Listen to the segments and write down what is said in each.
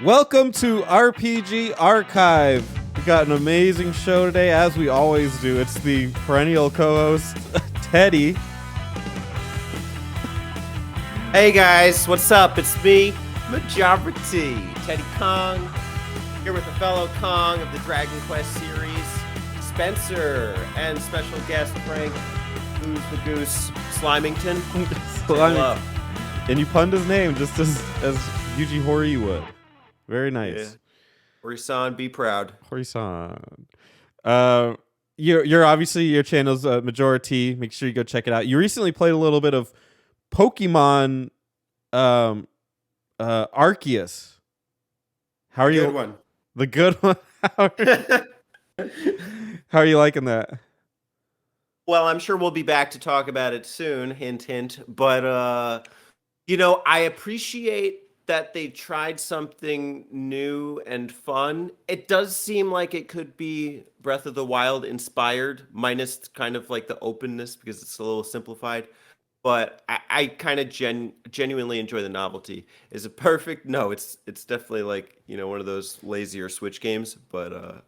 Welcome to RPG Archive. We got an amazing show today, as we always do. It's the perennial co-host, Teddy. Hey guys, what's up? It's me, Majora T, Teddy Kong, here with a fellow Kong of the Dragon Quest series, Spencer, and special guest Frank, who's the goose, Slimington. Slimington. And you punned his name just as Yuji Horii would. Very nice. Yeah. Hori-san, be proud. Hori-san. You're obviously, your channel's Majora T. Make sure you go check it out. You recently played a little bit of Pokemon Arceus. How are you? Good one. The good one. How are you liking that? Well, I'm sure we'll be back to talk about it soon. Hint, hint. But I appreciate that they tried something new and fun. It does seem like it could be Breath of the Wild inspired, minus kind of like the openness because it's a little simplified. But I kind of genuinely enjoy the novelty. Is it perfect? No, it's definitely like, one of those lazier Switch games, but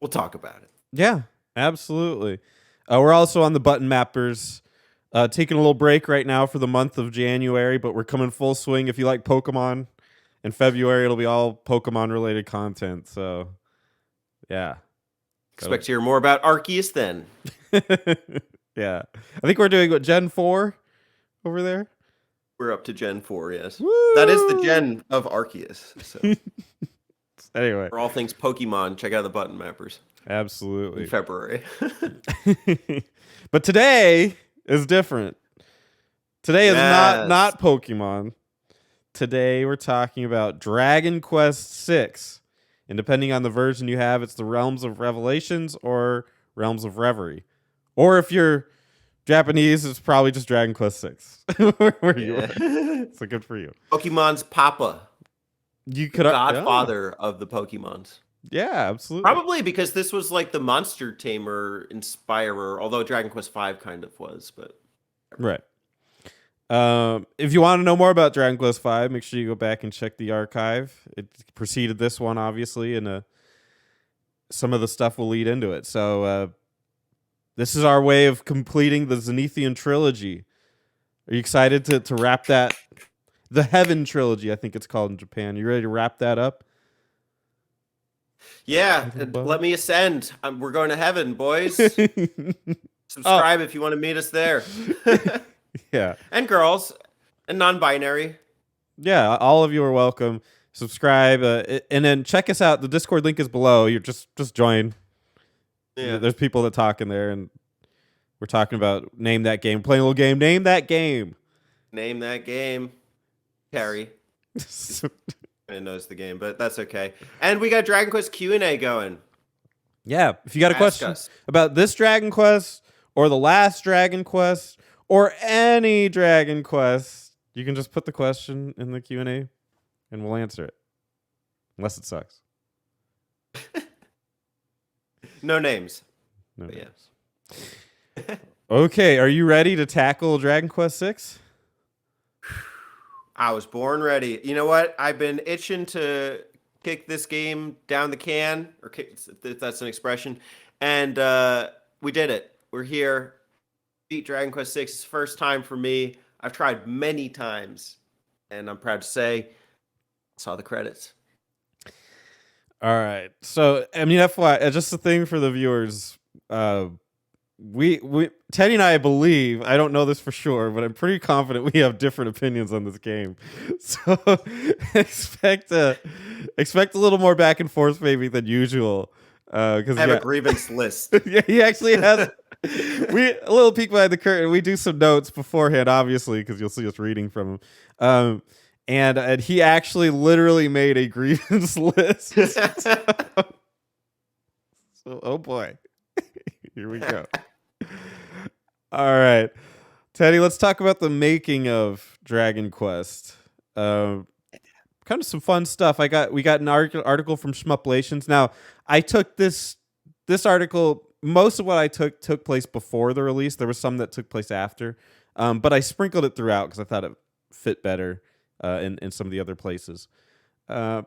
we'll talk about it. Yeah, absolutely. We're also on the Button Mappers. Taking a little break right now for the month of January, but we're coming full swing. If you like Pokemon, in February it'll be all Pokemon related content. So, yeah. Expect to hear more about Arceus then. Yeah. I think we're doing what, Gen 4 over there? We're up to Gen 4, yes. Woo! That is the Gen of Arceus. So. Anyway. For all things Pokemon, check out the Button Mappers. Absolutely. In February. But today is different. Today is not Pokemon. Today we're talking about Dragon Quest VI. And depending on the version you have, it's the Realms of Revelations or Realms of Reverie. Or if you're Japanese, it's probably just Dragon Quest VI. Where you are. So good for you. Pokemon's Papa. You could Godfather of the Pokemons. Yeah, absolutely. Probably because this was like the Monster Tamer inspirer, although Dragon Quest V kind of was, but right. If you want to know more about Dragon Quest V, make sure you go back and check the archive. It preceded this one, obviously, and some of the stuff will lead into it. So this is our way of completing the Zenithian trilogy. Are you excited to wrap that? The Heaven trilogy, I think it's called in Japan. You ready to wrap that up? Yeah, let me ascend. We're going to heaven, boys. Subscribe if you want to meet us there. Yeah. And girls, and non-binary. Yeah, all of you are welcome. Subscribe, and then check us out. The Discord link is below. You just join. Yeah. There's people that talk in there, and we're talking about Name That Game. Playing a little game. Name That Game. Name that game. Carrie. I knows the game, but that's okay. And we got Dragon Quest Q&A going. Yeah, if you got a question about this Dragon Quest or the last Dragon Quest or any Dragon Quest, you can just put the question in the Q&A and we'll answer it. Unless it sucks. No names. No names. Yes. Okay, are you ready to tackle Dragon Quest VI? I was born ready. You know what? I've been itching to kick this game down the can, or kick, if that's an expression. And we did it. We're here. Beat Dragon Quest VI. It's the first time for me. I've tried many times. And I'm proud to say, I saw the credits. All right. So, I mean, FYI, just a thing for the viewers. We Teddy and I believe, I don't know this for sure, but I'm pretty confident we have different opinions on this game. So expect a little more back and forth maybe than usual. Because I have a grievance list. Yeah, he actually has. A little peek behind the curtain. We do some notes beforehand, obviously, because you'll see us reading from him. And he actually literally made a grievance list. So, oh boy. Here we go. All right. Teddy, let's talk about the making of Dragon Quest. Kind of some fun stuff. We got an article from Shmuplations. Now, I took this article. Most of what I took place before the release. There was some that took place after. But I sprinkled it throughout because I thought it fit better in some of the other places. Uh,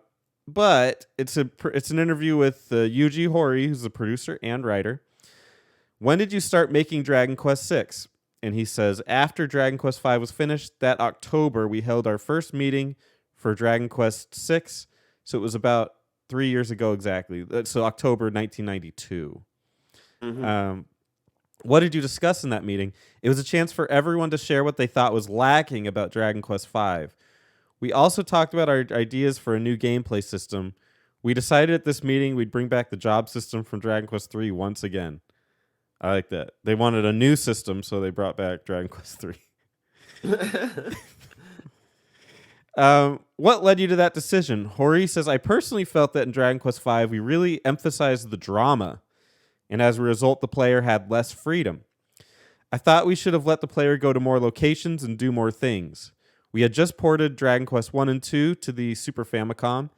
but it's an interview with Yuji Horii, who's the producer and writer. When did you start making Dragon Quest Six? And he says, after Dragon Quest V was finished, that October, we held our first meeting for Dragon Quest Six. So it was about 3 years ago exactly. So October 1992. Mm-hmm. What did you discuss in that meeting? It was a chance for everyone to share what they thought was lacking about Dragon Quest V. We also talked about our ideas for a new gameplay system. We decided at this meeting we'd bring back the job system from Dragon Quest III once again. I like that. They wanted a new system, so they brought back Dragon Quest III. What led you to that decision? Horii says, I personally felt that in Dragon Quest V, we really emphasized the drama, and as a result, the player had less freedom. I thought we should have let the player go to more locations and do more things. We had just ported Dragon Quest 1 and 2 to the Super Famicom,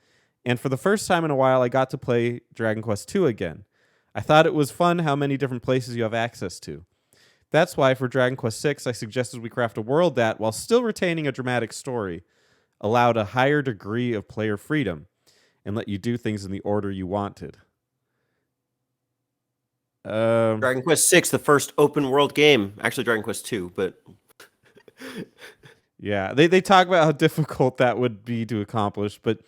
and for the first time in a while, I got to play Dragon Quest 2 again. I thought it was fun how many different places you have access to. That's why for Dragon Quest 6, I suggested we craft a world that, while still retaining a dramatic story, allowed a higher degree of player freedom and let you do things in the order you wanted. Dragon Quest 6, the first open world game. Actually, Dragon Quest 2, but Yeah, they talk about how difficult that would be to accomplish, but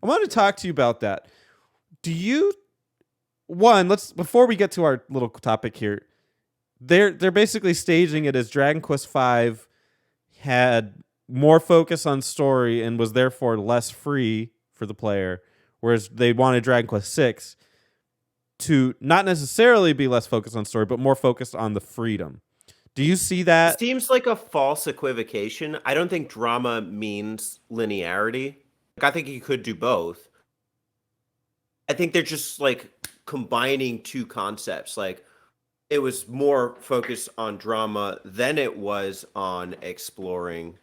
I want to talk to you about that. Do you let's before we get to our little topic here, they're basically staging it as Dragon Quest V had more focus on story and was therefore less free for the player, whereas they wanted Dragon Quest VI to not necessarily be less focused on story, but more focused on the freedom. Do you see it that? seems like a false equivocation. I don't think drama means linearity. Like, I think you could do both. I think they're just like combining two concepts. Like, it was more focused on drama than it was on exploring,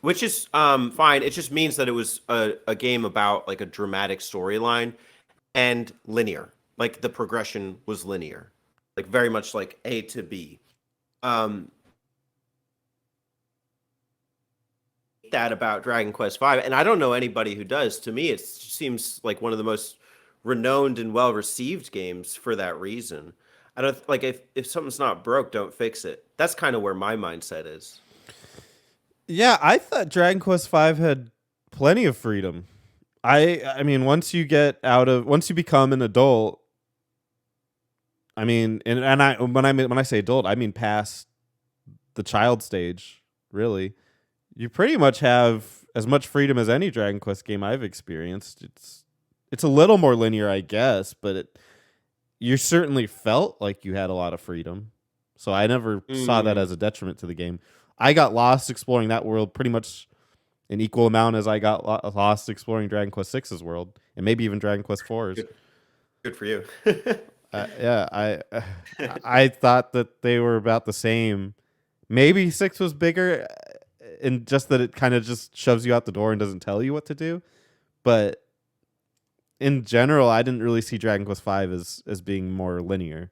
which is fine. It just means that it was a game about like a dramatic storyline and linear. Like, the progression was linear, like very much like A to B. Um, that about Dragon Quest V, and I don't know anybody who does. To me, it seems like one of the most renowned and well received games for that reason. I don't like, if something's not broke, don't fix it. That's kind of where my mindset is. Yeah, I thought Dragon Quest V had plenty of freedom. I mean, once you become an adult, I mean, and I when I say adult, I mean past the child stage, really. You pretty much have as much freedom as any Dragon Quest game I've experienced. It's a little more linear, I guess, but you certainly felt like you had a lot of freedom. So I never saw that as a detriment to the game. I got lost exploring that world pretty much an equal amount as I got lost exploring Dragon Quest Six's world, and maybe even Dragon Quest IV's. Good for you. Yeah, I thought that they were about the same. Maybe six was bigger, in just that it kind of just shoves you out the door and doesn't tell you what to do. But in general, I didn't really see Dragon Quest V as being more linear.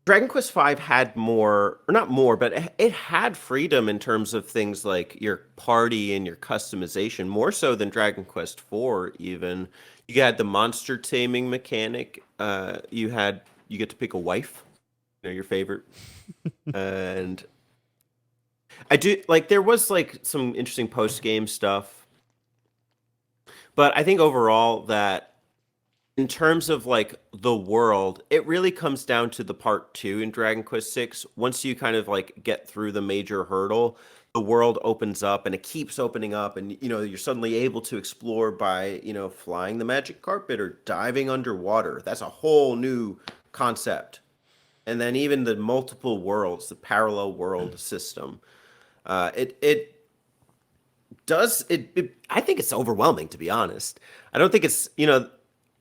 Dragon Quest V had more, or not more, but it had freedom in terms of things like your party and your customization, more so than Dragon Quest IV even. You had the monster taming mechanic. You get to pick a wife, your favorite. And I do like, there was like some interesting post game stuff, but I think overall that in terms of like the world, it really comes down to the part 2 in Dragon Quest 6. Once you kind of like get through the major hurdle, the world opens up and it keeps opening up, and you're suddenly able to explore by, flying the magic carpet or diving underwater. That's a whole new concept. And then even the multiple worlds, the parallel world system, it does it. I think it's overwhelming, to be honest. I don't think it's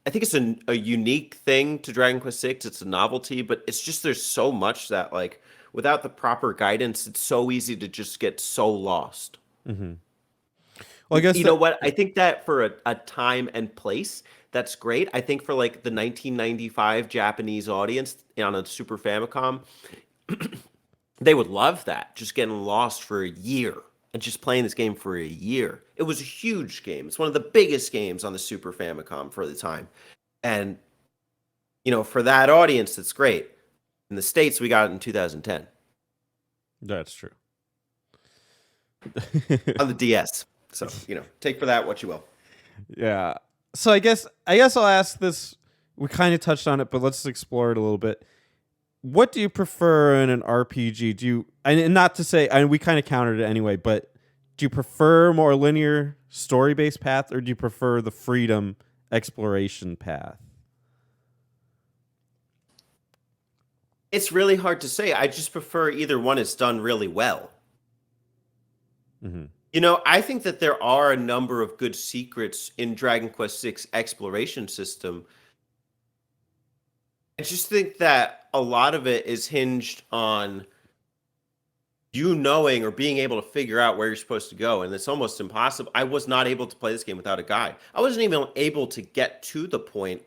I think it's a unique thing to Dragon Quest Six. It's a novelty, but it's just there's so much that, like, without the proper guidance, it's so easy to just get so lost. Mm-hmm. Well, I guess You know what? I think that for a time and place, that's great. I think for like the 1995 Japanese audience on a Super Famicom, they would love that. Just getting lost for a year and just playing this game for a year. It was a huge game. It's one of the biggest games on the Super Famicom for the time. And for that audience, that's great. In the States, we got it in 2010 That's true. on the DS. So, take for that what you will. Yeah. So I guess I'll ask this. We kind of touched on it, but let's explore it a little bit. What do you prefer in an RPG? Do you, and not to say, and we kind of countered it anyway, but do you prefer more linear story based path, or do you prefer the freedom exploration path? It's really hard to say. I just prefer either one is done really well. Hmm. I think that there are a number of good secrets in Dragon Quest VI exploration system. I just think that a lot of it is hinged on you knowing or being able to figure out where you're supposed to go. And it's almost impossible. I was not able to play this game without a guide. I wasn't even able to get to the point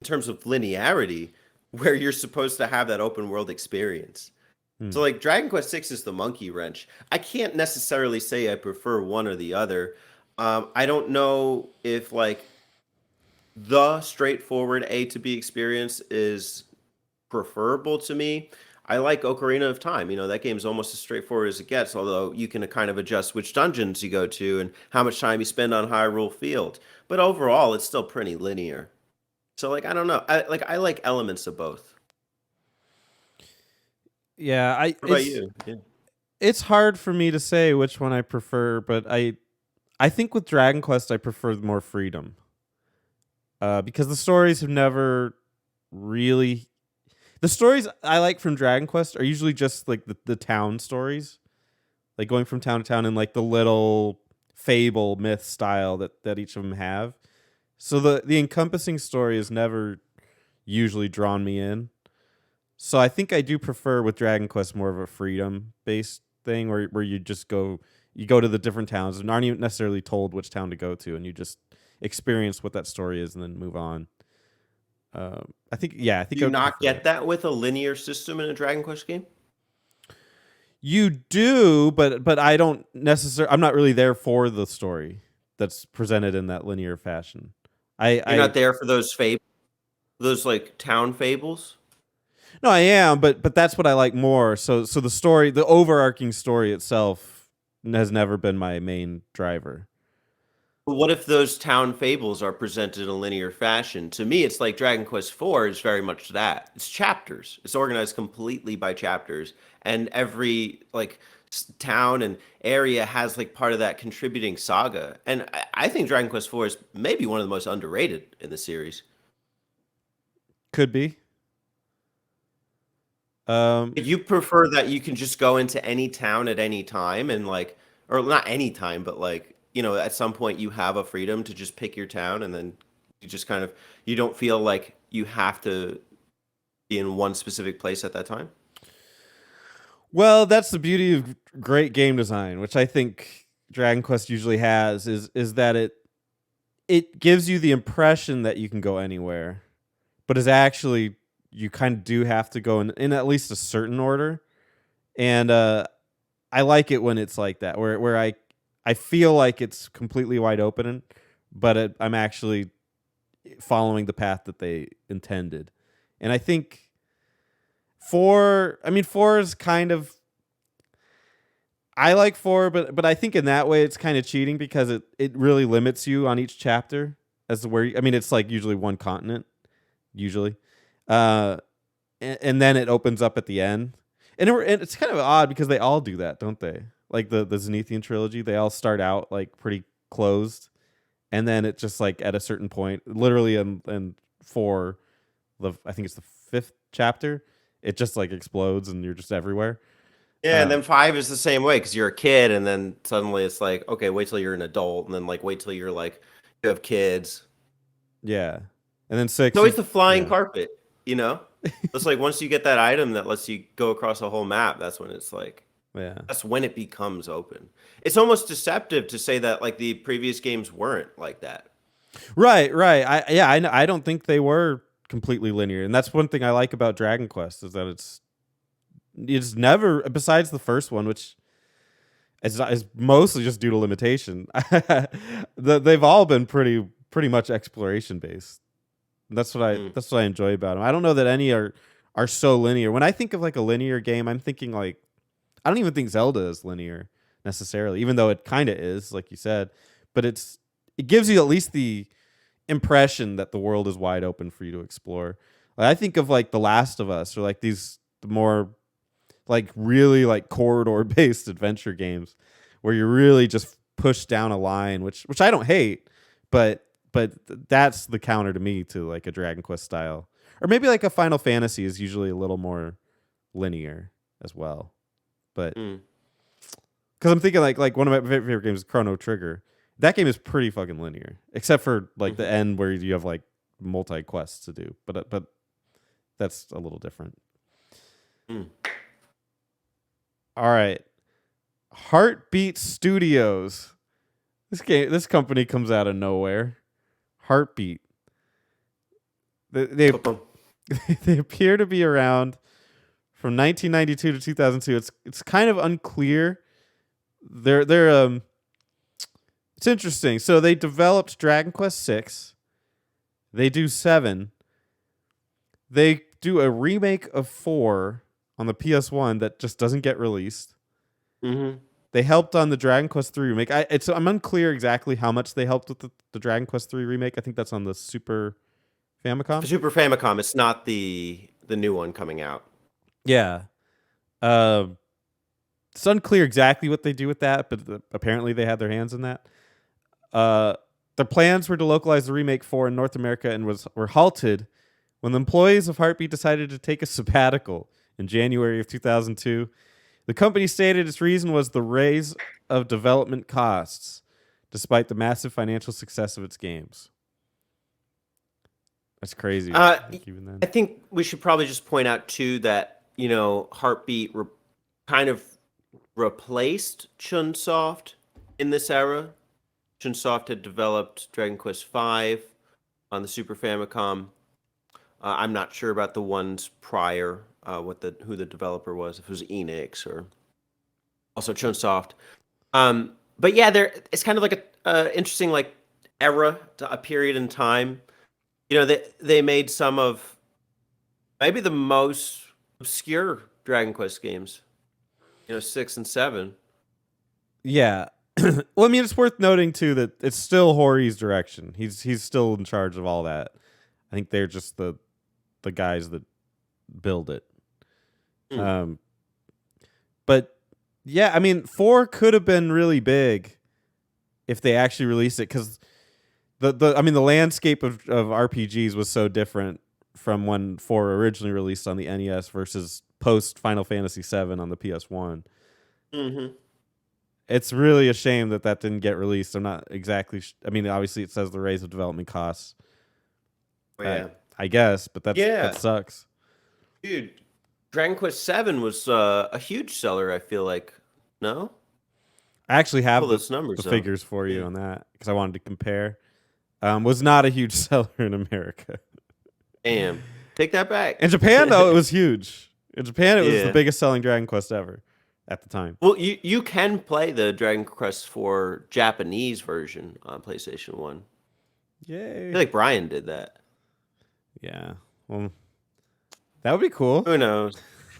in terms of linearity where you're supposed to have that open world experience. So like Dragon Quest VI is the monkey wrench. I can't necessarily say I prefer one or the other. I don't know if like the straightforward A to B experience is preferable to me. I like Ocarina of Time. That game's almost as straightforward as it gets, although you can kind of adjust which dungeons you go to and how much time you spend on Hyrule Field. But overall, it's still pretty linear. So like I don't know. I like elements of both. Yeah, What about you? Yeah. it's hard for me to say which one I prefer, but I think with Dragon Quest I prefer more freedom. Because the stories have never really, the stories I like from Dragon Quest are usually just like the town stories, like going from town to town and like the little fable myth style that each of them have. So the encompassing story has never usually drawn me in. So I think I do prefer with Dragon Quest more of a freedom based thing where you go to the different towns and aren't even necessarily told which town to go to, and you just experience what that story is and then move on. I think Do I you would not prefer get that. that with a linear system in a Dragon Quest game? You do, but I don't necessarily. I'm not really there for the story that's presented in that linear fashion. You're I not there for those fables, those like town fables? No, I am, but that's what I like more. So the story, the overarching story itself, has never been my main driver. But what if those town fables are presented in a linear fashion? To me, it's like Dragon Quest IV is very much that. It's chapters. It's organized completely by chapters, and every like town and area has like part of that contributing saga. And I think Dragon Quest IV is maybe one of the most underrated in the series. Could be. Um, You prefer that you can just go into any town at any time and like, or not any time, but like, at some point you have a freedom to just pick your town and then you just kind of, you don't feel like you have to be in one specific place at that time. well, that's the beauty of great game design, which I think Dragon Quest usually has, is that it gives you the impression that you can go anywhere, but is actually you kind of do have to go in at least a certain order. And I like it when it's like that, where I feel like it's completely wide open, but I'm actually following the path that they intended. And I think four is kind of, I like four, but I think in that way it's kind of cheating because it really limits you on each chapter as to where it's like usually one continent usually, uh, and then it opens up at the end, and it's kind of odd because they all do that, don't they? Like the Zenithian trilogy, they all start out like pretty closed, and then it just like at a certain point, literally in four, I think it's the fifth chapter, it just like explodes and you're just everywhere. Yeah, and Uh, then five is the same way because you're a kid, and then suddenly it's like, okay, wait till you're an adult, and then like wait till you're like you have kids. yeah, and then It's six, always the flying yeah, carpet, you know? It's like once you get that item that lets you go across a whole map, that's when it's like yeah. that's when it becomes open. It's almost deceptive to say that like the previous games weren't like that. Right, right. I don't think they were completely linear, and that's one thing I like about Dragon Quest is that it's never besides the first one, which is mostly just due to limitation. They've all been pretty much exploration based. Mm. That's what I enjoy about them. I don't know that any are so linear. When I think of like a linear game, I'm thinking like I don't even think Zelda is linear necessarily, even though it kind of is, like you said. But it gives you at least the impression that the world is wide open for you to explore. Like, I think of like The Last of Us or like these more like really like corridor based adventure games where you're really just pushed down a line, which I don't hate, but that's the counter to me to like a Dragon Quest style, or maybe like a Final Fantasy is usually a little more linear as well. But Mm. because I'm thinking like one of my favorite games is Chrono Trigger. That game is pretty fucking linear, except for like the Mhm. end where you have like multi quests to do. But that's a little different. Mm. All right, Heartbeat Studios. This company comes out of nowhere. Heartbeat. They Ba-bum. they appear to be around from 1992 to 2002. It's kind of unclear. They're it's interesting. So they developed Dragon Quest 6. They do 7. They do a remake of 4 on the PS1 that just doesn't get released. Mhm. They helped on the Dragon Quest 3 remake. I'm unclear exactly how much they helped with the Dragon Quest 3 remake. I think that's on the Super Famicom. Super Famicom. It's not the new one coming out. Yeah. Uh, it's unclear exactly what they do with that, but apparently they had their hands in that. Uh, the plans were to localize the remake 4 in North America and were halted when the employees of Heartbeat decided to take a sabbatical in January of 2002. The company stated its reason was the raise of development costs, despite the massive financial success of its games. That's crazy. Uh, Like even then. I think we should probably just point out too that Heartbeat kind of replaced Chunsoft in this era. Chunsoft had developed Dragon Quest V on the Super Famicom. I'm not sure about the ones prior, who the developer was, if it was Enix or also Chunsoft. But yeah, it's kind of like a interesting like era, a period in time. They made some of maybe the most obscure Dragon Quest games. 6 and 7. Yeah. Well, I mean, it's worth noting too that it's still Hori's direction. He's still in charge of all that. I think they're just the guys that build it. Mm. Um, but yeah, I mean, 4 could have been really big if they actually released it because the landscape of RPGs was so different from when 4 originally released on the NES versus post Final Fantasy 7 on the PS1. Hmm. It's really a shame that didn't get released. I'm not exactly. I mean, obviously it says the raise of development costs. Oh, I yeah. I guess, but that Yeah, sucks. dude. Dragon Quest 7 was a huge seller, I feel like. No? I actually Pull have those the numbers up. figures for you Yeah. on that because I wanted to compare. Was not a huge seller in America. Damn. Take that back. In Japan, though, it was huge. In Japan, it was the Yeah. biggest selling Dragon Quest ever at the time. Well, you can play the Dragon Quest 4 Japanese version on PlayStation 1. I Yay! feel like Brian did that. Yeah. Well, that would be cool. Who knows?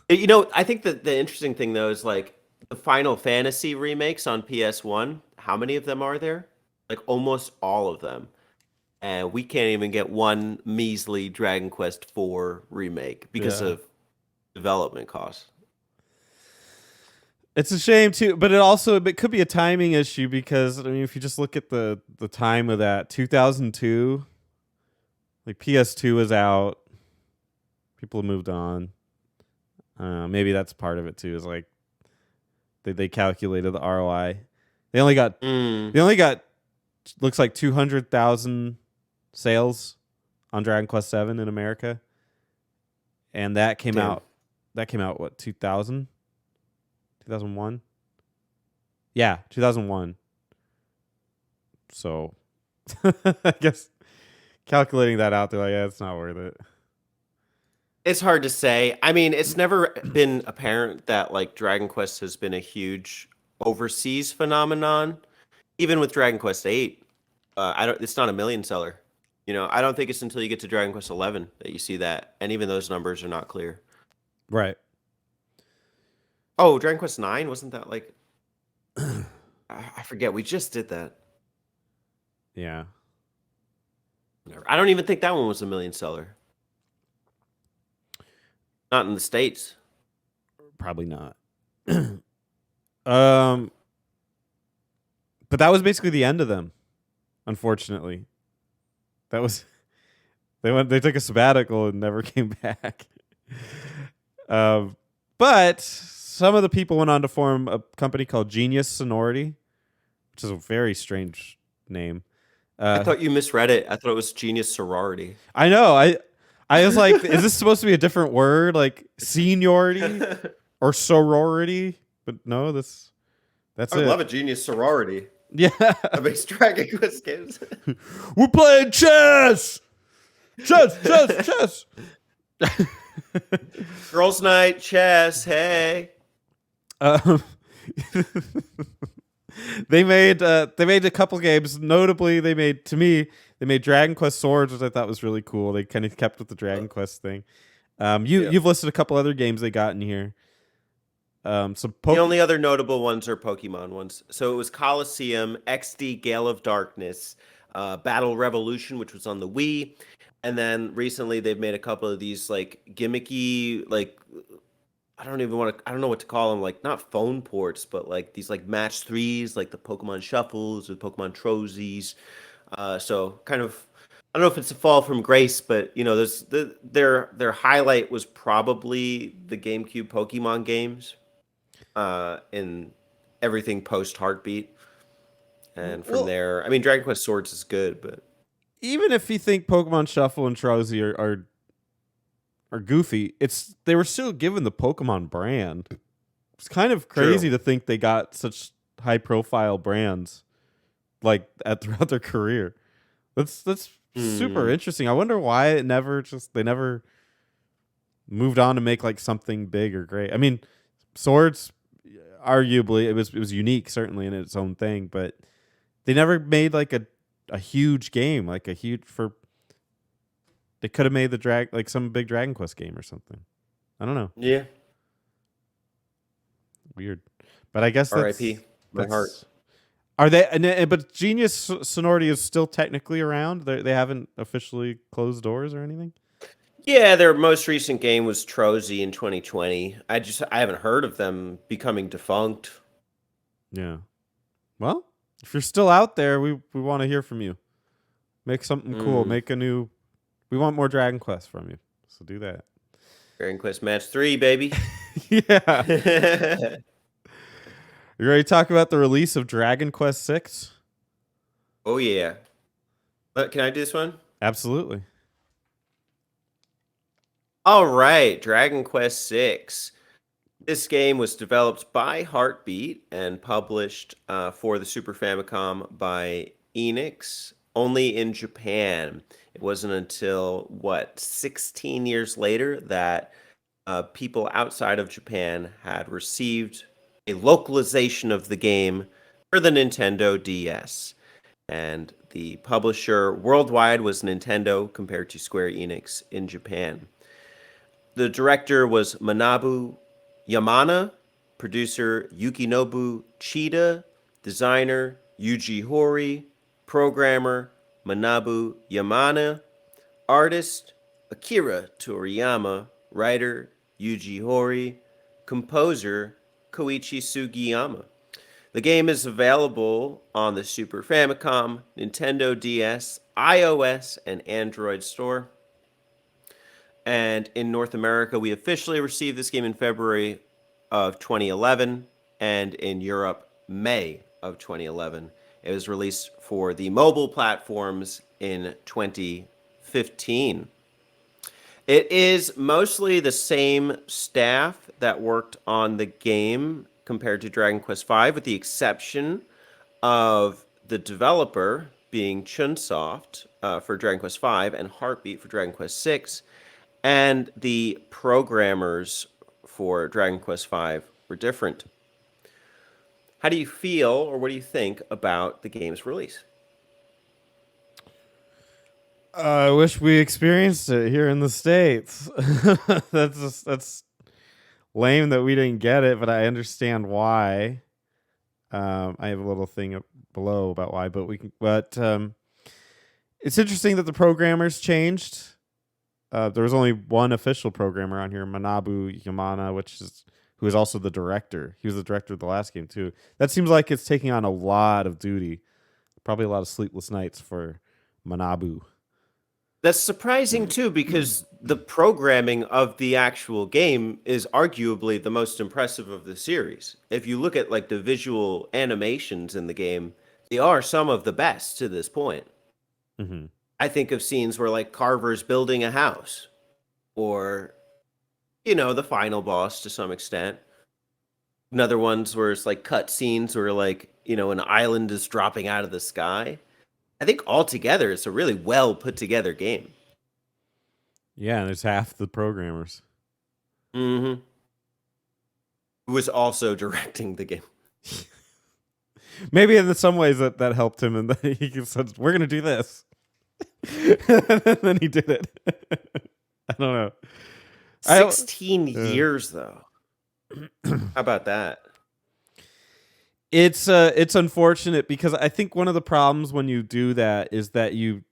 I think that the interesting thing though is like the Final Fantasy remakes on PS1. How many of them are there? Like almost all of them. And we can't even get one measly Dragon Quest 4 remake because Yeah. of development costs. It's a shame too, but it could be a timing issue because I mean, if you just look at the time of that 2002, like PS2 was out, people have moved on. Maybe that's part of it too. Is like they calculated the ROI. They only got Mm, they only got looks like 200,000 sales on Dragon Quest 7 in America, and damn. that came out what 2000 2001. Yeah, 2001. So I guess calculating that out, they're like, yeah, it's not worth it. It's hard to say. I mean, it's never been apparent that like Dragon Quest has been a huge overseas phenomenon. Even with Dragon Quest 8, I don't. It's not a million seller. I don't think it's until you get to Dragon Quest 11 that you see that, and even those numbers are not clear. Right. Oh, Dragon Quest 9 wasn't that like I forget. We just did that. Yeah. I don't even think that one was a million seller. Not in the States. Probably not. um, but that was basically the end of them. Unfortunately, that was they went. They took a sabbatical and never came back. um, but some of the people went on to form a company called Genius Sonority, which is a very strange name. I thought you misread it. I thought it was Genius Sorority. I know. I was like, is this supposed to be a different word, like seniority or sorority? But no, that's I would it. love a Genius Sorority. Yeah, That makes Dragon Quest games. we're playing chess, chess. Girls' night, chess, hey. um, they made a couple games. Notably, they made Dragon Quest Swords, which I thought was really cool. They kind of kept with the Dragon Quest thing. Yeah. You've listed a couple other games they got in here. The only other notable ones are Pokemon ones. So it was Coliseum, XD Gale of Darkness, Battle Revolution, which was on the Wii, and then recently they've made a couple of these like gimmicky, like I don't know what to call them, like not phone ports, but like these like match threes, like the Pokemon Shuffles or Pokemon Trozzies. So kind of, I don't know if it's a fall from grace, but their highlight was probably the GameCube Pokemon games, in everything post Heartbeat, and from well, there, I mean, Dragon Quest Swords is good, but even if you think Pokemon Shuffle and Trozzy are goofy, they were still given the Pokemon brand. It's kind of crazy true. to think they got such high profile brands like throughout their career. That's super Hmm. interesting. I wonder why they never moved on to make like something big or great. I mean, Swords arguably it was unique certainly in its own thing, but they never made like a huge game, like a huge for they could have made like some big Dragon Quest game or something. I don't know. Yeah. Weird. But I guess R.I.P. My heart. that's are they but Genius Sonority is still technically around. They haven't officially closed doors or anything. Yeah, their most recent game was Trozzy in 2020. I haven't heard of them becoming defunct. Yeah. Well, if you're still out there, we want to hear from you. Make something cool. Mm. Make a new. We want more Dragon Quest from you. So do that. Dragon Quest Match 3, baby. Yeah. You ready to talk about the release of Dragon Quest 6? Oh yeah. Can I do this one? Absolutely. All right, Dragon Quest 6. This game was developed by Heartbeat and published for the Super Famicom by Enix, only in Japan. It wasn't until, 16 years later that people outside of Japan had received a localization of the game for the Nintendo DS. And the publisher worldwide was Nintendo compared to Square Enix in Japan. The director was Manabu Yamana, producer Yukinobu Chida, designer Yuji Horii, programmer Manabu Yamana, artist Akira Toriyama, writer Yuji Horii, composer Koichi Sugiyama. The game is available on the Super Famicom, Nintendo DS, iOS, and Android store. And in North America, we officially received this game in February of 2011, and in Europe, May of 2011. It was released for the mobile platforms in 2015. It is mostly the same staff that worked on the game compared to Dragon Quest V, with the exception of the developer, being Chunsoft for Dragon Quest V and Heartbeat for Dragon Quest VI, and the programmers for Dragon Quest V were different. How do you feel, or what do you think about the game's release? I wish we experienced it here in the States. That's lame that we didn't get it, but I understand why. I have a little thing below about why, but it's interesting that the programmers changed. There was only one official programmer on here, Manabu Yamana, who is also the director. He was the director of the last game too. That seems like it's taking on a lot of duty. Probably a lot of sleepless nights for Manabu. That's surprising too, because the programming of the actual game is arguably the most impressive of the series. If you look at like the visual animations in the game, they are some of the best to this point. Mm-hmm. I think of scenes where like Carver's building a house, or the final boss to some extent. Another ones where it's like cut scenes where like an island is dropping out of the sky. I think altogether it's a really well put together game. Yeah, and there's half the programmers. Mm-hmm. Who was also directing the game. Maybe in some ways that helped him, and that he said, "We're gonna do this," and then he did it. I don't know. 16 years though. How about that? It's unfortunate because I think one of the problems when you do that is that you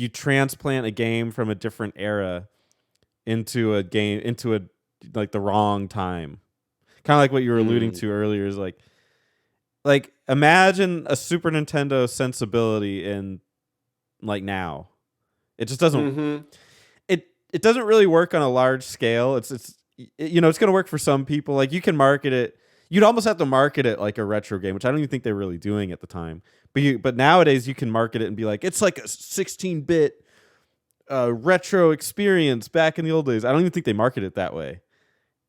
transplant a game from a different era into like the wrong time. Kind of like what you were alluding to earlier is like imagine a Super Nintendo sensibility in like now. It just doesn't it doesn't really work on a large scale. It's going to work for some people. Like you can market it. You'd almost have to market it like a retro game, which I don't even think they're really doing at the time. But nowadays you can market it and be like, it's like a 16-bit retro experience back in the old days. I don't even think they market it that way.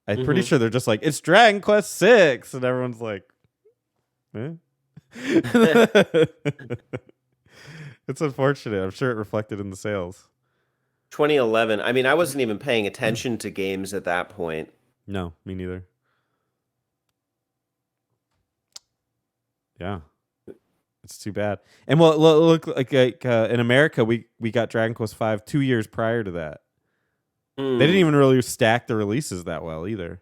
I'm pretty sure they're just like, it's Dragon Quest 6, and everyone's like, eh? It's unfortunate. I'm sure it reflected in the sales. 2011. I mean, I wasn't even paying attention to games at that point. No, me neither. Yeah, it's too bad. And well, look like in America, we got Dragon Quest V 2 years prior to that. They didn't even really stack the releases that well either.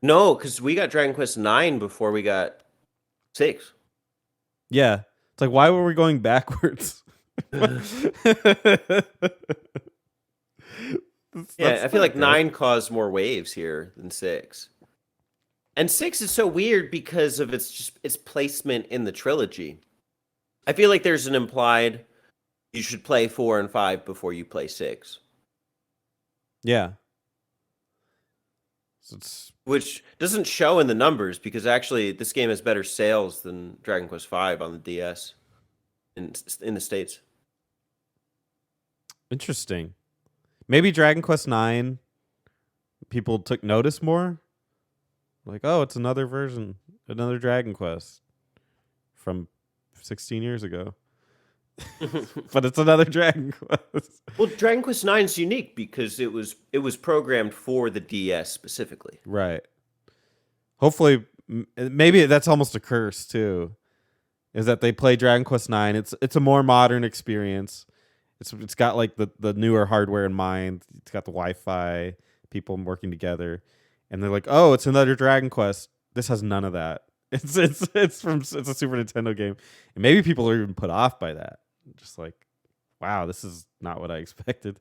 No, because we got Dragon Quest 9 before we got 6. Yeah, it's like, why were we going backwards? I feel like 9 caused more waves here than 6. And 6 is so weird because of its placement in the trilogy. I feel like there's an implied you should play 4 and 5 before you play 6. Yeah. So which doesn't show in the numbers because actually this game has better sales than Dragon Quest V on the DS in the States. Interesting. Maybe Dragon Quest 9 people took notice more. Like, oh, it's another version, another Dragon Quest from 16 years ago. But it's another Dragon Quest. Well, Dragon Quest 9 is unique because it was programmed for the DS specifically. Right. Hopefully, maybe that's almost a curse too. Is that they play Dragon Quest 9? It's a more modern experience. It's got like the newer hardware in mind. It's got the Wi-Fi, people working together, and they're like, oh, it's another Dragon Quest. This has none of that. It's a Super Nintendo game, and maybe people are even put off by that. Just like, wow, this is not what I expected.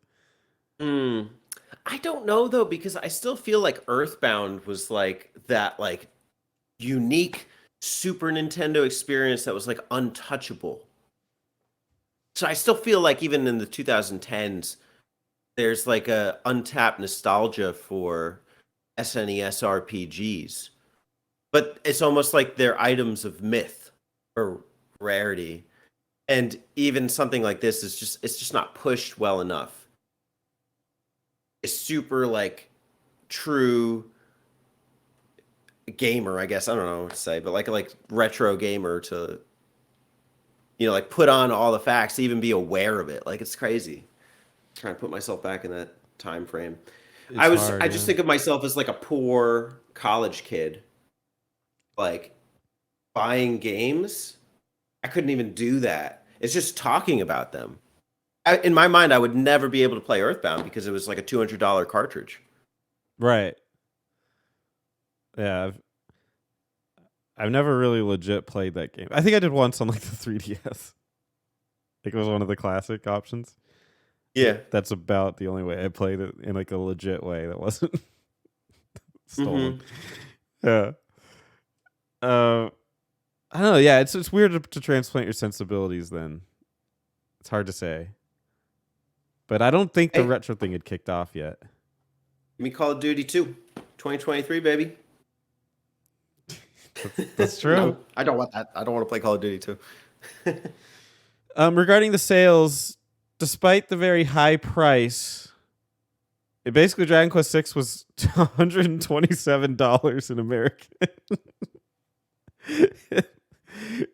I don't know though, because I still feel like Earthbound was like that like unique Super Nintendo experience that was like untouchable. So I still feel like even in the 2010s, there's like a untapped nostalgia for SNES RPGs. But it's almost like they're items of myth or rarity. And even something like this is just not pushed well enough. It's super like true gamer, I guess. I don't know what to say, but like retro gamer to like put on all the facts to even be aware of it. Like it's crazy. Trying to put myself back in that time frame. It's hard, I just yeah. think of myself as like a poor college kid, like buying games. I couldn't even do that. It's just talking about them. In my mind, I would never be able to play Earthbound because it was like a $200 cartridge. Right. Yeah, I've never really legit played that game. I think I did once on like the 3DS. Like it was one of the classic options. Yeah. That's about the only way I played it in like a legit way that wasn't stolen. Mm-hmm. Yeah. I don't know. Yeah, it's weird to transplant your sensibilities. Then it's hard to say, but I don't think the Hey, retro thing had kicked off yet. give me Call of Duty 2, 2023, baby. That's true. No, I don't want that. I don't want to play Call of Duty 2. Regarding the sales, despite the very high price, it basically Dragon Quest Six was $127 in American.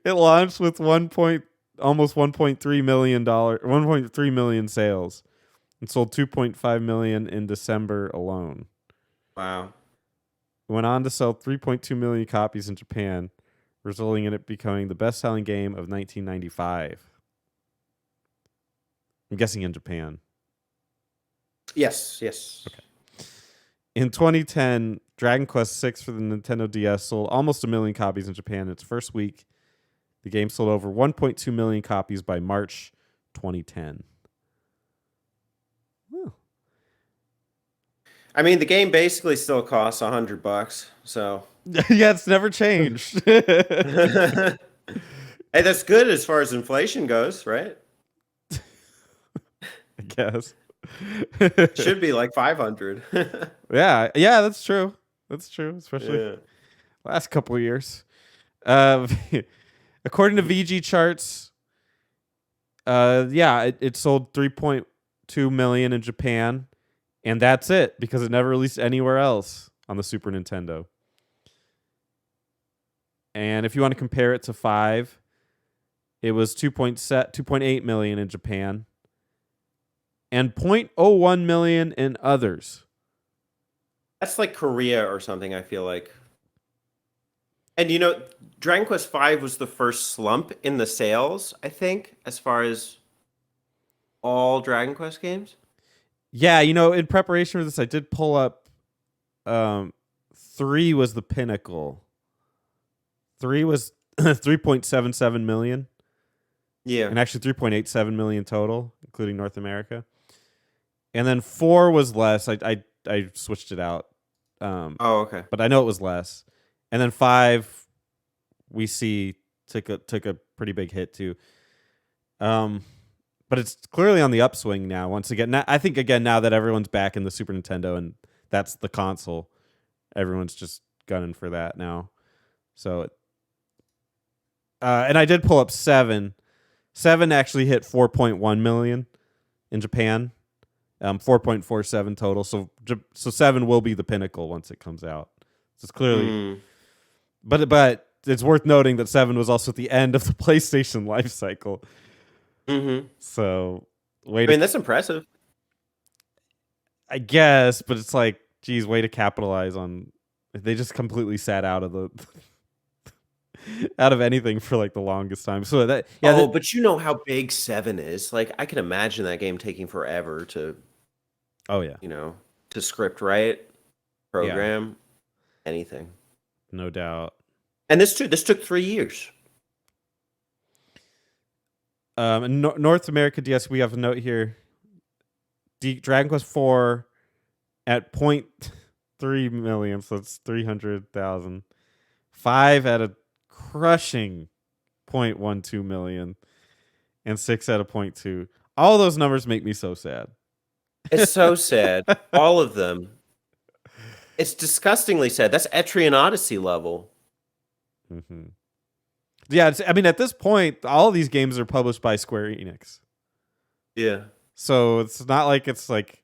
It launched with almost $1.3 million sales, and sold 2.5 million in December alone. Wow. It went on to sell 3.2 million copies in Japan, resulting in it becoming the best-selling game of 1995. I'm guessing in Japan. Yes, yes. Okay. In 2010, Dragon Quest VI for the Nintendo DS sold almost 1 million copies in Japan in its first week. The game sold over 1.2 million copies by March 2010. Oh. I mean, the game basically still costs $100, so. Yeah, it's never changed. Hey, that's good as far as inflation goes, right? I guess. Should be like 500. Yeah, that's true. That's true, especially Yeah. last couple of years. Uh, according to VG charts, it sold 3.2 million in Japan, and that's it because it never released anywhere else on the Super Nintendo. And if you want to compare it to 5, it was 2.8 million in Japan and 0.01 million in others. That's like Korea or something, I feel like. And Dragon Quest V was the first slump in the sales, I think, as far as all Dragon Quest games. Yeah, in preparation for this, I did pull up 3 was the pinnacle. 3 was 3.77 million. Yeah. And actually 3.87 million total, including North America. And then 4 was less. I switched it out. Oh, okay. But I know it was less. And then 5 we see took a pretty big hit too. But it's clearly on the upswing now. Once again, I think now that everyone's back in the Super Nintendo and that's the console, everyone's just gunning for that now. So, and I did pull up 7. 7 actually hit 4.1 million in Japan. 4.47 total. So 7 will be the pinnacle once it comes out. So it's clearly, but it's worth noting that 7 was also at the end of the PlayStation life cycle. Mm-hmm. So that's impressive. I guess, but it's like, geez, way to capitalize on. They just completely sat out of the out of anything for like the longest time. So that but you know how big 7 is. Like I can imagine that game taking forever to. Oh yeah. To script write, program, anything. No doubt. And this took 3 years. In North America DS, we have a note here. Dragon Quest 4 at 0.3 million, so it's 300,000. 5 at a crushing 0.12 million, and 6 at a 0.2. All those numbers make me so sad. It's so sad. All of them. It's disgustingly sad. That's Etrian Odyssey level. Mm-hmm. Yeah, at this point, all of these games are published by Square Enix. Yeah. So it's not like it's like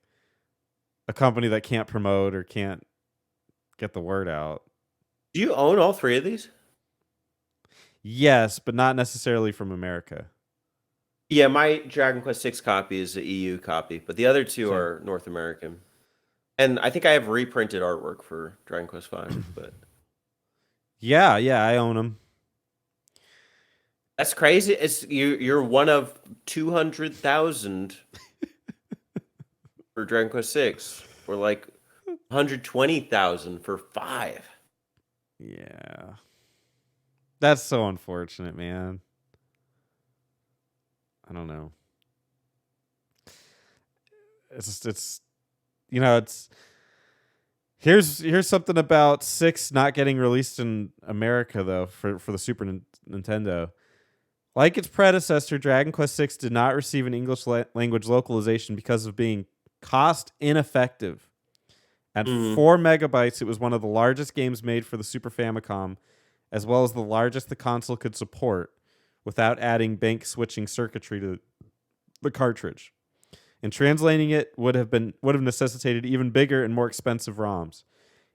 a company that can't promote or can't get the word out. Do you own all 3 of these? Yes, but not necessarily from America. Yeah, my Dragon Quest 6 copy is the EU copy, but the other two Same. are North American. And I think I have reprinted artwork for Dragon Quest 5, but Yeah, yeah, I own them. that's crazy. It's you're one of 200,000 for Dragon Quest 6 or like 120,000 for 5. Yeah. That's so unfortunate, man. I don't know. It's it's here's something about 6 not getting released in America though for the Nintendo. Like its predecessor, Dragon Quest 6 did not receive an English language localization because of being cost ineffective. At Mm, 4 megabytes, it was one of the largest games made for the Super Famicom, as well as the largest the console could support, without adding bank switching circuitry to the cartridge. And translating it would have necessitated even bigger and more expensive ROMs.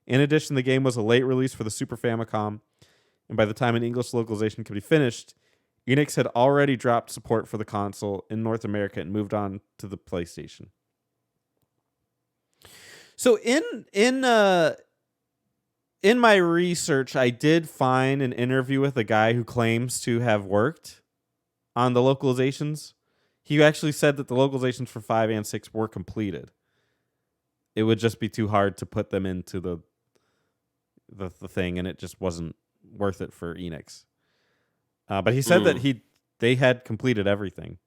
In addition, the game was a late release for the Super Famicom, and by the time an English localization could be finished, Enix had already dropped support for the console in North America and moved on to the PlayStation. So in my research, I did find an interview with a guy who claims to have worked on the localizations. He actually said that the localizations for 5 and 6 were completed. It would just be too hard to put them into the thing, and it just wasn't worth it for Enix. But he said that mm. they had completed everything.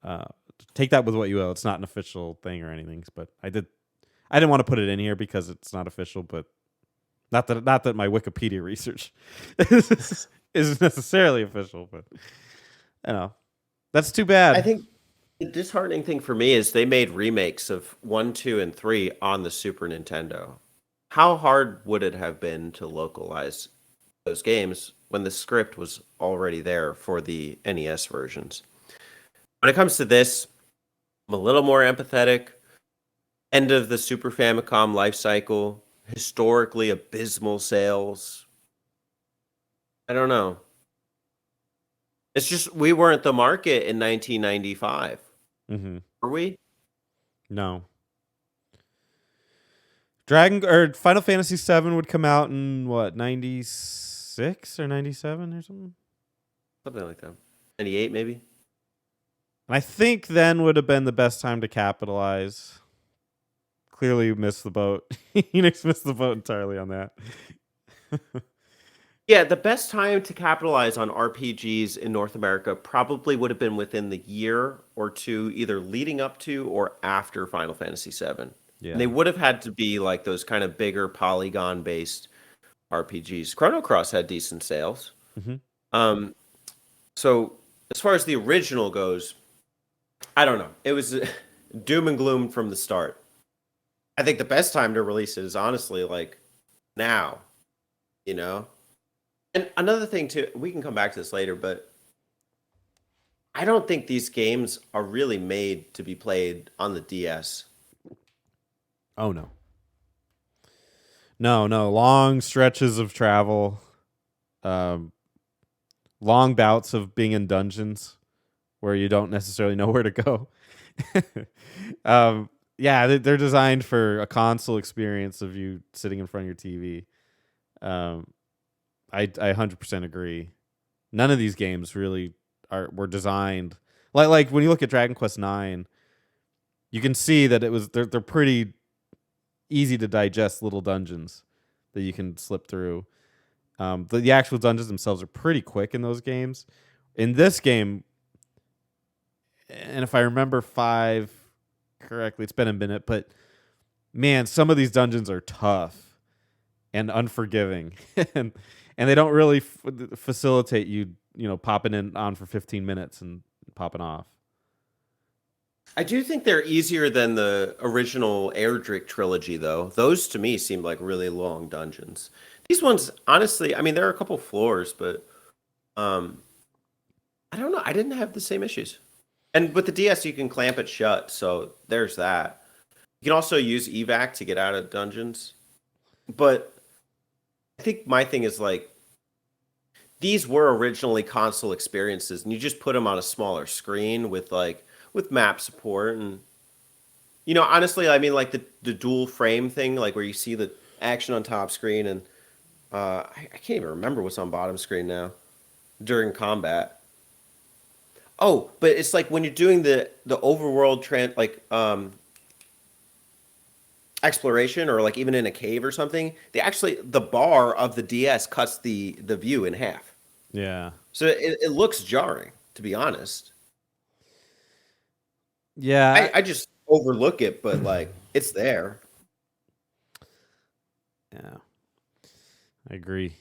Uh, Take that with what you will. It's not an official thing or anything, but I didn't want to put it in here because it's not official, but not that my Wikipedia research is necessarily official, but you know that's too I bad. think the disheartening thing for me is they made remakes of 1, 2, and 3 on the Super Nintendo. How hard would it have been to localize those games when the script was already there for the NES versions? When it comes to this, I'm a little more empathetic. End of the Super Famicom life cycle, historically abysmal sales. I don't know. It's just we weren't the market in 1995, Hmm. were we? No, Dragon or Final Fantasy VII would come out in what 96 or 97 or something, Something like that. 98 maybe? and I think then would have been the best time to capitalize. Clearly missed the boat. Enix missed the boat entirely on that. Yeah, the best time to capitalize on RPGs in North America probably would have been within the year or two, either leading up to or after Final Fantasy VII. And they Yeah. would have had to be like those kind of bigger polygon-based RPGs. Chrono Cross had decent sales. Hmm. Um, so as far as the original goes, I don't know. It was doom and gloom from the start. I think the best time to release it is honestly like now, you know? And another thing too, we can come back to this later, but I don't think these games are really made to be played on the DS. Oh no. No, no. Long stretches of travel, um, long bouts of being in dungeons where you don't necessarily know where to go. Yeah, they're designed for a console experience of you sitting in front of your TV. Um, I 100% agree. None of these games really were designed like when you look at Dragon Quest 9, you can see that they're pretty easy to digest little dungeons that you can slip through. The actual dungeons themselves are pretty quick in those games. In this game, and if I remember 5 correctly, it's been a minute, but man, some of these dungeons are tough and unforgiving, and they don't really facilitate you popping in on for 15 minutes and popping off. I do think they're easier than the original Erdrick trilogy, though. Those to me seem like really long dungeons. These ones, honestly, I mean, there are a couple floors, but um, I don't know. I didn't have the same issues. And with the DS, you can clamp it shut, so there's that. You can also use evac to get out of dungeons. But I think my thing is like these were originally console experiences, and you just put them on a smaller screen with map support. And honestly, I mean, like the dual frame thing, like where you see the action on top screen, and I can't even remember what's on bottom screen now during combat. Oh, but it's like when you're doing the overworld exploration, or like even in a cave or something, the bar of the DS cuts the view in half. Yeah. So it looks jarring, to be honest. Yeah. I just overlook it, but like it's there. Yeah. I agree.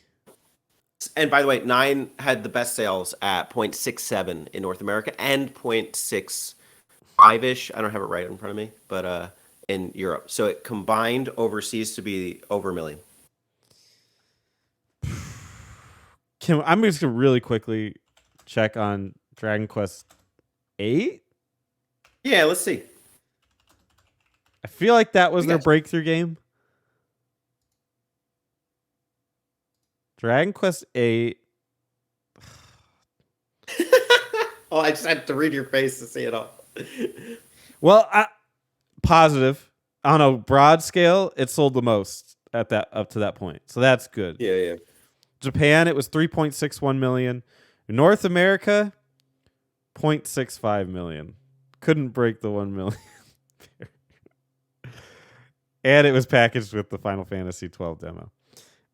And by the way, 9 had the best sales at 0.67 in North America and 0.65-ish. I don't have it right in front of me, but in Europe. So it combined overseas to be over a million. I'm just gonna really quickly check on Dragon Quest 8. Yeah, let's see. I feel like that was We their got breakthrough game. Dragon Quest 8. Oh, I just had to read your face to see it all. Well, positive on a broad scale, it sold the most at that up to that point, so that's good. Yeah, yeah. Japan, it was 3.61 million. North America, 0.65 million. Couldn't break the 1 million. And it was packaged with the Final Fantasy 12 demo.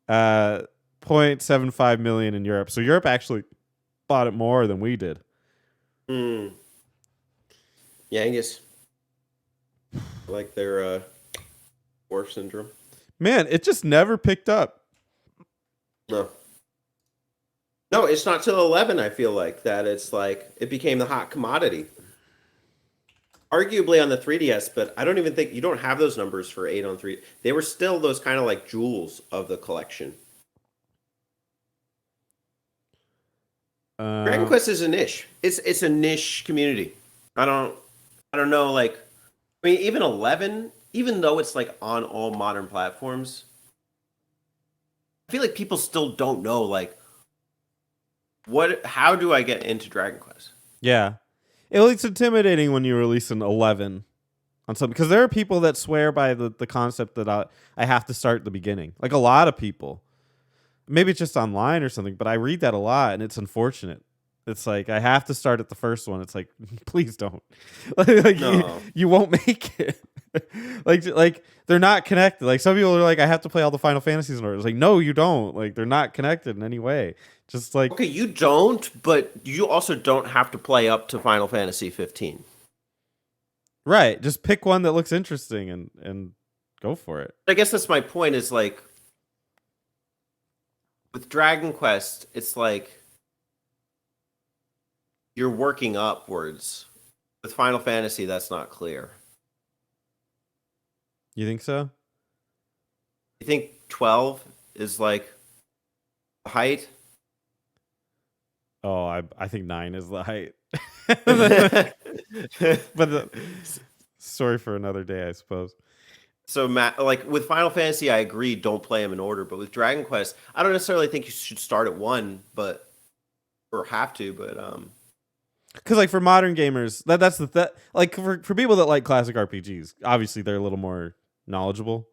0.75 million in Europe. So Europe actually bought it more than we did. Hmm. Yeah, Angus. Like their war syndrome. Man, it just never picked up. No. No, it's not till 11, I feel like, that it's like it became the hot commodity. Arguably on the 3DS, but I don't even think you don't have those numbers for 8 on 3. They were still those kind of like jewels of the collection. Dragon Quest is a niche. It's a niche community. I don't know, like, I mean, even 11, even though it's like on all modern platforms, I feel like people still don't know, like, how do I get into Dragon Quest? Yeah. It's intimidating when you release an 11 on something, because there are people that swear by the concept that I have to start at the beginning. Like a lot of people. Maybe it's just online or something, but I read that a lot, and it's unfortunate. It's like I have to start at the first one. It's like, please don't. Like No. you won't make it. like they're not connected. Like some people are like, I have to play all the Final Fantasies in order. It's like, no, you don't. Like they're not connected in any way. Just like, Okay, you don't, but you also don't have to play up to Final Fantasy 15. right. Just pick one that looks interesting and go for it. I guess that's my point, is like with Dragon Quest, it's like you're working upwards. With Final Fantasy, that's not clear. You think so? You think 12 is like the height? Oh, I think 9 is the height. So, But story for another day, I suppose. Matt, like with Final Fantasy, I agree, don't play them in order. But with Dragon Quest, I don't necessarily think you should start at 1, or have to, but Because like for modern gamers, that's that like for people that like classic RPGs, obviously they're a little more knowledgeable.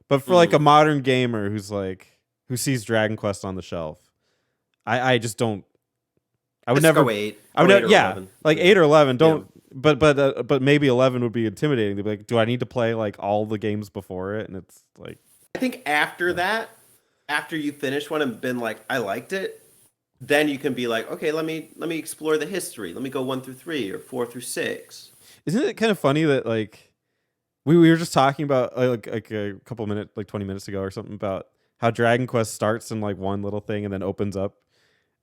But for like a modern gamer who sees Dragon Quest on the shelf, I just don't. I would just never. go 8. I would Go 8 never. or Yeah, 11. like 8 or 11. Don't. But maybe 11 would be intimidating. They'd be like, do I need to play like all the games before it? And it's like, I think after that, after you finish one and been like, I liked it, then you can be like, okay, let me explore the history. Let me go 1 through 3 or 4 through 6. isn't it kind of funny that like we were just talking about like a couple minutes, like 20 minutes ago or something, about how Dragon Quest starts in like one little thing and then opens up.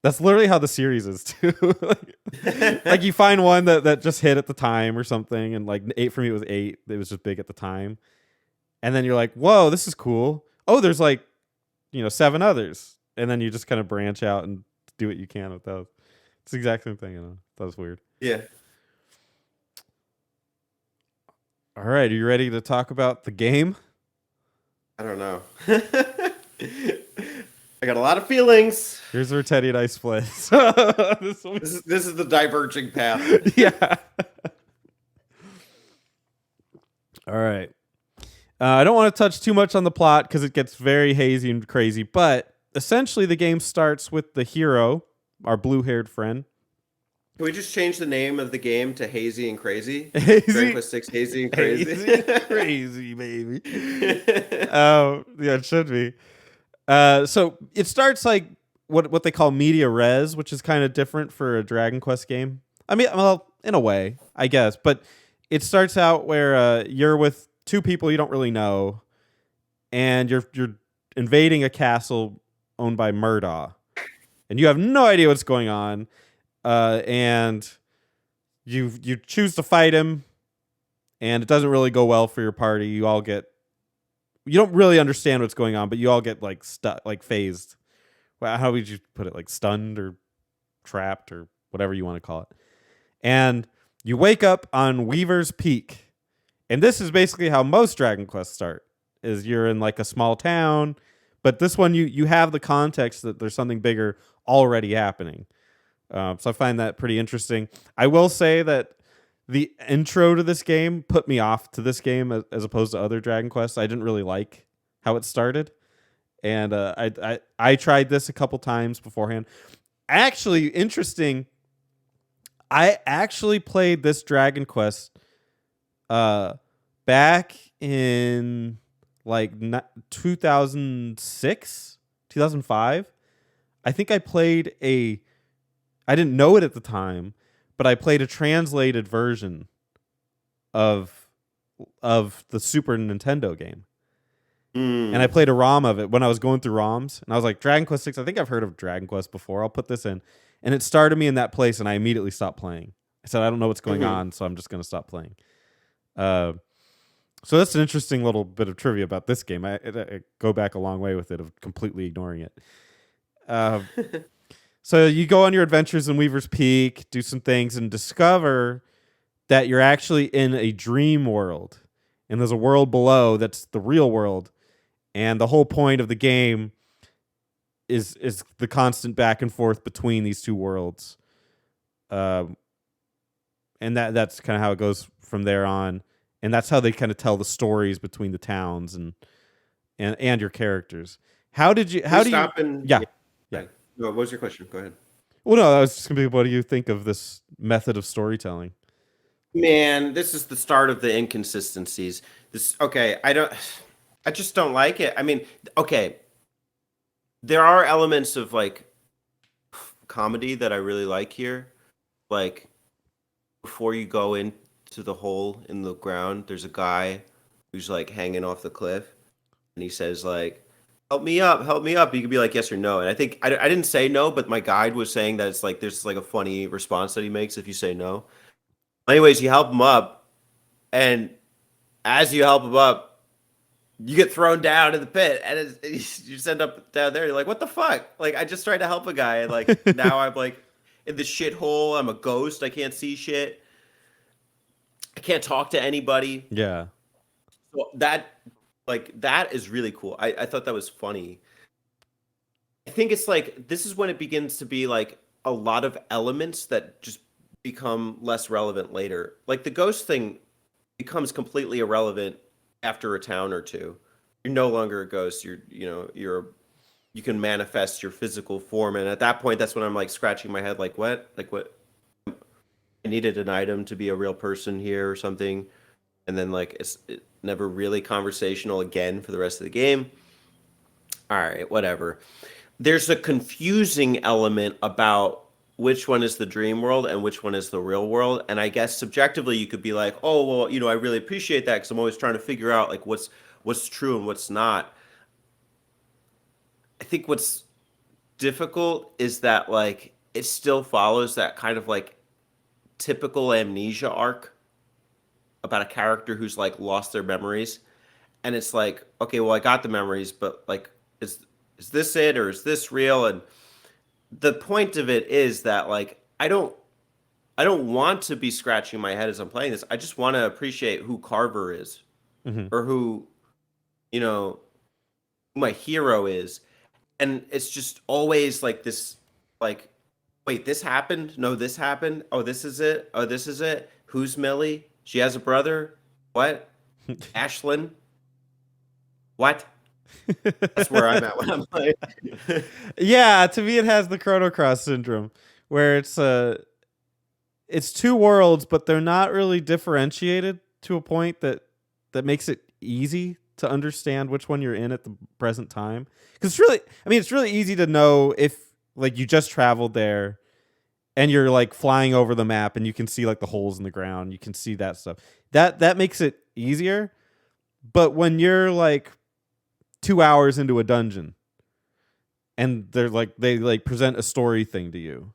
That's literally how the series is too. Like you find one that just hit at the time or something, and like 8 for me, it was 8. It was just big at the time, and then you're like, whoa, this is cool. Oh, there's like 7 others, and then you just kind of branch out and do what you can with those. It's the exact same thing. That was weird. Yeah. All right, are you ready to talk about the game? I don't know. I got a lot of feelings. Here's where Teddy and I split. This is the diverging path. Yeah. All right. I don't want to touch too much on the plot because it gets very hazy and crazy, but essentially the game starts with the hero, our blue-haired friend. Can we just change the name of the game to Hazy and Crazy? Dragon Hazy, Quest 6 Hazy and Crazy. hazy and crazy, baby. Yeah, it should be. So it starts like what they call media res, which is kind of different for a Dragon Quest game. I mean, well, in a way, I guess, but it starts out where you're with two people you don't really know, and you're invading a castle owned by Murdaugh, and you have no idea what's going on, and you choose to fight him, and it doesn't really go well for your party. You don't really understand what's going on, but you all get like stuck, like phased. Well, how would you put it? Like stunned or trapped or whatever you want to call it. And you wake up on Weaver's Peak. And this is basically how most Dragon Quests start. Is you're in like a small town, but this one you have the context that there's something bigger already happening. So I find that pretty interesting. I will say that the intro to this game put me off to this game as opposed to other Dragon Quests. I didn't really like how it started, and I tried this a couple times beforehand. Actually, interesting. I actually played this Dragon Quest back in like 2006, 2005. I think I didn't know it at the time, but I played a translated version of the Super Nintendo game. And I played a ROM of it when I was going through ROMs, and I was like, Dragon Quest 6, I think I've heard of Dragon Quest before. I'll put this in. And it started me in that place, and I immediately stopped playing. I said, I don't know what's going on, so I'm just going to stop playing. So that's an interesting little bit of trivia about this game. I go back a long way with it of completely ignoring it. So you go on your adventures in Weaver's Peak, do some things, and discover that you're actually in a dream world. And there's a world below that's the real world. And the whole point of the game is the constant back and forth between these two worlds. And that's kind of how it goes from there on. And that's how they kind of tell the stories between the towns and your characters. How do you yeah. Yeah. No, what was your question? Go ahead. Well, no, I was just gonna be, what do you think of this method of storytelling? Man, this is the start of the inconsistencies. I just don't like it. I mean, okay, there are elements of like comedy that I really like here. Like before you go into the hole in the ground, there's a guy who's like hanging off the cliff, and he says like, help me up, help me up. You could be like yes or no. And I think I didn't say no, but my guide was saying that it's like there's like a funny response that he makes if you say no. Anyways, you help him up, and as you help him up, you get thrown down in the pit, and you just end up down there. You're like, what the fuck? Like, I just tried to help a guy, and like now I'm like in the shithole. I'm a ghost. I can't see shit. I can't talk to anybody. Yeah. So that is really cool. I thought that was funny. I think it's like this is when it begins to be like a lot of elements that just become less relevant later. Like the ghost thing becomes completely irrelevant after a town or two. You're no longer a ghost. You can manifest your physical form, and at that point, that's when I'm like scratching my head, like what, I needed an item to be a real person here or something, and then like it's never really conversational again for the rest of the game. All right, whatever. There's a confusing element about which one is the dream world and which one is the real world. And I guess subjectively you could be like, oh well, I really appreciate that because I'm always trying to figure out like what's true and what's not. I think what's difficult is that like it still follows that kind of like typical amnesia arc about a character who's like lost their memories. And it's like, okay, well I got the memories, but like is this it or is this real? And the point of it is that like I don't want to be scratching my head as I'm playing this. I just want to appreciate who Carver is Mm-hmm. or who my hero is. and it's just always like this, like, wait, this happened? No, this happened. Oh, this is it. Oh, this is it. Who's Millie? She has a brother. What? Ashlyn? What? That's where I'm at when I'm like, Yeah, to me it has the Chrono Cross syndrome, where it's two worlds, but they're not really differentiated to a point that makes it easy to understand which one you're in at the present time. Because it's really, I mean, it's really easy to know if like you just traveled there and you're like flying over the map and you can see like the holes in the ground, you can see that stuff. That makes it easier. But when you're like 2 hours into a dungeon and they like present a story thing to you,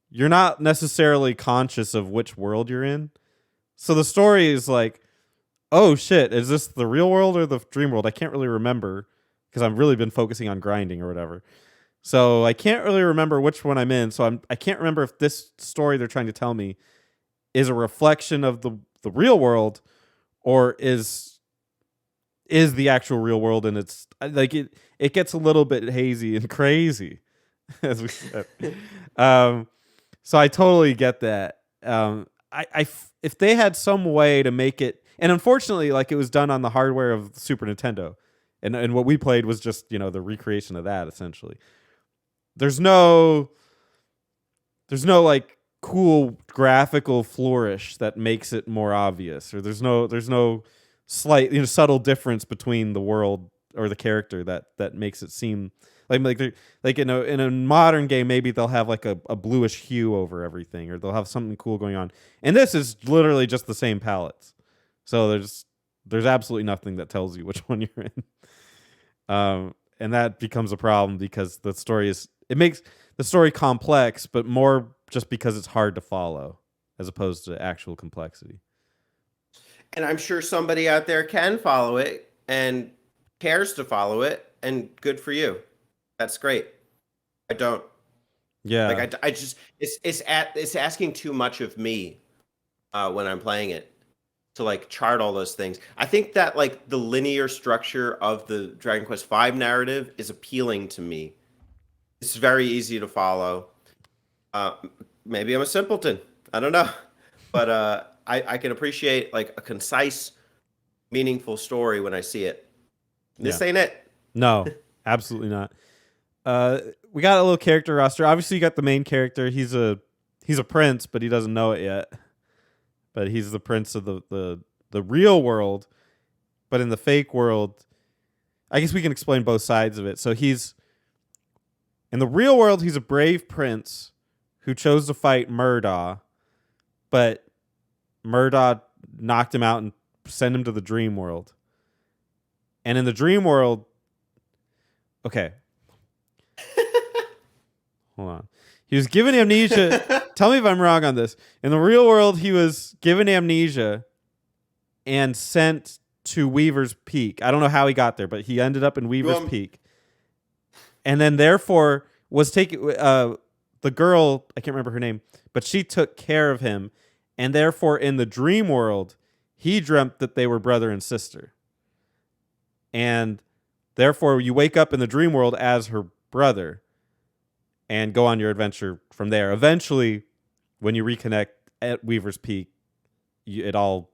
you're not necessarily conscious of which world you're in. So the story is like, oh shit, is this the real world or the dream world? I can't really remember because I've really been focusing on grinding or whatever. So I can't really remember which one I'm in. So I can't remember if this story they're trying to tell me is a reflection of the real world or is the actual real world, and it's like it gets a little bit hazy and crazy as we said. Um so I totally get that. If they had some way to make it, and unfortunately, like it was done on the hardware of Super Nintendo, and what we played was just the recreation of that essentially. There's no like cool graphical flourish that makes it more obvious, or there's no slight subtle difference between the world or the character that makes it seem like in a modern game maybe they'll have like a bluish hue over everything, or they'll have something cool going on, and this is literally just the same palettes, so there's absolutely nothing that tells you which one you're in. And that becomes a problem because it makes the story complex, but more just because it's hard to follow as opposed to actual complexity. and I'm sure somebody out there can follow it and cares to follow it, and good for you. That's great. I don't. Like Yeah. I just it's asking too much of me when I'm playing it to like chart all those things. I think that like the linear structure of the Dragon Quest V narrative is appealing to me. It's very easy to follow. Uh, Maybe I'm a simpleton. I don't know, but I can appreciate like a concise, meaningful story when I see it. Yeah. This ain't it. No, absolutely not. We got a little character roster. Obviously, you got the main character. He's a prince, but he doesn't know it yet. But he's the prince of the real world. But in the fake world, I guess we can explain both sides of it. So he's in the real world, he's a brave prince who chose to fight Murdaugh, but Murdaugh knocked him out and sent him to the dream world. And in the dream world, okay, hold on. He was given amnesia. Tell me if I'm wrong on this. In the real world, he was given amnesia and sent to Weaver's Peak. I don't know how he got there, but he ended up in Weaver's Peak. And then therefore was taking the girl, I can't remember her name, but she took care of him, and therefore in the dream world, he dreamt that they were brother and sister. And therefore you wake up in the dream world as her brother and go on your adventure from there. Eventually, when you reconnect at Weaver's Peak, it all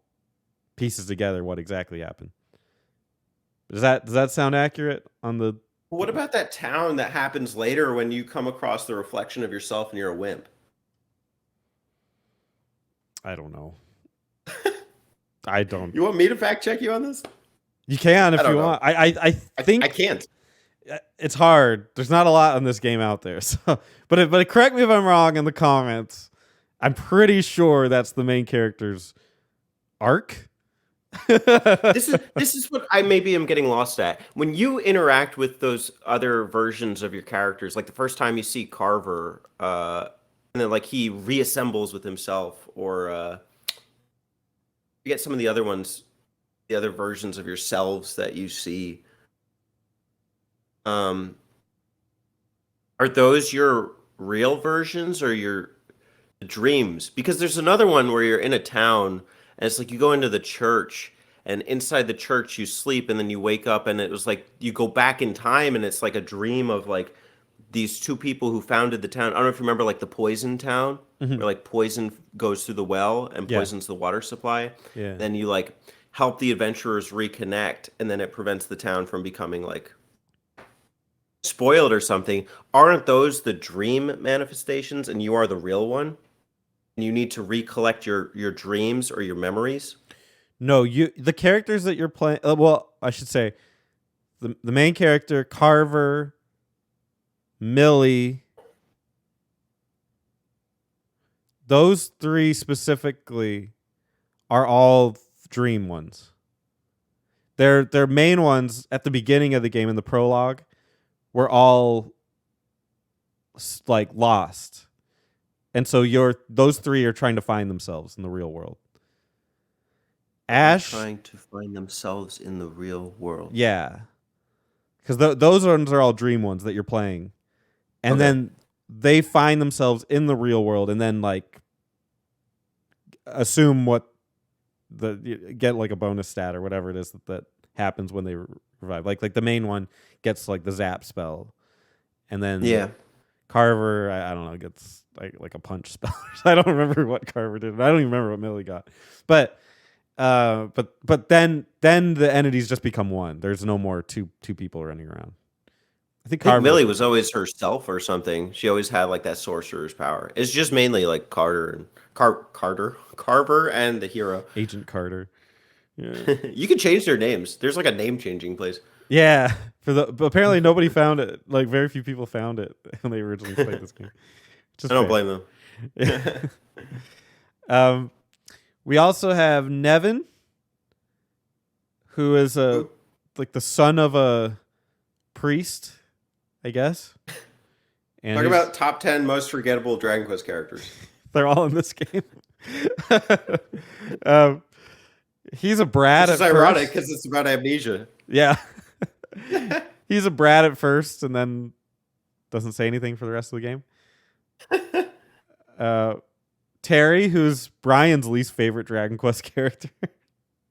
pieces together what exactly happened. Does that sound accurate on the? What about that town that happens later when you come across the reflection of yourself and you're a wimp? I don't know. I don't. You want me to fact check you on this? You can I if don't you know. want. I think I can't. it's hard. There's not a lot on this game out there. So, but correct me if I'm wrong in the comments. I'm pretty sure that's the main character's arc. This is what I maybe am getting lost at. When you interact with those other versions of your characters, like the first time you see Carver, and then like he reassembles with himself, or you get some of the other ones, the other versions of yourselves that you see. Um, are those your real versions or your dreams? Because there's another one where you're in a town and it's like you go into the church and inside the church you sleep and then you wake up and it was like you go back in time and it's like a dream of like these two people who founded the town. I don't know if you remember like the poison town Mhm. where like poison goes through the well and Yeah. poisons the water supply. Yeah. Then you like help the adventurers reconnect and then it prevents the town from becoming like spoiled or something. Aren't those the dream manifestations and you are the real one? And you need to recollect your dreams or your memories? No, the characters that you're playing. Well, I should say the main character, Carver, Millie. Those three specifically are all dream ones. Their main ones at the beginning of the game in the prologue were all like lost, and so those three are trying to find themselves in the real world. They're Ash, trying to find themselves in the real world. yeah, because those ones are all dream ones that you're playing, and Okay. then they find themselves in the real world, and then like assume what get like a bonus stat or whatever it is that happens when they revive. Like the main one gets like the zap spell, and then Yeah. Carver, I don't know, gets like a punch spell. I don't remember what Carver did. I don't even remember what Millie got. But then the entities just become one. There's no more two people running around. I think I think Carver. Millie was always herself or something. She always had like that sorcerer's power. It's just mainly like Carter and Carver and the hero. Agent Carter. Yeah. You can change their names. There's like a name changing place. Yeah. But apparently nobody found it. Like very few people found it when they originally played this game. I Just don't fair. blame them. um, we also have Nevin, who is like the son of a priest, I guess. And Talk about top 10 most forgettable Dragon Quest characters. they're all in this game. um, he's a brat Which at is ironic first. because it's about amnesia. Yeah. He's a brat at first and then doesn't say anything for the rest of the game. Terry, who's Brian's least favorite Dragon Quest character.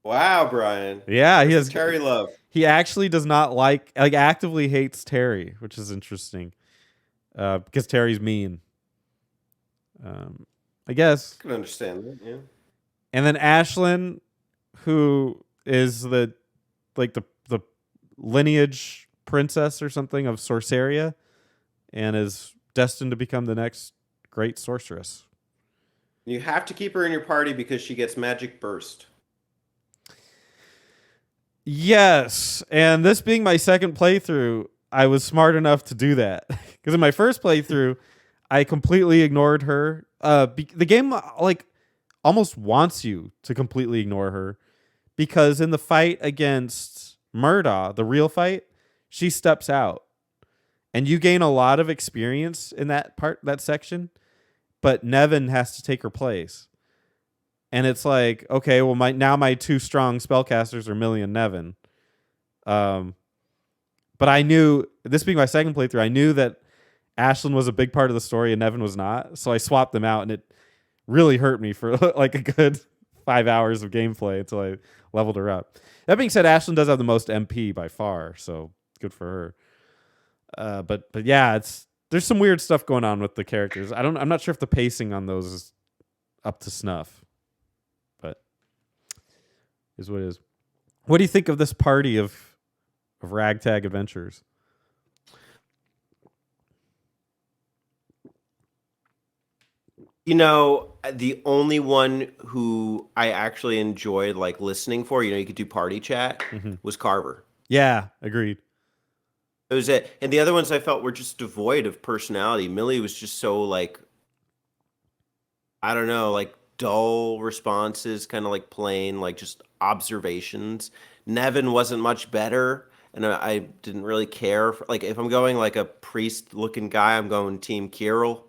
Wow, Brian. Yeah, he has Terry love. He actually does not like actively hates Terry, which is interesting. Because Terry's mean. I guess. I can understand that, yeah. And then Ashlyn, who is the lineage princess or something of Sorceria, and is destined to become the next great sorceress. You have to keep her in your party because she gets magic burst. Yes, and this being my second playthrough, I was smart enough to do that. Because in my first playthrough, I completely ignored her. The game like almost wants you to completely ignore her, because in the fight against Murdaugh, the real fight, she steps out, and you gain a lot of experience in that section, but Nevin has to take her place. And it's like, okay, well, my two strong spellcasters are Millie and Nevin. But I knew, this being my second playthrough, I knew that Ashlyn was a big part of the story and Nevin was not. So I swapped them out, and it really hurt me for like a good 5 hours of gameplay until I leveled her up. That being said, Ashlyn does have the most MP by far, so good for her. But yeah, there's some weird stuff going on with the characters. I'm not sure if the pacing on those is up to snuff. But is what it is. What do you think of this party of ragtag adventurers? You know, the only one who I actually enjoyed like listening for, you know, you could do party chat, was Carver. Yeah, agreed. It was it. And the other ones I felt were just devoid of personality. Millie was just so like, I don't know, like dull responses, kind of like plain, like just observations. Nevin wasn't much better. And I didn't really care. Like, if I'm going like a priest looking guy, I'm going Team Kirill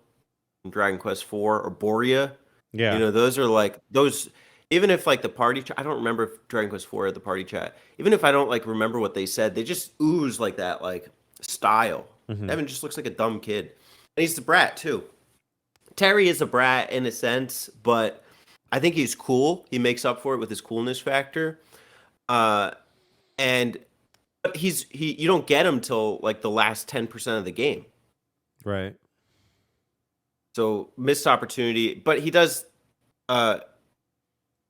from Dragon Quest 4 or Boria. Yeah. You know, those are like those. Even if like the party chat, I don't remember if Dragon Quest 4 had the party chat. Even if I don't like remember what they said, they just ooze like that like style. Evan just looks like a dumb kid, and he's the brat too. Terry is a brat in a sense, but I think he's cool. He makes up for it with his coolness factor. Uh, and but you don't get him till like the last 10% of the game. Right. So missed opportunity, but uh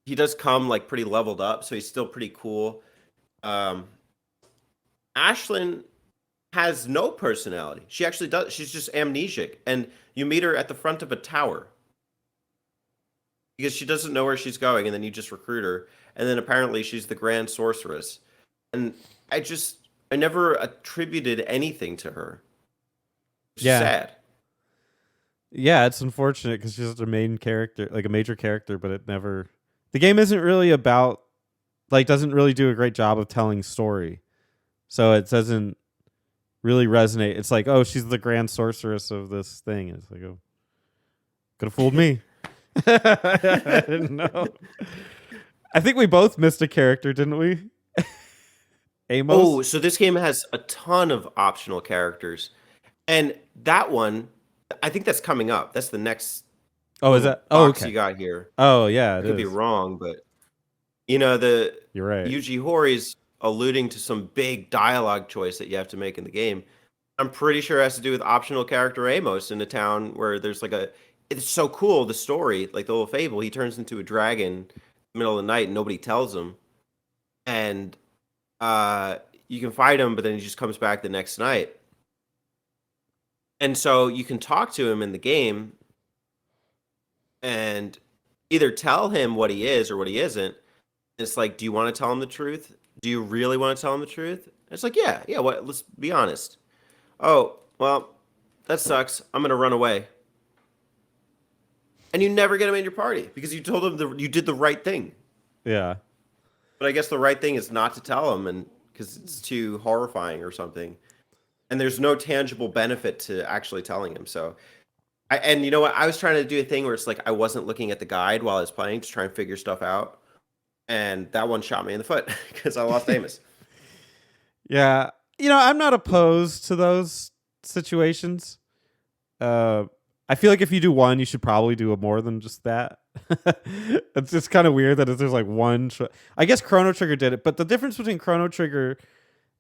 he does come like pretty leveled up, so he's still pretty cool. Um Ashlyn has no personality. She actually does. She's just amnesic, and you meet her at the front of a tower because she doesn't know where she's going, and then you just recruit her, and then apparently she's the grand sorceress. And I never attributed anything to her. It's just Yeah. sad. Yeah, it's unfortunate because she's a main character, like a major character, but it never. The game isn't really about, like, doesn't really do a great job of telling story, so it doesn't really resonate. It's like, oh, she's the grand sorceress of this thing. It's like, oh, could have fooled me. I didn't know. I think we both missed a character, didn't we? Oh, Amos. so this game has a ton of optional characters, and that one, I think that's coming up. That's the next Oh, is little that? Oh, box okay. you got here. Oh, yeah, I it could be is. wrong, but the You're right. Yuji Hoari's alluding to some big dialogue choice that you have to make in the game. I'm pretty sure it has to do with optional character Amos in a town where there's like a. It's so cool, the story, like the little fable. He turns into a dragon in the middle of the night and nobody tells him. And you can fight him, but then he just comes back the next night. And so you can talk to him in the game and either tell him what he is or what he isn't. It's like, do you want to tell him the truth? Do you really want to tell him the truth? And it's like, yeah, yeah. What? Let's be honest. Oh, well, that sucks. I'm gonna run away. And you never get him in your party because you told him you did the right thing. Yeah. But I guess the right thing is not to tell him, and because it's too horrifying or something. And there's no tangible benefit to actually telling him. So, and you know what? I was trying to do a thing where it's like I wasn't looking at the guide while I was playing to try and figure stuff out, and that one shot me in the foot because I lost Amos. Yeah. I'm not opposed to those situations. Uh, I feel like if you do one, you should probably do more than just that. It's just kind of weird that there's like one. I guess Chrono Trigger did it, but the difference between Chrono Trigger,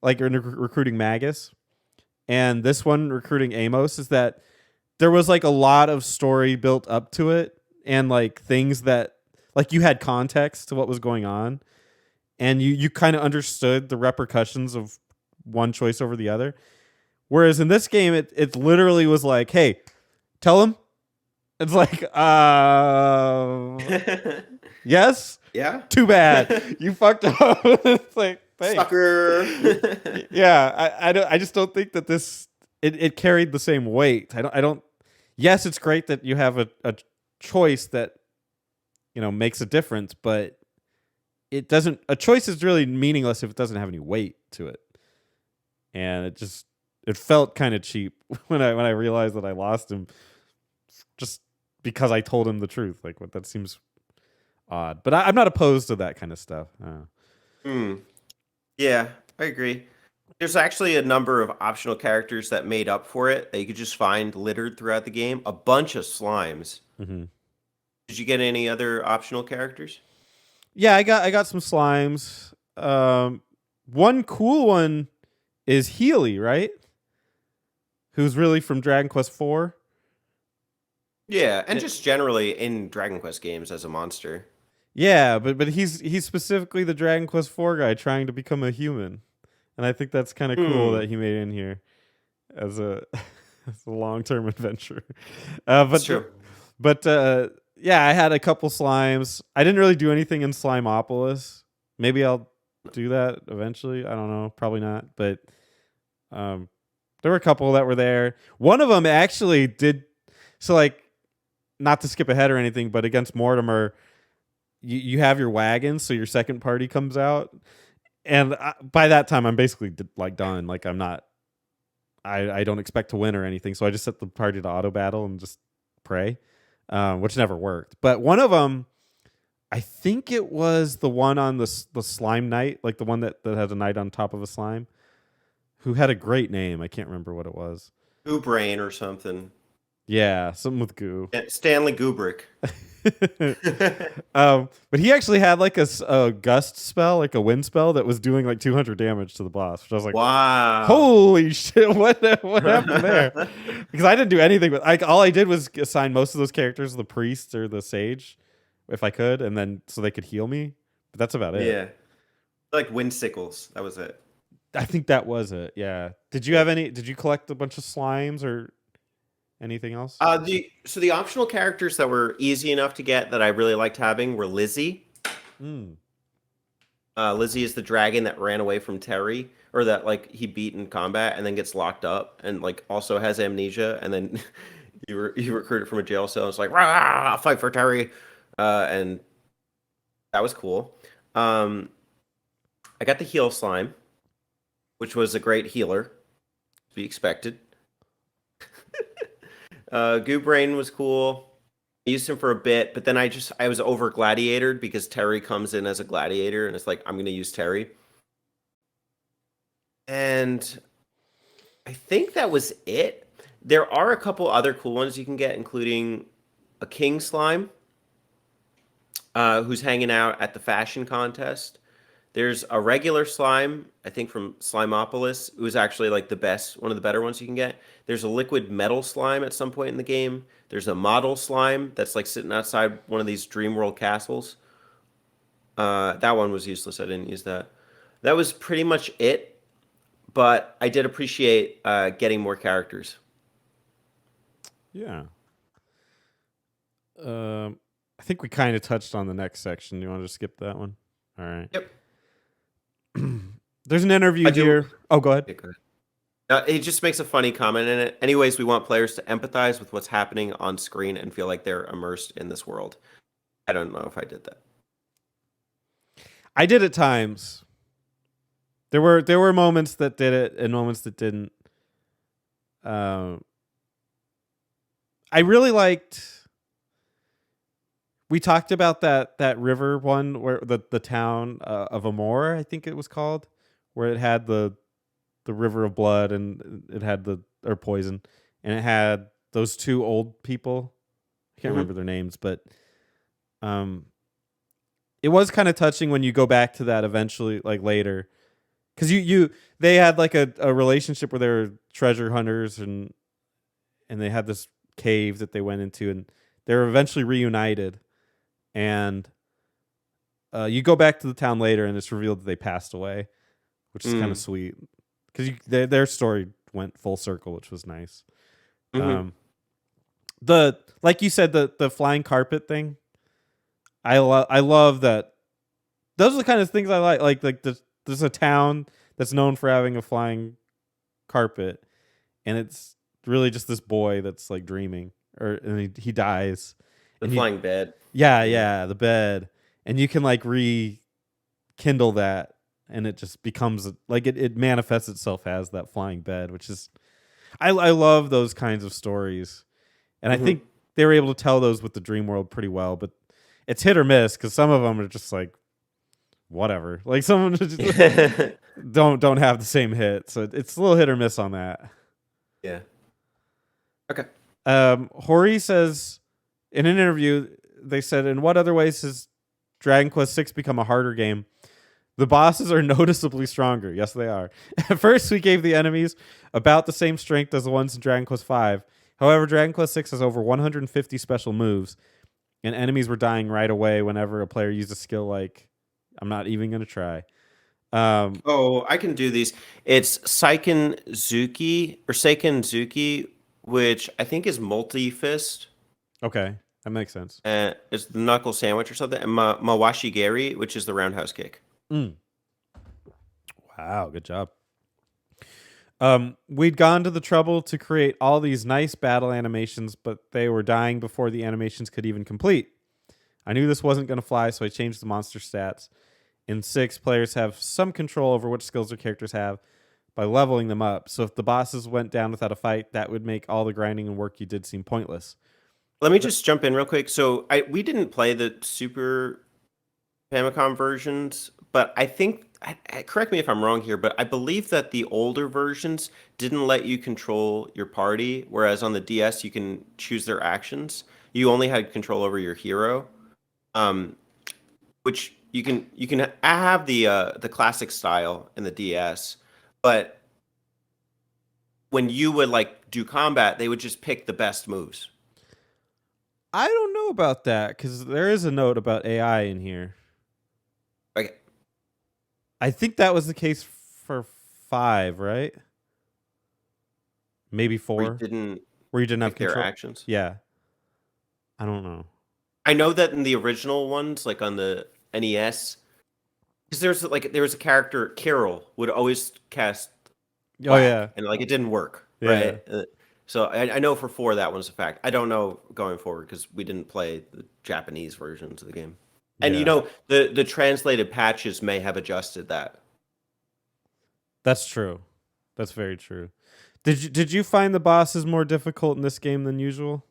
like in recruiting Magus, and this one recruiting Amos is that there was like a lot of story built up to it, and like things that like you had context to what was going on, and you kind of understood the repercussions of one choice over the other. Whereas in this game, it literally was like, hey, tell him. It's like, yes, Yeah, too bad, you fucked up. It's like, thanks. sucker. Yeah, I just don't think that it carried the same weight. I don't. Yes, it's great that you have a choice that makes a difference, but it doesn't. A choice is really meaningless if it doesn't have any weight to it, and it felt kind of cheap when I realized that I lost him just because I told him the truth. Like, what, that seems odd, but I'm not opposed to that kind of stuff. Hmm. Yeah, I agree. There's actually a number of optional characters that made up for it that you could just find littered throughout the game. A bunch of slimes. Mm-hmm. Did you get any other optional characters? Yeah, I got some slimes. One cool one is Healy, right? Who's really from Dragon Quest IV. Yeah, and just generally in Dragon Quest games as a monster. Yeah, but he's specifically the Dragon Quest IV guy trying to become a human, and I think that's kind of cool Hmm. that he made in here as a as a long term adventure. It's But true. yeah, I had a couple slimes. I didn't really do anything in Slimeopolis. Maybe I'll do that eventually. I don't know. Probably not. But um, there were a couple that were there. One of them actually did. So like, not to skip ahead or anything, but against Mortimer, you have your wagon, so your second party comes out, and by that time I'm basically like done. Like I'm not. I don't expect to win or anything, so I just set the party to auto battle and just pray, which never worked. But one of them, I think it was the one on the slime knight, like the one that had a knight on top of a slime, who had a great name. I can't remember what it was. Goobrain or something. Yeah, something with goo. Stanley Kubrick. But he actually had like a gust spell, like a wind spell that was doing like 200 damage to the boss, which I was like, Wow. holy shit, what happened there? Because I didn't do anything, but like all I did was assign most of those characters the priest or the sage, if I could, and then so they could heal me. But that's about it. Yeah. Like wind sickles. That was it. I think that was it. Yeah. Did you Yeah. have any? Did you collect a bunch of slimes or anything else? The optional characters that were easy enough to get that I really liked having were Lizzie. Mm. Lizzie is the dragon that ran away from Terry, or that like he beat in combat and then gets locked up and like also has amnesia, and then you recruit it from a jail cell. And it's like, rah, I'll fight for Terry, and that was cool. I got the heal slime, which was a great healer, to be expected. Goo Brain was cool. I used him for a bit, but then I was over gladiatored because Terry comes in as a gladiator, and it's like I'm gonna use Terry. And I think that was it. There are a couple other cool ones you can get, including a king slime, who's hanging out at the fashion contest. There's a regular slime, I think from Slimeopolis, who's actually like the best, one of the better ones you can get. There's a liquid metal slime at some point in the game. There's a model slime that's like sitting outside one of these Dream World castles. That one was useless. I didn't use that. That was pretty much it, but I did appreciate getting more characters. Yeah. I think we kind of touched on the next section. You want to skip that one? All right. Yep. There's an interview here. Oh, go ahead. Okay, go ahead. He just makes a funny comment in it. Anyways, we want players to empathize with what's happening on screen and feel like they're immersed in this world. I don't know if I did that. I did at times. There were moments that did it and moments that didn't. I really liked. We talked about that river one where the town of Amor, I think it was called, where it had the river of blood and it had or poison, and it had those two old people. I can't remember their names, but it was kind of touching when you go back to that eventually, like later, because they had like a relationship where they were treasure hunters and they had this cave that they went into and they were eventually reunited, and you go back to the town later and it's revealed that they passed away, which is kind of sweet because their story went full circle, which was nice. The like you said, the flying carpet thing, I love that. Those are the kind of things I like. Like there's a town that's known for having a flying carpet, and it's really just this boy that's like dreaming, and he dies. The flying bed. Yeah, the bed, and you can like rekindle that, and it just becomes like it manifests itself as that flying bed, which is I love those kinds of stories, and I think they were able to tell those with the Dream World pretty well, but it's hit or miss because some of them are just like whatever, like some of them just don't have the same hit, so it's a little hit or miss on that. Yeah. Okay. Hori says in an interview, they said, in what other ways has Dragon Quest VI become a harder game? The bosses are noticeably stronger. Yes, they are. At first, we gave the enemies about the same strength as the ones in Dragon Quest V. However, Dragon Quest VI has over 150 special moves, and enemies were dying right away whenever a player used a skill like, I'm not even going to try. I can do these. It's Seiken Zuki, which I think is multi-fist. Okay, that makes sense. It's the knuckle sandwich or something. And Mawashi Geri, which is the roundhouse kick. Wow, good job. We'd gone to the trouble to create all these nice battle animations, but they were dying before the animations could even complete. I knew this wasn't going to fly, so I changed the monster stats. In 6, players have some control over which skills their characters have by leveling them up. So if the bosses went down without a fight, that would make all the grinding and work you did seem pointless. Let me just jump in real quick. So we didn't play the Super Famicom versions, but I think correct me if I'm wrong here, but I believe that the older versions didn't let you control your party, whereas on the DS you can choose their actions. You only had control over your hero, um, which you can have the classic style in the DS, but when you would like do combat, they would just pick the best moves. I don't know about that because there is a note about AI in here. Like I think that was the case for 5, right? Maybe where you 4, didn't where you didn't have pick their control. actions. Yeah, I don't know. I know that in the original ones, like on the NES, because there was a character Carol would always cast Oh whack, yeah, and like it didn't work, yeah, right? So I know for 4 that one's a fact. I don't know going forward because we didn't play the Japanese versions of the game, and yeah. the translated patches may have adjusted that. That's true. That's very true. Did you find the bosses more difficult in this game than usual?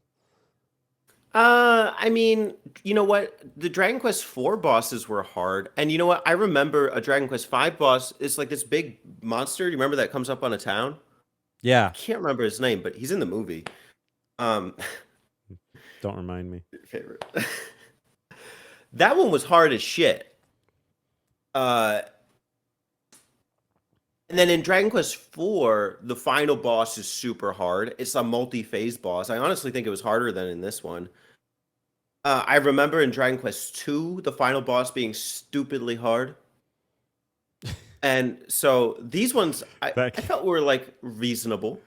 I mean, you know what? The Dragon Quest IV bosses were hard, and you know what? I remember a Dragon Quest V boss is like this big monster. Do you remember that comes up on a town? I Yeah. can't remember his name, but he's in the movie. Um, Don't remind me. favorite. That one was hard as shit. Uh, and then in Dragon Quest IV, the final boss is super hard. It's a multi-phase boss. I honestly think it was harder than in this one. I remember in Dragon Quest II, the final boss being stupidly hard. And so these ones That I felt were like reasonable.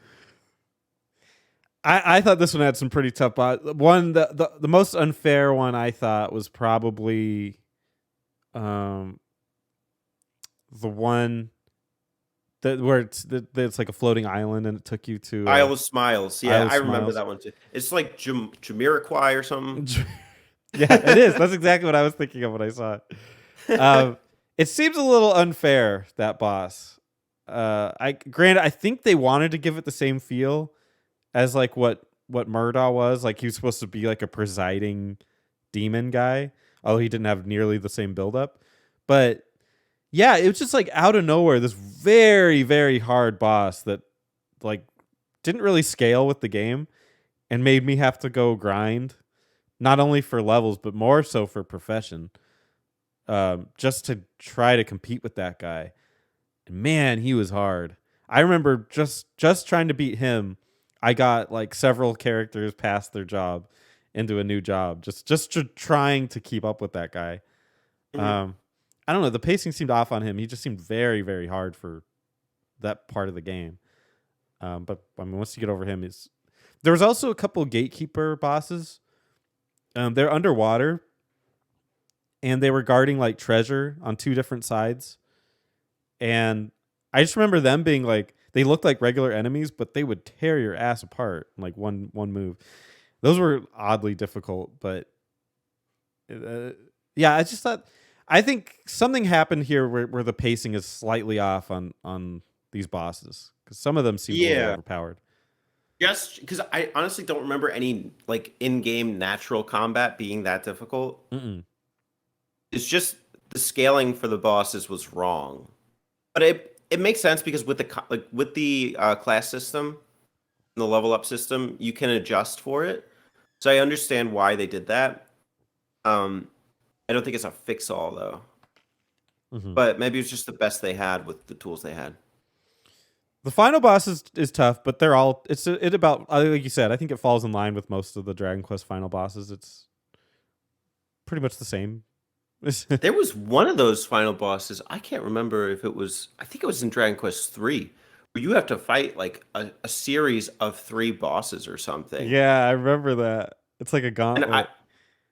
I thought this one had some pretty tough boss. One the most unfair one I thought was probably um the one that where it's like a floating island and it took you to Isle of Smiles. Yeah, Isle of I remember Smiles. that one too. It's like Jamiroquai or something. Yeah, it is. That's exactly what I was thinking of when I saw it. Um, it seems a little unfair, that boss. Granted, I think they wanted to give it the same feel as like what Murdaugh was. Like he was supposed to be like a presiding demon guy, although he didn't have nearly the same buildup. But yeah, it was just like out of nowhere, this very, very hard boss that like didn't really scale with the game and made me have to go grind, not only for levels, but more so for profession. Just to try to compete with that guy. And man, he was hard. I remember just trying to beat him. I got like several characters past their job into a new job, trying to keep up with that guy. Mhm. Um, I don't know. The pacing seemed off on him. He just seemed very, very hard for that part of the game. But I mean, once you get over him, is there was also a couple gatekeeper bosses. They're underwater, and they were guarding like treasure on two different sides. And I just remember them being like they looked like regular enemies, but they would tear your ass apart in like one move. Those were oddly difficult, but yeah, I just thought I think something happened here where the pacing is slightly off on these bosses because some of them seemed a little Yeah. overpowered. Just because I honestly don't remember any like in-game natural combat being that difficult. Mm-mm. It's just the scaling for the bosses was wrong. But it makes sense because with the class system, the level up system, you can adjust for it. So I understand why they did that. Um, I don't think it's a fix all though. Mm-hmm. But maybe it's just the best they had with the tools they had. The final boss is tough, but they're all it about like you said. I think it falls in line with most of the Dragon Quest final bosses. It's pretty much the same. There was one of those final bosses. I can't remember if it was. I think it was in Dragon Quest 3, where you have to fight like a series of 3 bosses or something. Yeah, I remember that. It's like a And gauntlet.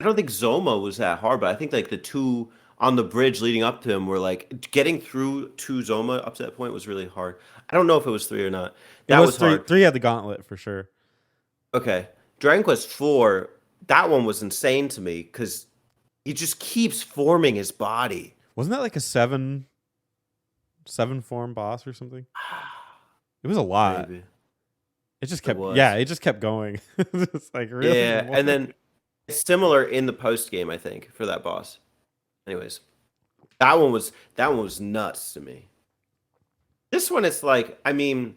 I don't think Zoma was that hard, but I think like the two on the bridge leading up to him were like getting through to Zoma up to that point was really hard. I don't know if it was 3 or not. It That was was three. hard. Three had the gauntlet for sure. Okay. Dragon Quest 4, that one was insane to me because he just keeps forming his body. Wasn't that like a seven form boss or something? It was a lot. Maybe. It just It kept yeah, was. it just kept going. It's like really Yeah, more? and then it's similar in the post game, I think, for that boss. Anyways, that one was nuts to me. This one, it's like, I mean,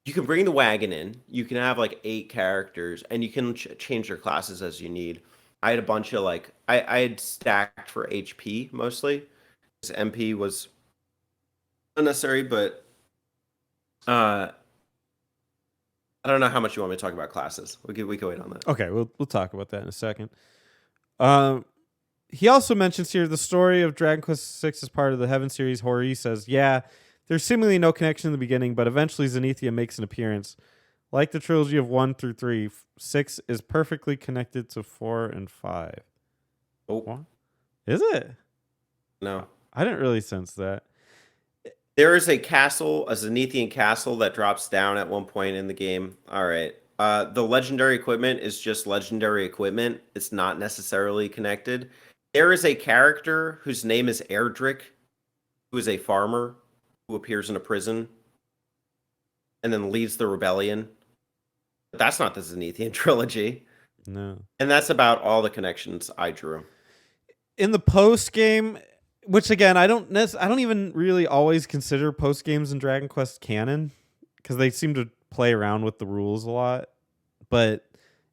you can bring the wagon in. You can have like 8 characters, and you can change your classes as you need. I had a bunch of like I had stacked for HP mostly. Because MP was unnecessary, but uh, I don't know how much you want me to talk about classes. We can wait on that. Okay, we'll talk about that in a second. Um, he also mentions here the story of Dragon Quest Six as part of the Heaven series. Hori says, "Yeah, there's seemingly no connection in the beginning, but eventually Zenithia makes an appearance. Like the trilogy of 1 through 3, 6 is perfectly connected to 4 and 5." Oh, What? Is it? no. I didn't really sense that. There is a castle, a Zenithian castle that drops down at one point in the game. All right. The legendary equipment is just legendary equipment. It's not necessarily connected. There is a character whose name is Erdrick, who is a farmer who appears in a prison and then leads the rebellion. But that's not the Zenithian trilogy. No. And that's about all the connections I drew. In the post game, which again I don't even really always consider post games in Dragon Quest canon because they seem to play around with the rules a lot. But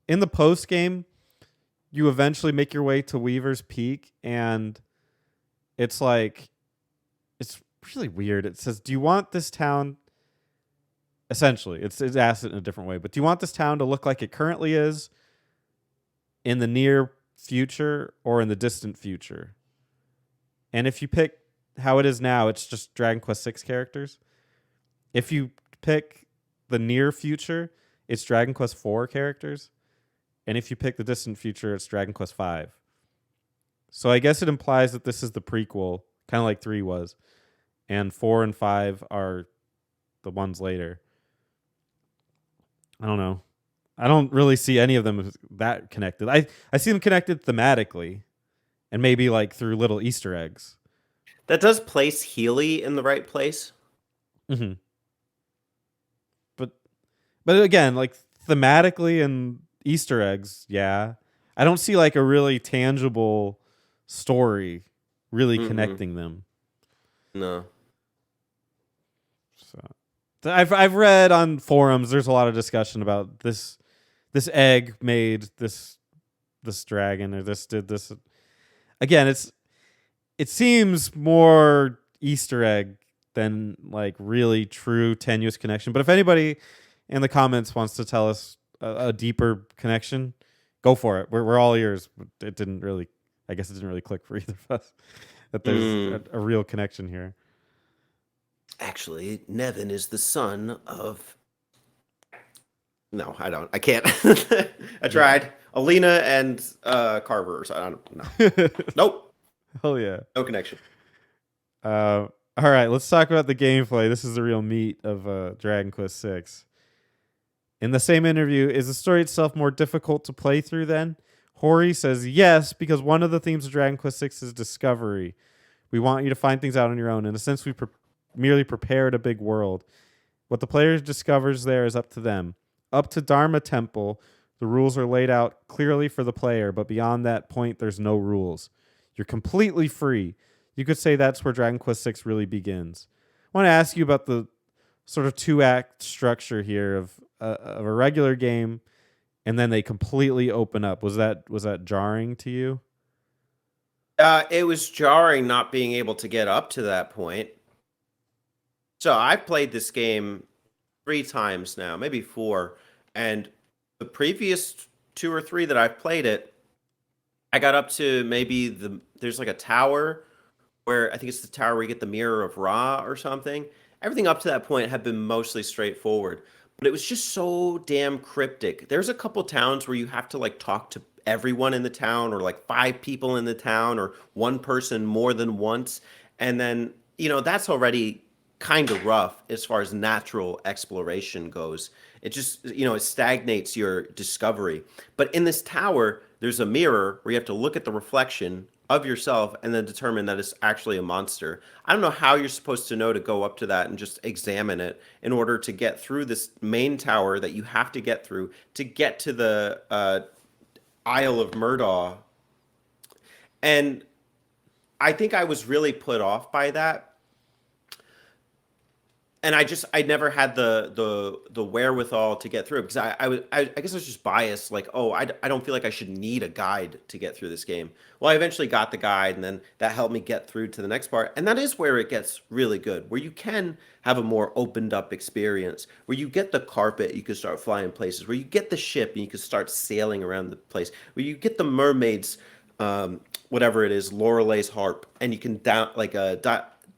in the post game, you eventually make your way to Weaver's Peak, and it's like it's really weird. It says, "Do you want this town?" Essentially, it's asked it in a different way. But do you want this town to look like it currently is in the near future or in the distant future? And if you pick how it is now, it's just Dragon Quest 6 characters. If you pick the near future, it's Dragon Quest 4 characters. And if you pick the distant future, it's Dragon Quest 5. So I guess it implies that this is the prequel, kind of like 3 was. And 4 and 5 are the ones later. I don't know. I don't really see any of them that connected. I see them connected thematically and maybe like through little Easter eggs. That does place Healy in the right place. Mm-hmm. But again, like thematically and Easter eggs, yeah. I don't see like a really tangible story really Mm-mm. connecting them. No. So I've read on forums there's a lot of discussion about this egg made this dragon or this did this. Again, it seems more Easter egg than like really true tenuous connection. But if anybody in the comments wants to tell us a deeper connection, go for it. We're all ears. It didn't really, I guess it didn't really click for either of us that there's a real connection here. Actually, Nevin is the son of. No, I don't. I can't. I tried. Alina and Carver. So I don't know. Nope. Hell yeah. No connection. All right, let's talk about the gameplay. This is the real meat of Dragon Quest VI. In the same interview, is the story itself more difficult to play through then? Hori says yes, because one of the themes of Dragon Quest VI is discovery. We want you to find things out on your own. In a sense, we merely prepared a big world. What the player discovers there is up to them. Up to Dharma Temple, the rules are laid out clearly for the player, but beyond that point, there's no rules. You're completely free. You could say that's where Dragon Quest VI really begins. I want to ask you about the sort of 2-act structure here of a regular game, and then they completely open up. Was that jarring to you? It was jarring not being able to get up to that point. So I've played this game 3 times now, maybe 4, and the previous 2 or 3 that I've played it, I got up to maybe there's like a tower where I think it's the tower where you get the Mirror of Ra or something. Everything up to that point had been mostly straightforward, but it was just so damn cryptic. There's a couple towns where you have to like talk to everyone in the town or like 5 people in the town or one person more than once. And then, that's already kind of rough as far as natural exploration goes. It just, it stagnates your discovery. But in this tower, there's a mirror where you have to look at the reflection of yourself and then determine that it's actually a monster. I don't know how you're supposed to know to go up to that and just examine it in order to get through this main tower that you have to get through to get to the Isle of Murdaugh. And I think I was really put off by that, and I never had the wherewithal to get through it because I guess I was just biased. Like, oh, I don't feel like I should need a guide to get through this game. Well, I eventually got the guide, and then that helped me get through to the next part, and that is where it gets really good, where you can have a more opened up experience, where you get the carpet, you can start flying places, where you get the ship, and you can start sailing around the place, where you get the mermaids, whatever it is, Lorelei's harp, and you can down like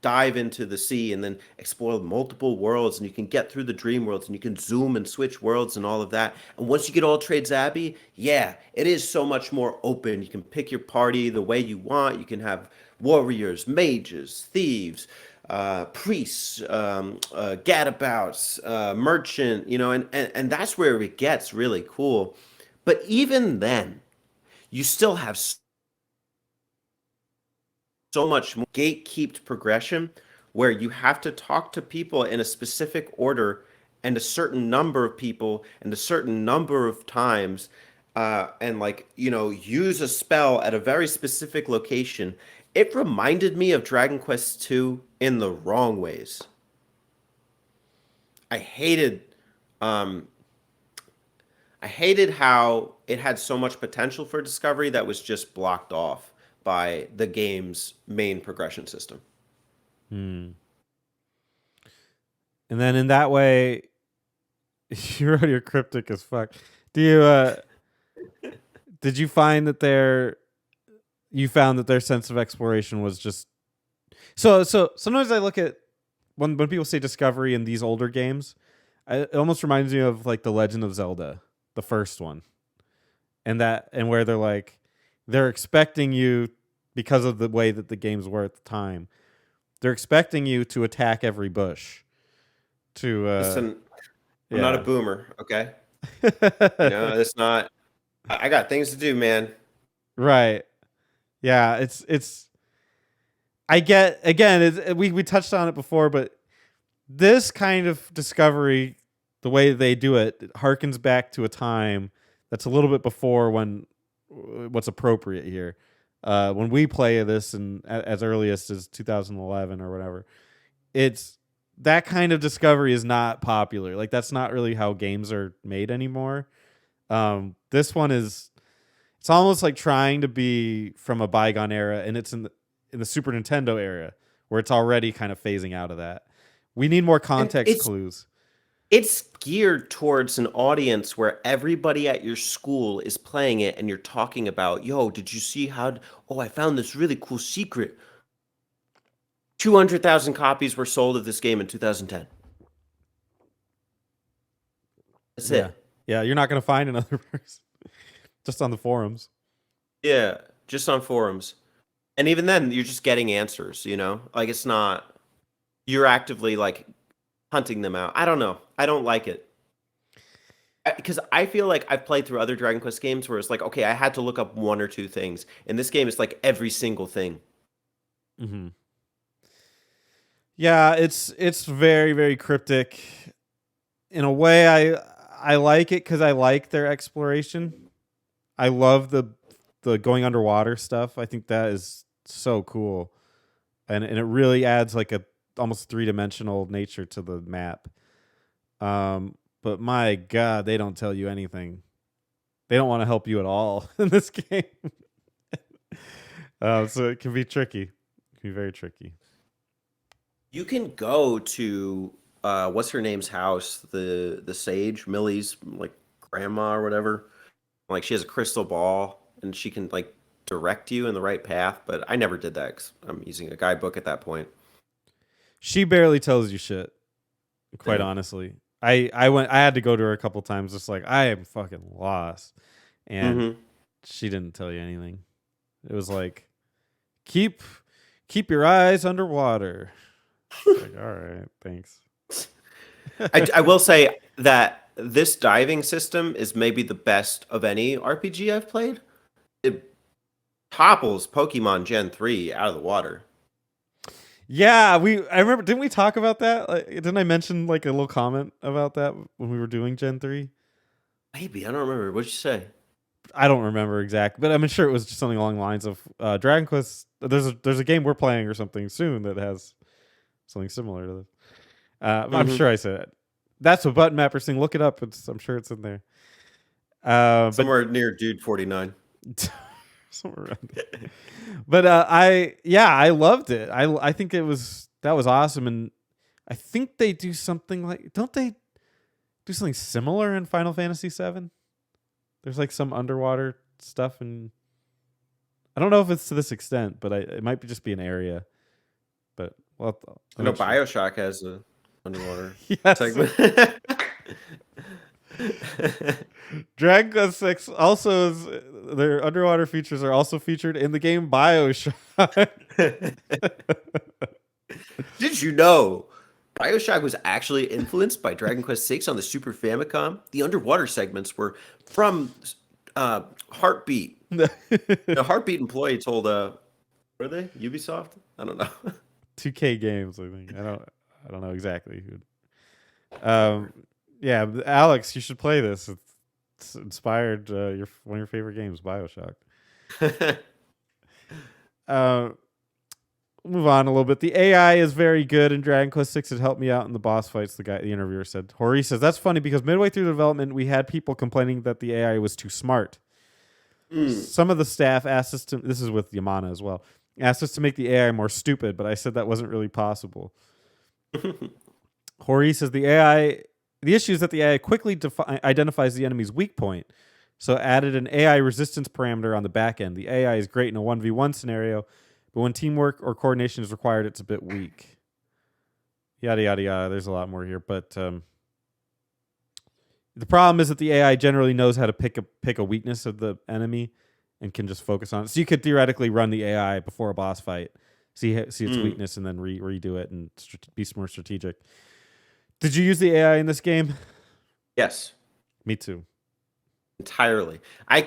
dive into the sea and then explore multiple worlds, and you can get through the dream worlds, and you can zoom and switch worlds and all of that. And once you get all trades abbey, yeah, it is so much more open. You can pick your party the way you want. You can have warriors, mages, thieves, priests, gadabouts, merchant, and that's where it gets really cool. But even then, you still have so much more gatekept progression where you have to talk to people in a specific order and a certain number of people and a certain number of times, and like use a spell at a very specific location. It reminded me of Dragon Quest II in the wrong ways. I hated um I hated how it had so much potential for discovery that was just blocked off by the game's main progression system. Hmm. And then in that way, you're cryptic as fuck. Do you did you find that you found that their sense of exploration was just so sometimes I look at when people say discovery in these older games, it almost reminds me of like the Legend of Zelda, the first one, and where they're expecting you because of the way that the games were at the time. They're expecting you to attack every bush. To Listen, I'm not a yeah. boomer, okay? It's not. I got things to do, man. Right. Yeah, it's I get again, we touched on it before, but this kind of discovery, the way they do it, it harkens back to a time that's a little bit before when what's appropriate here. When we play this and as earliest as 2011 or whatever, it's that kind of discovery is not popular. Like that's not really how games are made anymore. This one is it's almost like trying to be from a bygone era, and it's in the Super Nintendo era where it's already kind of phasing out of that. We need more And context clues. it's geared towards an audience where everybody at your school is playing it and you're talking about, yo, did you see oh, I found this really cool secret. 200,000 copies were sold of this game in 2010. That's Yeah, it. yeah. You're not gonna find another person just on the forums. Yeah, just on forums. And even then, you're just getting answers. Like it's not, you're actively like hunting them out. I don't know. I don't like it. Because I feel like I've played through other Dragon Quest games where it's like, okay, I had to look up one or two things. In this game, it's like every single thing. Mm-hmm. Yeah, it's very very cryptic. In a way, I like it because I like their exploration. I love the going underwater stuff. I think that is so cool, and it really adds like a almost 3-dimensional nature to the map. But my God, they don't tell you anything. They don't want to help you at all in this game. So it can be tricky. It can be very tricky. You can go to what's her name's house, the sage, Millie's like grandma or whatever. Like she has a crystal ball and she can like direct you in the right path. But I never did that because I'm using a guidebook at that point. She barely tells you shit. Quite Yeah. honestly, I had to go to her a couple times. Just like I am fucking lost, and Hmm. she didn't tell you anything. It was like keep keep your eyes underwater. It's like all right, thanks. I will say that this diving system is maybe the best of any RPG I've played. It topples Pokemon Gen 3 out of the water. Yeah, I remember. Didn't we talk about that? Like, didn't I mention like a little comment about that when we were doing Gen 3? Maybe, I don't remember. What'd you say? I don't remember exactly, but I'm sure it was just something along the lines of Dragon Quest. There's a game we're playing or something soon that has something similar to this. I'm Mm-hmm. sure I said it. That's what Button Mapper's thing. Look it up. I'm sure it's in there. But Somewhere near Dude 49. somewhere around there. But I loved it. I think that was awesome, and I think they do something like, don't they do something similar in Final Fantasy VII? There's like some underwater stuff, and I don't know if it's to this extent, but it might just be an area. But well, I know Bioshock has a underwater yes. segment. Dragon Quest 6 also is, their underwater features are also featured in the game Bioshock. Did you know Bioshock was actually influenced by Dragon Quest VI on the Super Famicom? The underwater segments were from Heartbeat. The Heartbeat employee told, what are they? Ubisoft? I don't know. 2K Games, I think. I don't know exactly who. Yeah, Alex, you should play this. It's inspired one of your favorite games, Bioshock. Move on a little bit. The AI is very good in Dragon Quest 6. It helped me out in the boss fights, the interviewer said. Hori says, that's funny because midway through the development, we had people complaining that the AI was too smart. Some of the staff asked us to, this is with Yamana as well, asked us to make the AI more stupid, but I said that wasn't really possible. Hori says, the issue is that the AI quickly identifies the enemy's weak point, so added an AI resistance parameter on the back end. The AI is great in a 1v1 scenario, but when teamwork or coordination is required, it's a bit weak. Yada, yada, yada. There's a lot more here, but the problem is that the AI generally knows how to pick a weakness of the enemy and can just focus on it. So you could theoretically run the AI before a boss fight, see its weakness, and then redo it and be more strategic. Did you use the AI in this game? Yes. Me too. Entirely.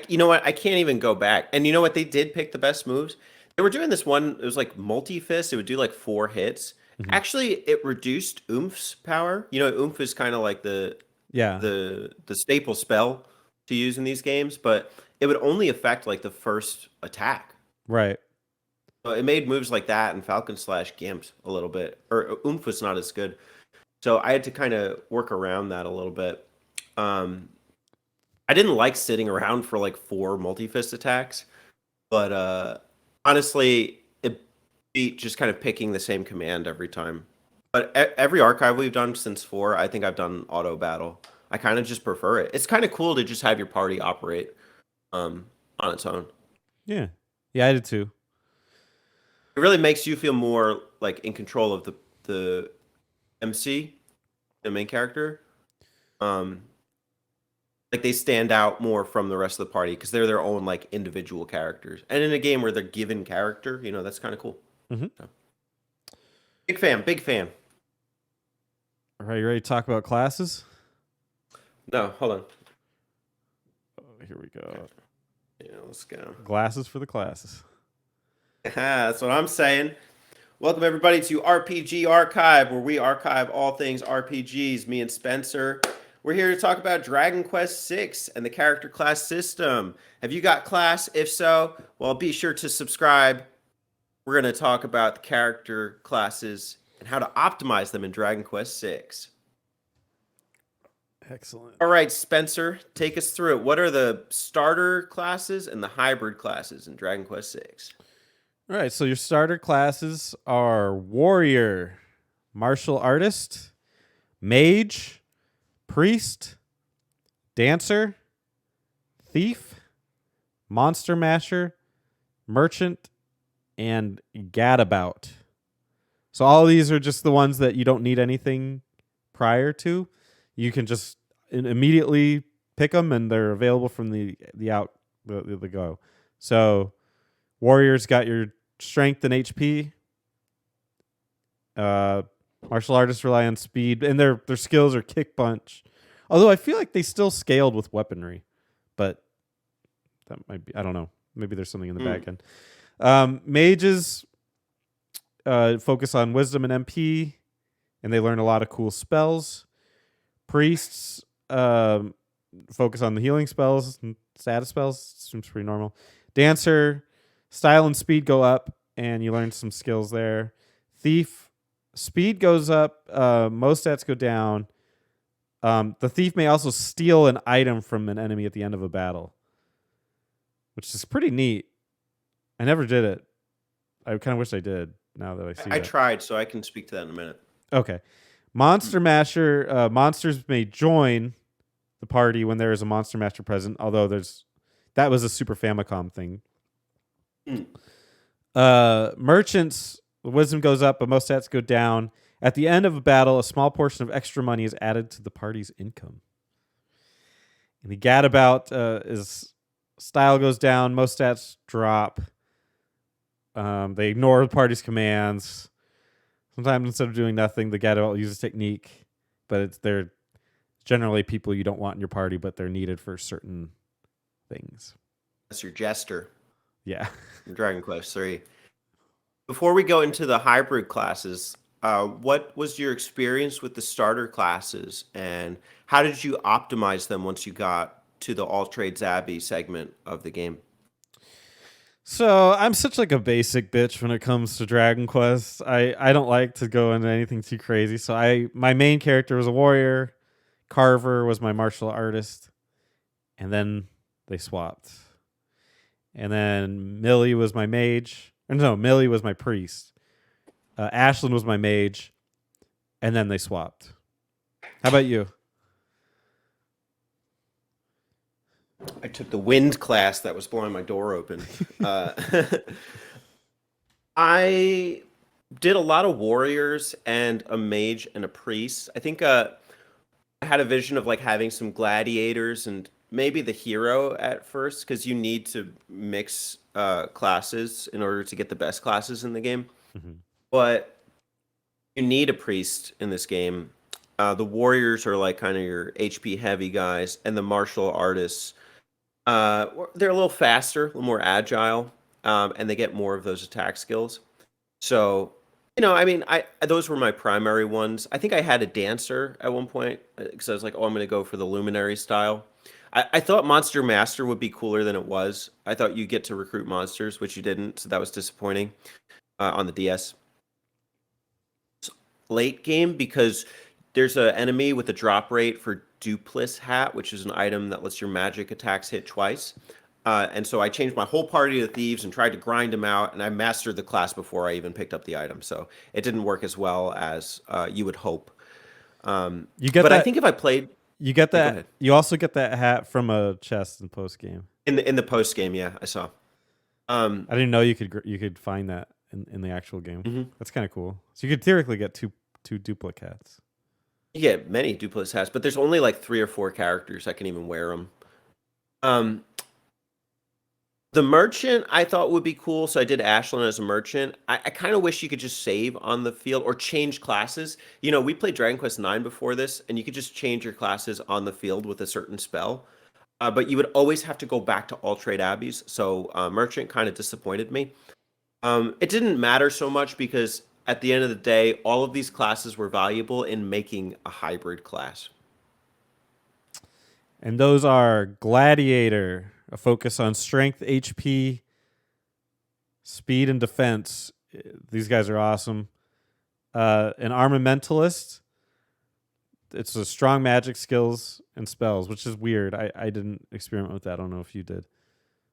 You know what? I can't even go back. And you know what? They did pick the best moves. They were doing this one. It was like multi-fist. It would do like 4 hits. Mm-hmm. Actually, it reduced Oomp's power. You know, Oomph is kind of like the staple spell to use in these games, but it would only affect like the first attack. Right. So it made moves like that and Falcon Slash gimped a little bit. Or Oomph was not as good. So I had to kind of work around that a little bit. I didn't like sitting around for like 4 multi-fist attacks, but honestly, it beat just kind of picking the same command every time. But every archive we've done since 4, I think I've done auto battle. I kind of just prefer it. It's kind of cool to just have your party operate on its own. Yeah. Yeah, I did too. It really makes you feel more like in control of the MC, the main character. Like they stand out more from the rest of the party because they're their own like individual characters. And in a game where they're given character, you know, that's kind of cool. Mm-hmm. So. Big fan, big fan. All right, you ready to talk about classes? No, hold on. Oh, here we go. Yeah, let's go. Glasses for the classes. That's what I'm saying. Welcome everybody to RPG Archive, where we archive all things RPGs. Me and Spencer. We're here to talk about Dragon Quest VI and the character class system. Have you got class? If so, well, be sure to subscribe. We're going to talk about the character classes and how to optimize them in Dragon Quest VI. Excellent. All right, Spencer, take us through it. What are the starter classes and the hybrid classes in Dragon Quest VI? All right, so your starter classes are Warrior, Martial Artist, Mage, Priest, Dancer, Thief, Monster Masher, Merchant, and Gadabout. So all of these are just the ones that you don't need anything prior to. You can just immediately pick them, and they're available from the go. So Warrior's got your strength and HP. Martial artists rely on speed, and their skills are kick, punch. Although I feel like they still scaled with weaponry, but that might be, I don't know. Maybe there's something in the back end. Mages focus on wisdom and MP, and they learn a lot of cool spells. Priests focus on the healing spells, status spells. Seems pretty normal. Dancer, style and speed go up, and you learn some skills there. Thief, speed goes up. Most stats go down. The thief may also steal an item from an enemy at the end of a battle, which is pretty neat. I never did it. I kind of wish I did. Now that I see I that. tried, so I can speak to that in a minute. Okay. Monster Masher. Monsters may join the party when there is a Monster Master present, although that was a Super Famicom thing. Merchants, the wisdom goes up, but most stats go down. At the end of a battle, a small portion of extra money is added to the party's income. And the gadabout is style goes down, most stats drop. They ignore the party's commands. Sometimes instead of doing nothing, the gadabout uses technique, but they're generally people you don't want in your party, but they're needed for certain things. That's your jester. Yeah. Dragon Quest III. Before we go into the hybrid classes, what was your experience with the starter classes, and how did you optimize them once you got to the All Trades Abbey segment of the game? So I'm such like a basic bitch when it comes to Dragon Quest. I don't like to go into anything too crazy. So my main character was a warrior. Carver was my martial artist, and then they swapped. And then Millie was my mage. Or no, Millie was my priest. Ashlyn was my mage, and then they swapped. How about you? I took the wind class that was blowing my door open. I did a lot of warriors and a mage and a priest. I think I had a vision of like having some gladiators and maybe the hero at first, because you need to mix classes in order to get the best classes in the game. Mhm. But you need a priest in this game. The warriors are like kind of your HP heavy guys, and the martial artists, they're a little faster, a little more agile, and they get more of those attack skills. So, I mean, those were my primary ones. I think I had a dancer at one point because I was like, oh, I'm going to go for the luminary style. I thought Monster Master would be cooler than it was. I thought you get to recruit monsters, which you didn't, so that was disappointing on the DS. Late game, because there's an enemy with a drop rate for Duplice Hat, which is an item that lets your magic attacks hit twice. And so I changed my whole party to thieves and tried to grind them out, and I mastered the class before I even picked up the item. So it didn't work as well as you would hope. You get but that, I think if I played, you get go that. ahead. You also get that hat from a chest in post game. In the post game, yeah, I saw. I didn't know you could find that in the actual game. Mhm. That's kind of cool. So you could theoretically get two duplicates. You get many Duplice hats, but there's only like 3 or 4 characters that can even wear them. The merchant I thought would be cool, so I did Ashlyn as a merchant. I kind of wish you could just save on the field or change classes. We played Dragon Quest IX before this, and you could just change your classes on the field with a certain spell. But you would always have to go back to all trade abbeys, so merchant kind of disappointed me. It didn't matter so much because at the end of the day, all of these classes were valuable in making a hybrid class. And those are Gladiator, a focus on strength, HP, speed, and defense. These guys are awesome. An Armamentalist. It's a strong magic skills and spells, which is weird. I didn't experiment with that. I don't know if you did.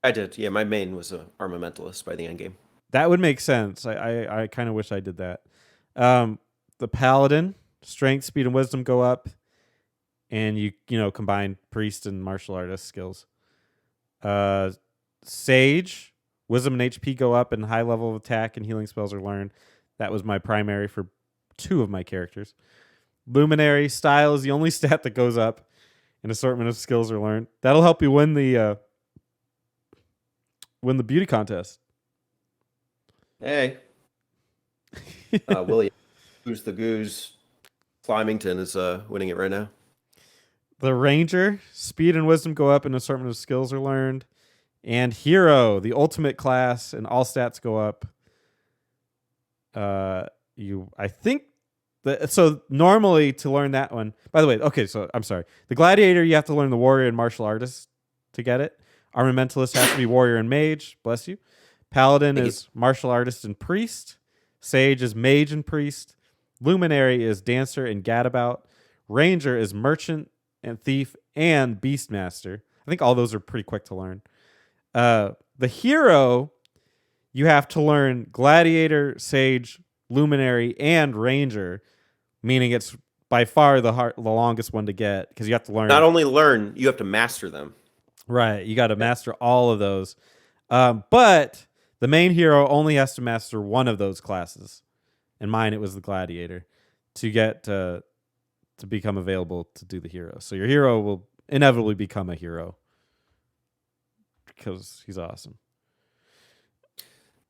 I did. Yeah, my main was an Armamentalist by the end game. That would make sense. I kind of wish I did that. The Paladin, strength, speed, and wisdom go up, and you combine priest and martial artist skills. Sage, wisdom and HP go up, and high level of attack and healing spells are learned. That was my primary for 2 of my characters. Luminary, style is the only stat that goes up. An assortment of skills are learned. That'll help you win the beauty contest. Hey, William, who's the goose? Slimington is winning it right now. The Ranger, speed and wisdom go up, and an assortment of skills are learned. And Hero, the ultimate class, and all stats go up. I think so normally to learn that one. By the way, okay, so I'm sorry. The Gladiator, you have to learn the Warrior and Martial Artist to get it. Armamentalist has to be warrior and mage. Bless you. Paladin Thank you. is martial artist and priest. Sage is mage and priest. Luminary is dancer and gadabout. Ranger is merchant and thief and beastmaster. I think all those are pretty quick to learn. The hero, you have to learn gladiator, sage, luminary, and ranger, meaning it's by far the longest one to get because you have to Not learn. only learn, you have to master them. Right, you got to master all of those. But the main hero only has to master one of those classes. In mine, it was the gladiator to get to become available to do the hero. So your hero will inevitably become a hero because he's awesome.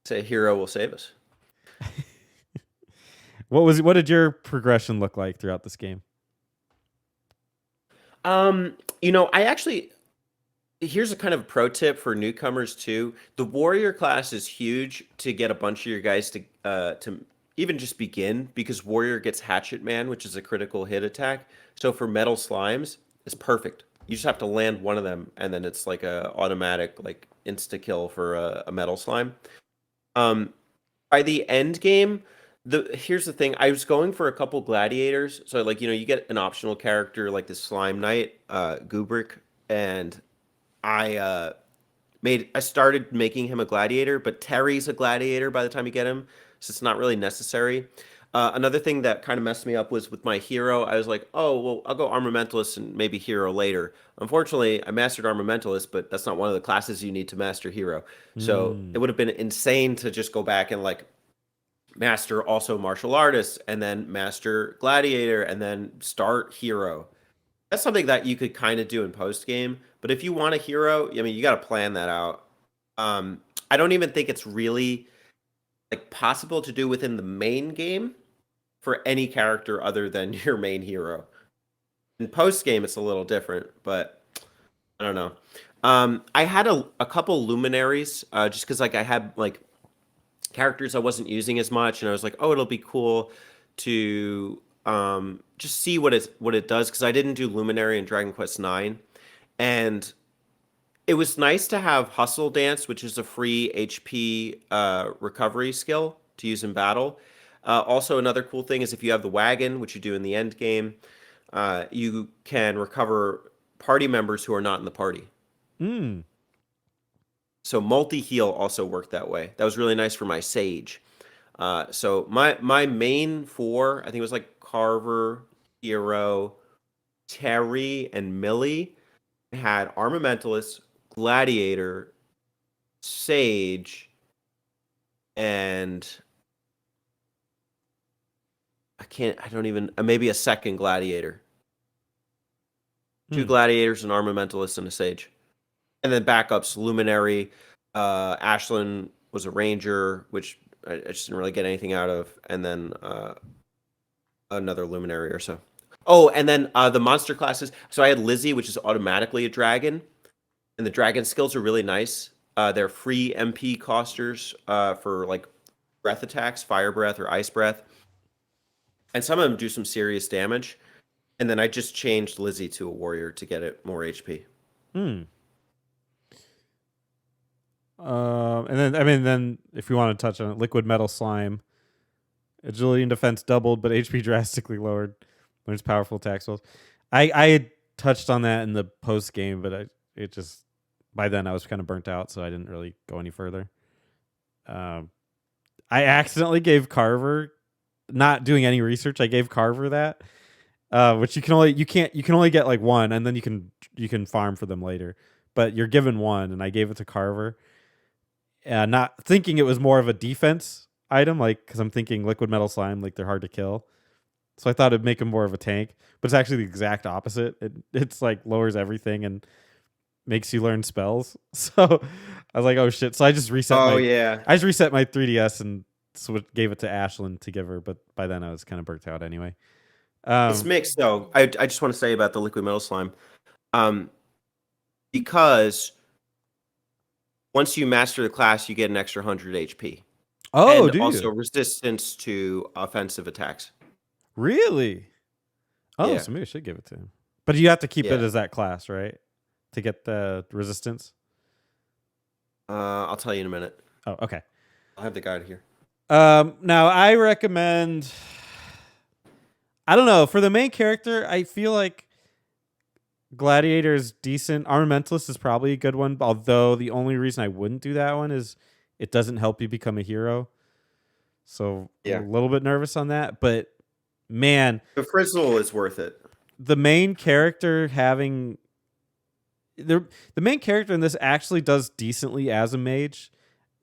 Say, hero will save us. What did your progression look like throughout this game? I actually here's a kind of pro tip for newcomers too. The warrior class is huge to get a bunch of your guys to even just begin because warrior gets hatchet man, which is a critical hit attack. So for metal slimes, it's perfect. You just have to land one of them, and then it's like a automatic like insta kill for a metal slime. Um, by the end game, here's the thing. I was going for a couple gladiators, so like you get an optional character like the slime knight, Gubrick, and I started making him a gladiator, but Terry's a gladiator by the time you get him, so it's not really necessary. Another thing that kind of messed me up was with my hero. I was like, oh, well, I'll go armamentalist and maybe hero later. Unfortunately, I mastered armamentalist, but that's not one of the classes you need to master hero. So it would have been insane to just go back and like master also martial artist and then master gladiator and then start hero. That's something that you could kind of do in post game, but if you want a hero, I mean, you got to plan that out. I don't even think it's really like possible to do within the main game for any character other than your main hero. In post game, it's a little different, but I don't know. I had a couple luminaries just because like I had like characters I wasn't using as much, and I was like, oh, it'll be cool to just see what it does because I didn't do luminary in Dragon Quest IX, and it was nice to have Hustle Dance, which is a free HP recovery skill to use in battle. Also, another cool thing is if you have the wagon, which you do in the end game, you can recover party members who are not in the party. Mm. So multi-heal also worked that way. That was really nice for my Sage. So my main four, I think it was like Carver, Hero, Terry, and Millie had Armamentalist, Gladiator, Sage, and I don't even, maybe a second Gladiator. Two Gladiators, an Armamentalist, and a Sage. And then backups, Luminary, Ashlyn was a Ranger, which I just didn't really get anything out of, and then another Luminary or so. Oh, and then the monster classes. So I had Lizzie, which is automatically a dragon, and the dragon skills are really nice. They're free MP costers for like breath attacks, fire breath or ice breath, and some of them do some serious damage. And then I just changed Lizzie to a warrior to get it more HP. And then then if you want to touch on it, liquid metal slime, agility and defense doubled, but HP drastically lowered when it's powerful attack spells. I had touched on that in the post game, but it just by then I was kind of burnt out, so I didn't really go any further. I accidentally gave Carver, not doing any research, I gave Carver that, which you can only get like one, and then you can farm for them later. But you're given one, and I gave it to Carver, not thinking it was more of a defense item, like because I'm thinking liquid metal slime, like they're hard to kill. So I thought it'd make him more of a tank, but it's actually the exact opposite. It's like lowers everything and makes you learn spells. So I was like, oh shit. So I just reset Yeah. I just reset my 3DS and gave it to Ashlyn to give her, but by then I was kind of burnt out anyway. It's mixed though. I just want to say about the liquid metal slime. Because once you master the class, you get an extra 100 HP. Oh, and do also you? resistance to offensive attacks. Really? Oh, Yeah. so maybe I should give it to him. But you have to keep it Yeah. as that class, right? To get the resistance. I'll tell you in a minute. Oh, okay. I'll have the guide here. Now I recommend. I don't know, for the main character. I feel like Gladiator is decent. Armamentalist is probably a good one. Although the only reason I wouldn't do that one is it doesn't help you become a hero. So I'm a Yeah. little bit nervous on that. But man, The Frizzle is worth it. the main character having the main character in this actually does decently as a mage, Hmm.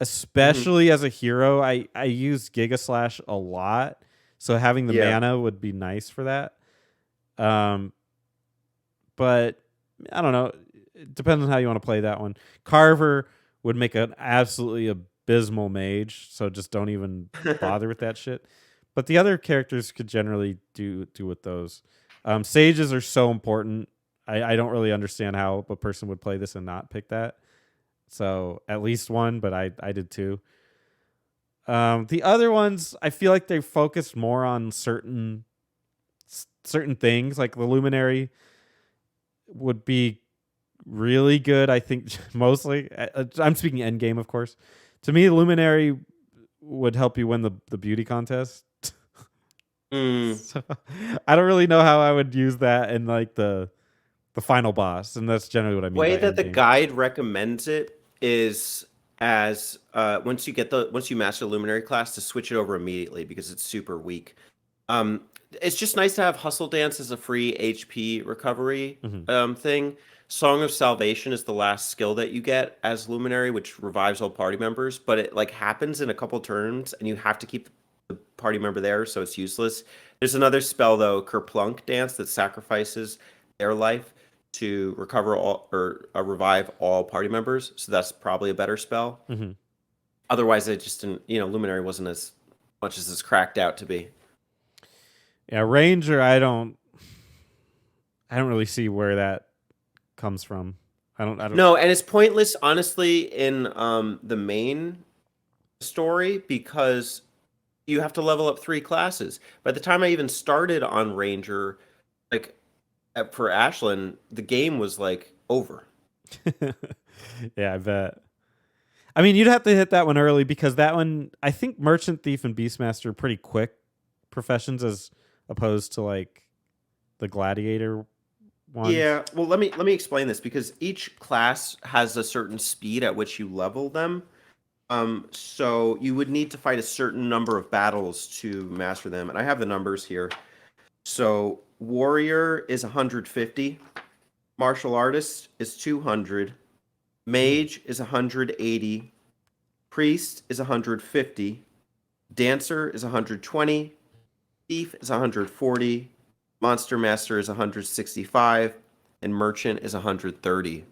especially as a hero. I use Giga Slash a lot, so having the Yeah. mana would be nice for that. Um, but I don't know. It depends on how you want to play that one. Carver would make an absolutely abysmal mage, so just don't even bother with that shit. But the other characters could generally do with those. Sages are so important. I don't really understand how a person would play this and not pick that. So at least one, but I did two. The other ones, I feel like they focused more on certain things. Like the Luminary would be really good. I think mostly. I'm speaking end game, of course. To me, Luminary would help you win the beauty contest. Mm. So, I don't really know how I would use that in like the final boss, and that's generally what I mean Way by that end the game. guide recommends it is as once you master Luminary class to switch it over immediately because it's super weak. Um, it's just nice to have Hustle Dance as a free HP recovery Hmm. thing. Song of Salvation is the last skill that you get as Luminary, which revives all party members, but it like happens in a couple turns, and you have to keep the party member there, so it's useless. There's another spell though, Kerplunk Dance, that sacrifices their life to recover all or revive all party members. So that's probably a better spell. Hmm. Otherwise, it just didn't. Luminary wasn't as much as it's cracked out to be. Yeah, Ranger. I don't really see where that comes from. I don't. I don't. No, and it's pointless, honestly, in the main story because you have to level up 3 classes. By the time I even started on Ranger, like for Ashlyn, the game was like over. Yeah, I bet. I mean, you'd have to hit that one early because that one, I think Merchant, Thief, and Beastmaster are pretty quick professions as opposed to like the Gladiator ones. Yeah, well, let me explain this because each class has a certain speed at which you level them. So you would need to fight a certain number of battles to master them, and I have the numbers here. So warrior is 150, martial artist is 200, Hmm. mage is 180, priest is 150, dancer is 120, thief is 140, monster master is 165, and merchant is 130.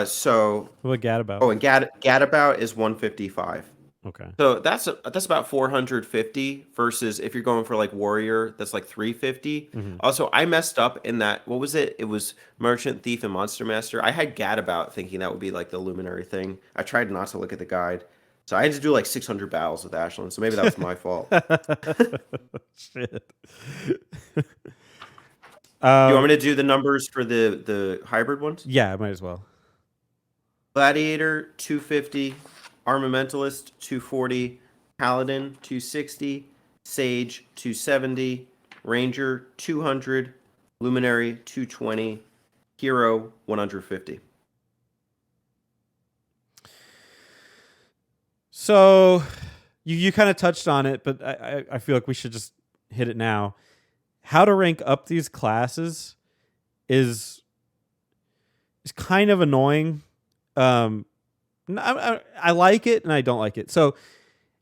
So What about Gadabout? oh, and gadabout is 155. Okay. So that's about 450 versus if you're going for like warrior, that's like 350. Hmm. Also, I messed up in that. What was it? It was merchant, thief, and monster master. I had gadabout thinking that would be like the luminary thing. I tried not to look at the guide, so I had to do like 600 battles with Ashlyn. So maybe that was my fault. Shit. Do you want um. me to do the numbers for the hybrid ones? Yeah, I might as well. Gladiator 250, Armamentalist 240, Paladin 260, Sage 270, Ranger 200, Luminary 220, Hero 150. So you kind of touched on it, but I feel like we should just hit it now. How to rank up these classes is kind of annoying. Um, I like it and I don't like it. So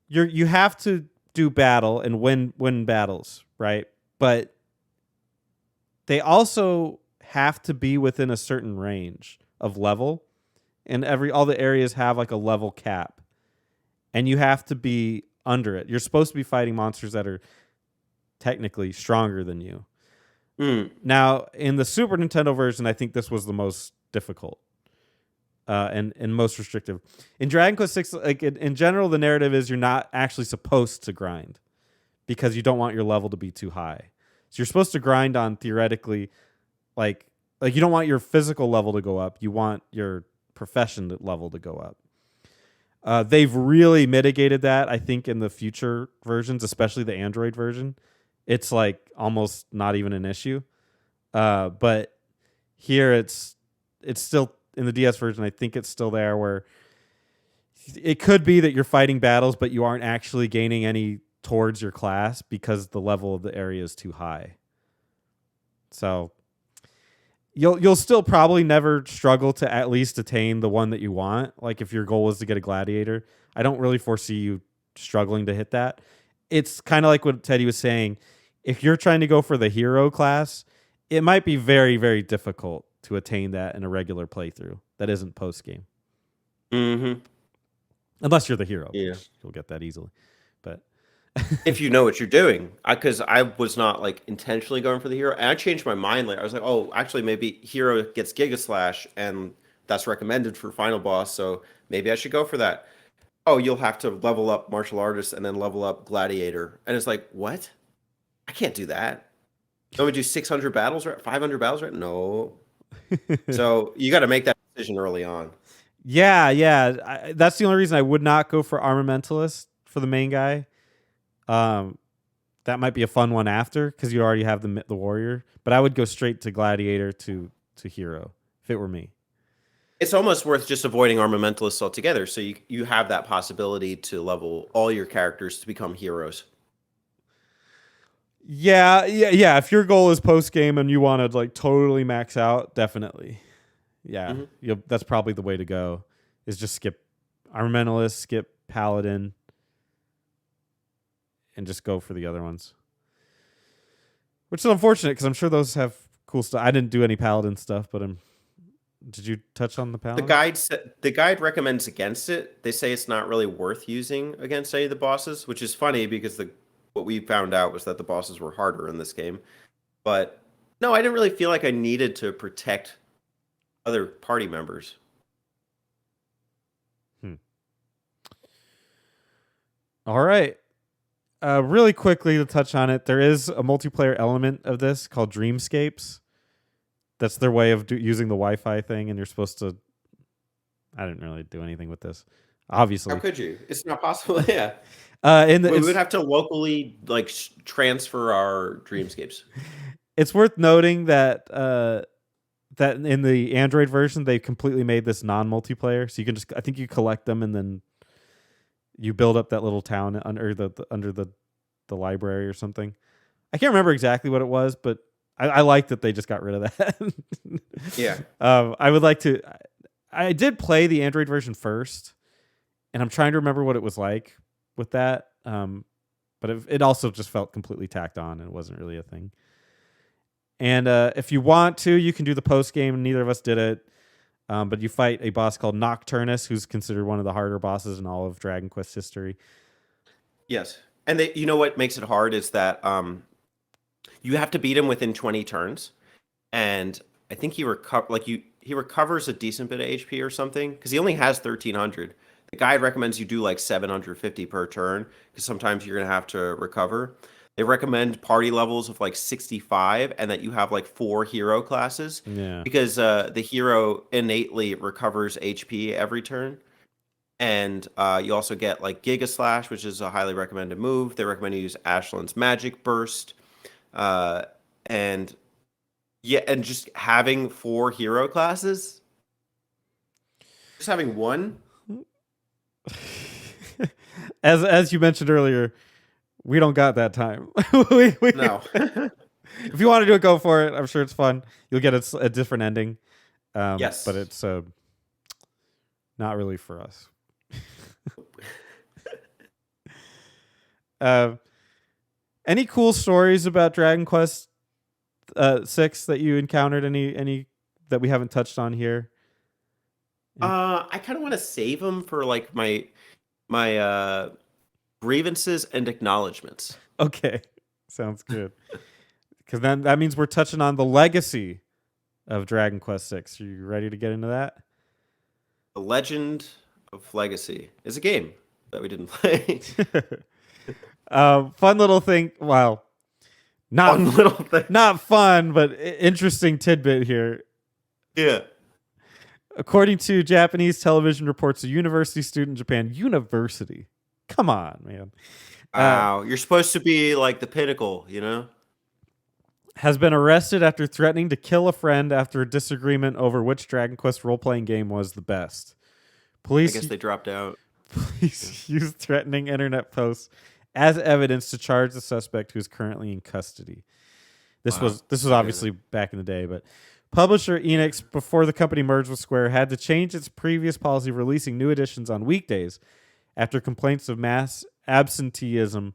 you have to do battle and win battles, right? But they also have to be within a certain range of level, and all the areas have like a level cap, and you have to be under it. You're supposed to be fighting monsters that are technically stronger than you. Mm. Now, in the Super Nintendo version, I think this was the most difficult. And most restrictive. In Dragon Quest Six, like in general, the narrative is you're not actually supposed to grind because you don't want your level to be too high. So you're supposed to grind on theoretically, like you don't want your physical level to go up. You want your profession level to go up. They've really mitigated that, I think, in the future versions, especially the Android version. It's like almost not even an issue. But here it's still in the DS version. I think it's still there where it could be that you're fighting battles, but you aren't actually gaining any towards your class because the level of the area is too high. So you'll still probably never struggle to at least attain the one that you want. Like if your goal is to get a gladiator, I don't really foresee you struggling to hit that. It's kind of like what Teddy was saying. If you're trying to go for the hero class, it might be very, very difficult to attain that in a regular playthrough that isn't post game. Mm-hmm. Unless you're the hero, Yeah. you'll get that easily. But if you know what you're doing, because I was not like intentionally going for the hero, and I changed my mind later. I was like, oh, actually, maybe hero gets Giga Slash, and that's recommended for final boss, so maybe I should go for that. Oh, you'll have to level up martial artist and then level up gladiator, and it's like, what? I can't do that. Don't we do 600 battles, right? 500 battles, right? No. So you got to make that decision early on. Yeah. That's the only reason I would not go for Armamentalist for the main guy. That might be a fun one after because you already have the warrior. But I would go straight to gladiator to hero if it were me. It's almost worth just avoiding Armamentalists altogether, so you have that possibility to level all your characters to become heroes. Yeah. If your goal is post game and you want to like totally max out, definitely. Yeah, that's probably the way to go. Is just skip Armamentalist, skip Paladin, and just go for the other ones. Which is unfortunate because I'm sure those have cool stuff. I didn't do any Paladin stuff, but did you touch on the Paladin? The guide recommends against it. They say it's not really worth using against any of the bosses, which is funny because what we found out was that the bosses were harder in this game. But no, I didn't really feel like I needed to protect other party members. All right. Really quickly to touch on it, there is a multiplayer element of this called Dreamscapes. That's their way of using the Wi-Fi thing, and you're supposed to. I didn't really do anything with this, obviously. How could you? It's not possible. Yeah. We would have to locally like transfer our Dreamscapes. It's worth noting that that in the Android version they completely made this non-multiplayer, so you can just I think you collect them and then you build up that little town under the library or something. I can't remember exactly what it was, but I like that they just got rid of that. Yeah. I would like to. I did play the Android version first, and I'm trying to remember what it was like with that. But it also just felt completely tacked on, and it wasn't really a thing. And if you want to, you can do the post game. Neither of us did it. But you fight a boss called Nocturnus, who's considered one of the harder bosses in all of Dragon Quest history. Yes. And you know what makes it hard is that you have to beat him within 20 turns. And I think he recovers a decent bit of HP or something because he only has 1,300. The guide recommends you do like 750 per turn because sometimes you're going to have to recover. They recommend party levels of like 65 and that you have like 4 hero classes. Yeah. Because the hero innately recovers HP every turn. And you also get like Giga Slash, which is a highly recommended move. They recommend you use Ashland's Magic Burst. And just having 4 hero classes. Just having one. As you mentioned earlier, we don't got that time. No. If you want to do it, go for it. I'm sure it's fun. You'll get a different ending. Yes. But it's not really for us. Any cool stories about Dragon Quest 6 that you encountered? Any that we haven't touched on here? I kind of want to save them for like my grievances and acknowledgments. Okay, sounds good. Because then that means we're touching on the legacy of Dragon Quest 6. Are you ready to get into that? The Legend of Legacy is a game that we didn't play. Fun little thing. Well, not fun, but interesting tidbit here. Yeah. According to Japanese television reports, a university student in Japan, university, come on, man, uh, Wow, you're supposed to be like the pinnacle, you know? has been arrested after threatening to kill a friend after a disagreement over which Dragon Quest role playing game was the best. I Police guess they dropped out. Yeah. police used threatening internet posts as evidence to charge the suspect who is currently in custody. Wow. This was Okay. obviously back in the day, but publisher Enix, before the company merged with Square, had to change its previous policy of releasing new editions on weekdays after complaints of mass absenteeism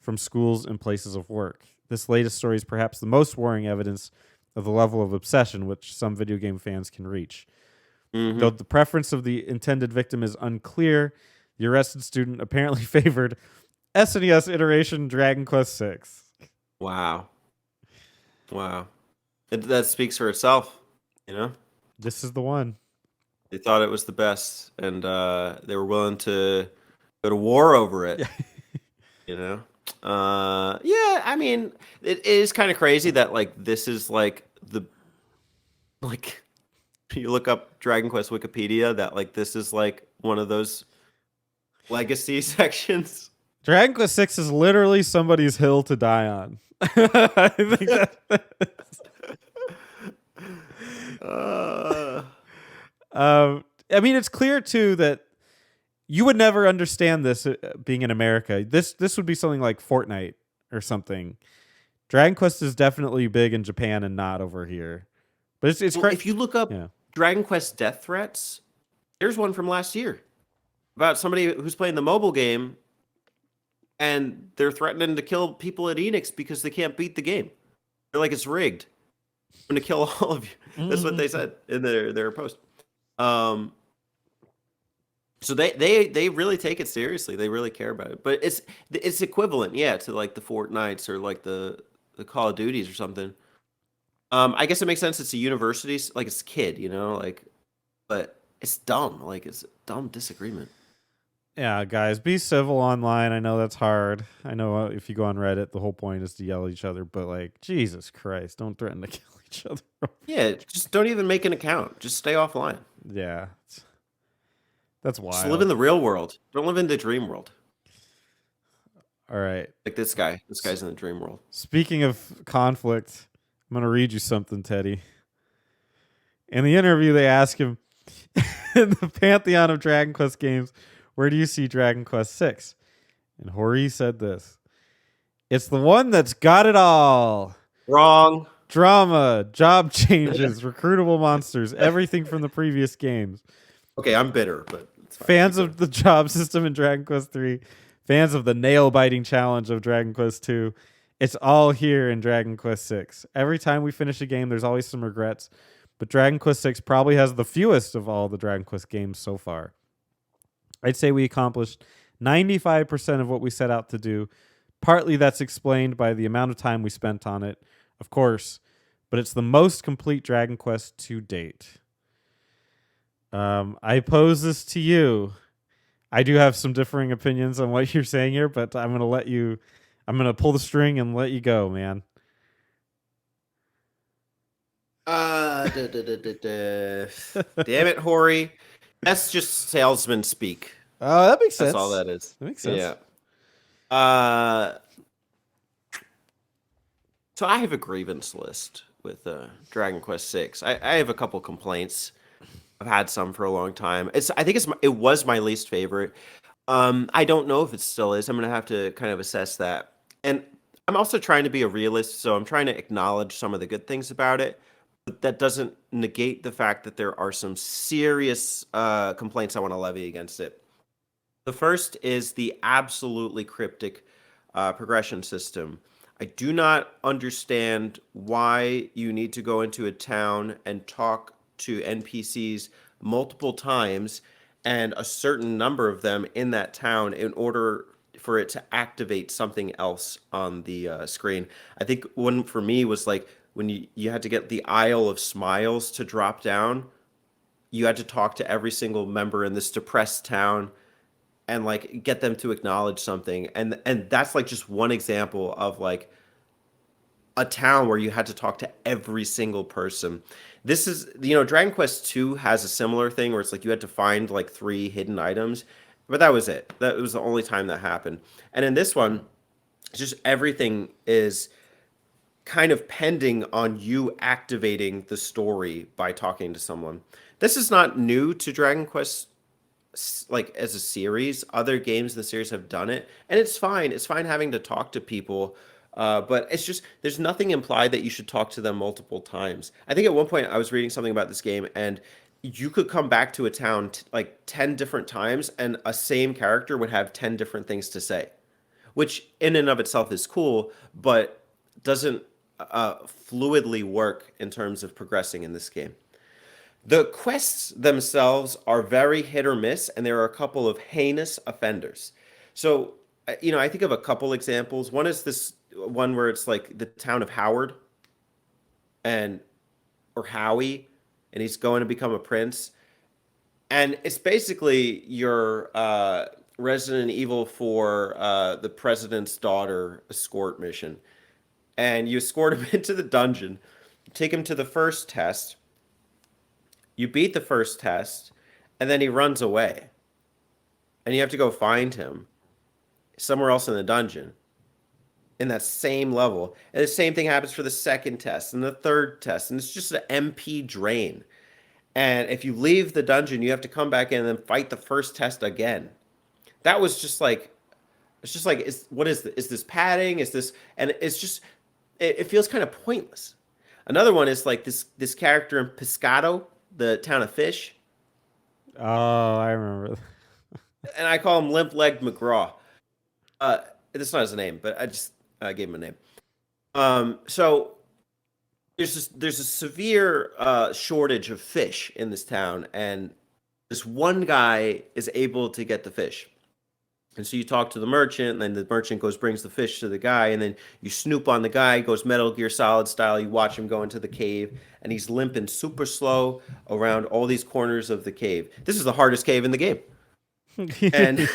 from schools and places of work. This latest story is perhaps the most worrying evidence of the level of obsession which some video game fans can reach. Though Mm-hmm. the preference of the intended victim is unclear, the arrested student apparently favored SNES iteration Dragon Quest VI. Wow. Wow. That speaks for itself, you know? This is the one. They thought it was the best, and they were willing to go to war over it, Yeah. you know? Yeah, I mean, it is kind of crazy that like this is like the like you look up Dragon Quest Wikipedia that like this is like one of those legacy sections. Dragon Quest VI is literally somebody's hill to die on. I think that. Uh, I mean, it's clear too that you would never understand this being in America. This would be something like Fortnite or something. Dragon Quest is definitely big in Japan and not over here. But it's well, great. if you look up Yeah. Dragon Quest death threats, there's one from last year about somebody who's playing the mobile game and they're threatening to kill people at Enix because they can't beat the game. They're like, it's rigged. I'm going to kill all of you. That's what they said in their post. So they really take it seriously. They really care about it. But it's equivalent, yeah, to like the Fortnites or like the Call of Duties or something. I guess it makes sense. It's a university, like it's a kid, you know, like, but it's dumb. Like it's a dumb disagreement. Yeah, guys, be civil online. I know that's hard. I know if you go on Reddit, the whole point is to yell at each other. But like, Jesus Christ, don't threaten to kill each other. Yeah, just don't even make an account. Just stay offline. Yeah, that's Just live wild. in the real world. Don't live in the dream world. All right. Like this guy. This guy's in the dream world. Speaking of conflict, I'm gonna read you something, Teddy. In the interview, they ask him, in the pantheon of Dragon Quest games, where do you see Dragon Quest VI? And Hori said this: "It's the one that's got it all. Wrong. Drama, job changes, recruitable monsters, everything from the previous games. Okay, I'm bitter, but it's fine. Fans of the job system in Dragon Quest 3, fans of the nail-biting challenge of Dragon Quest 2, it's all here in Dragon Quest 6. Every time we finish a game, there's always some regrets, but Dragon Quest 6 probably has the fewest of all the Dragon Quest games so far. I'd say we accomplished 95% of what we set out to do. Partly that's explained by the amount of time we spent on it, of course, but it's the most complete Dragon Quest to date." I pose this to you. I do have some differing opinions on what you're saying here, but I'm gonna let you. I'm gonna pull the string and let you go, man. Damn it, Hori. That's just salesman speak. Oh, that makes sense. That's all that is. That makes sense. Yeah. So I have a grievance list with Dragon Quest Six. I have a couple complaints. I've had some for a long time. I think it was my least favorite. I don't know if it still is. I'm gonna have to kind of assess that. And I'm also trying to be a realist, so I'm trying to acknowledge some of the good things about it. But that doesn't negate the fact that there are some serious complaints I want to levy against it. The first is the absolutely cryptic progression system. I do not understand why you need to go into a town and talk to NPCs multiple times and a certain number of them in that town in order for it to activate something else on the screen. I think one for me was like when you had to get the Isle of Smiles to drop down, you had to talk to every single member in this depressed town and like get them to acknowledge something. And that's like just one example of like a town where you had to talk to every single person. This is, Dragon Quest 2 has a similar thing where it's like you had to find like three hidden items, but that was it. That was the only time that happened. And in this one, it's just everything is kind of pending on you activating the story by talking to someone. This is not new to Dragon Quest like as a series. Other games in the series have done it, and it's fine. It's fine having to talk to people, but it's just there's nothing implied that you should talk to them multiple times. I think at one point I was reading something about this game, and you could come back to a town like 10 different times, and a same character would have 10 different things to say, which in and of itself is cool, but doesn't fluidly work in terms of progressing in this game. The quests themselves are very hit or miss, and there are a couple of heinous offenders. So, I think of a couple examples. One is this one where it's like the town of Howard and or Howie, and he's going to become a prince. And it's basically your Resident Evil for the president's daughter escort mission. And you escort him into the dungeon, take him to the first test, you beat the first test, and then he runs away. And you have to go find him somewhere else in the dungeon in that same level. And the same thing happens for the second test and the third test. And it's just an MP drain. And if you leave the dungeon, you have to come back in and then fight the first test again. That was just like, it's just like, what is this? Is this padding? Is this, and it's just, it feels kind of pointless. Another one is like this character in Pescado, the town of fish, Oh, I remember. and I call him Limp Leg McGraw. Uh, that's not his name, but I just gave him a name. So there's a severe shortage of fish in this town, and this one guy is able to get the fish. And so you talk to the merchant, and then the merchant goes brings the fish to the guy, and then you snoop on the guy, goes Metal Gear Solid style. You watch him go into the cave, and he's limping super slow around all these corners of the cave. This is the hardest cave in the game. And